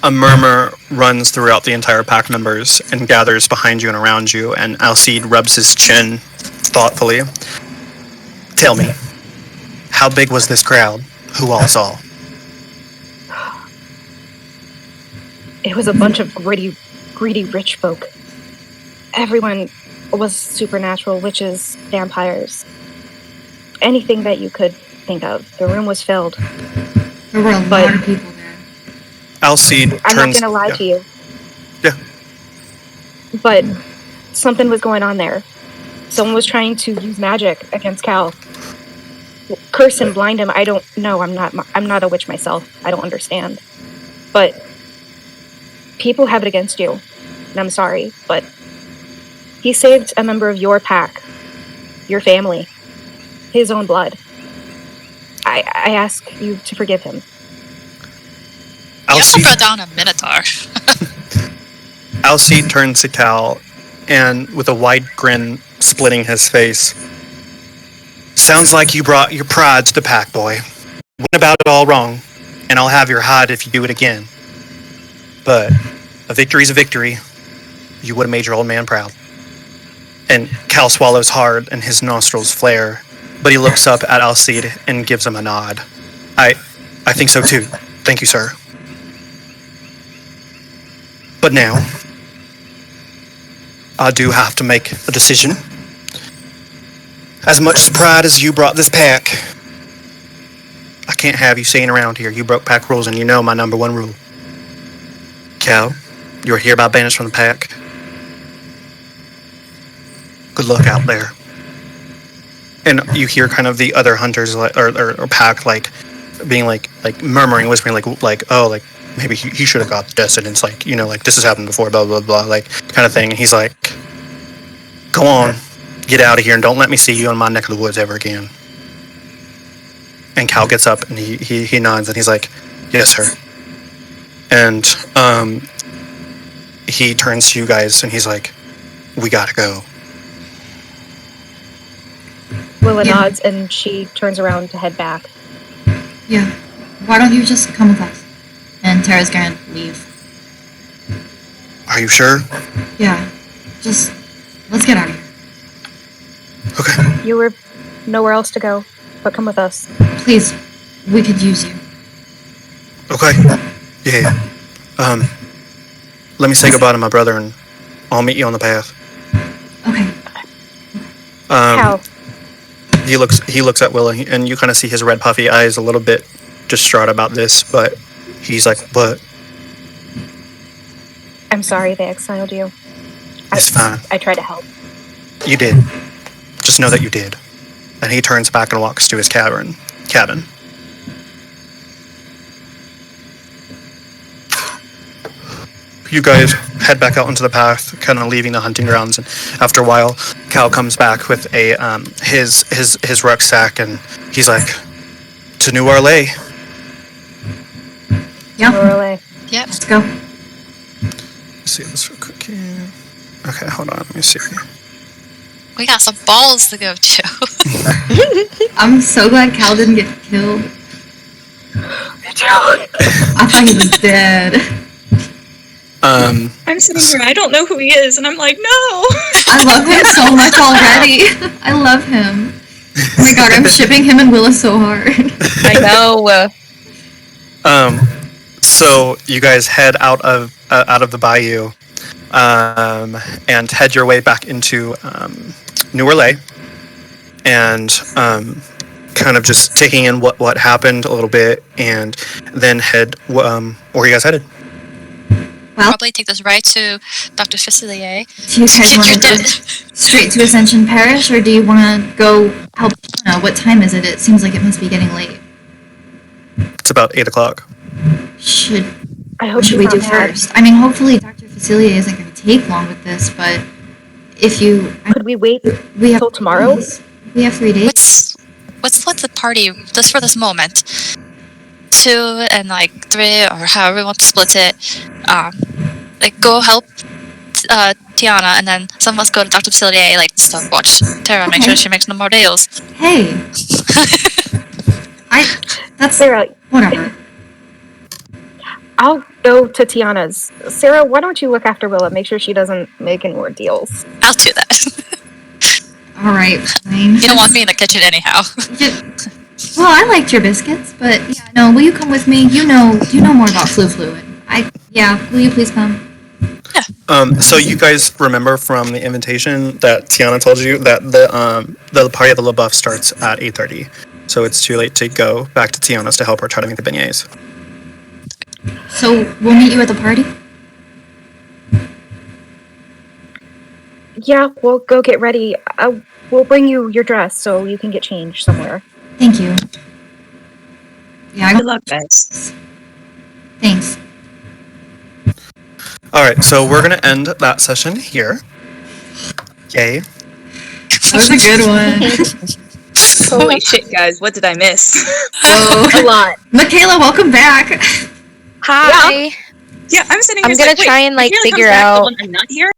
A murmur runs throughout the entire pack members and gathers behind you and around you, and Alcide rubs his chin thoughtfully. Tell me, how big was this crowd? Who all saw? It was a bunch of greedy rich folk. Everyone was supernatural, witches, vampires. Anything that you could think of. The room was filled. There were a lot of people there. Alcide turns... I'm not going to lie to you. Yeah. But something was going on there. Someone was trying to use magic against Cal. Curse him, blind him, I don't know. I'm not a witch myself. I don't understand. But people have it against you. And I'm sorry, but he saved a member of your pack, your family, his own blood. I ask you to forgive him. You also brought down a minotaur. Alcide turns to Cal, and with a wide grin splitting his face, sounds like you brought your pride to the pack, boy. Went about it all wrong, and I'll have your hide if you do it again. But a victory's a victory. You would have made your old man proud. And Cal swallows hard, and his nostrils flare, but he looks up at Alcide and gives him a nod. I think so too. Thank you, sir. But now, I do have to make a decision. As much pride as you brought this pack, I can't have you staying around here. You broke pack rules, and you know my number one rule. Cal, you are hereby banished from the pack. Good luck out there. And you hear kind of the other hunters or pack being like murmuring, whispering like oh, like maybe he should have got the descendants, like, you know, like this has happened before, blah blah blah, like kind of thing. And he's like, go on, get out of here, and don't let me see you in my neck of the woods ever again. And Cal gets up and he nods and he's like, yes, sir. And he turns to you guys and he's like, we gotta go. Willa nods and she turns around to head back. Yeah. Why don't you just come with us? And Tara's gonna leave. Are you sure? Yeah. Just let's get out of here. Okay. You were nowhere else to go, but come with us. Please, we could use you. Okay. Yeah. Let me say goodbye to my brother and I'll meet you on the path. Okay. Cal. He looks at Willa and you kind of see his red puffy eyes a little bit distraught about this, but he's like, what? I'm sorry they exiled you. It's fine. I tried to help. You did. Just know that you did. And he turns back and walks to his cabin. You guys head back out into the path, kind of leaving the hunting grounds. And after a while, Cal comes back with a his rucksack, and he's like, "To New Orleans." Yeah. New Orleans. Yep. Let's go. Let's see this real quick here. Okay, hold on. Let me see. We got some balls to go to. I'm so glad Cal didn't get killed. I thought he was dead. I'm sitting here, I don't know who he is, and I'm like, no! I love him so much already. I love him. Oh my god, I'm shipping him and Willa so hard. I know. So you guys head out of the bayou, and head your way back into New Orleans, and kind of just taking in what happened a little bit, and then head where are you guys headed? Probably take this right to Dr. Facilier. Do you guys want to go straight to Ascension Parish, or do you want to go help? What time is it? It seems like it must be getting late. It's about 8 o'clock. Should what should we do first? I mean, hopefully Dr. Facilier isn't going to take long with this, but if you... Could we wait we have till tomorrow? We have 3 days. Let's split the party just for this moment. 2 and 3, or however we want to split it. Go help Tiana, and then some of us go to Dr. Facilier, to watch Tara, make sure she makes no more deals. Hey! That's... Sarah, whatever. I'll go to Tiana's. Sarah, why don't you look after Willa? Make sure she doesn't make any more deals. I'll do that. Alright, fine. You don't want me in the kitchen anyhow. Well, I liked your biscuits, but yeah, no, will you come with me? You know more about fluid. Will you please come? Yeah. So you guys remember from the invitation that Tiana told you that the party at the LaBeouf starts at 8:30. So it's too late to go back to Tiana's to help her try to make the beignets. So we'll meet you at the party? Yeah, we'll go get ready. We'll bring you your dress so you can get changed somewhere. Thank you. Yeah, Good luck, guys. Thanks. Alright, so we're going to end that session here. Yay. That was a good one. Holy shit, guys, what did I miss? A lot. Michaela, welcome back. Hi. Yeah, I'm sitting here. I'm gonna try and Michaela figure comes back out. when I'm not here.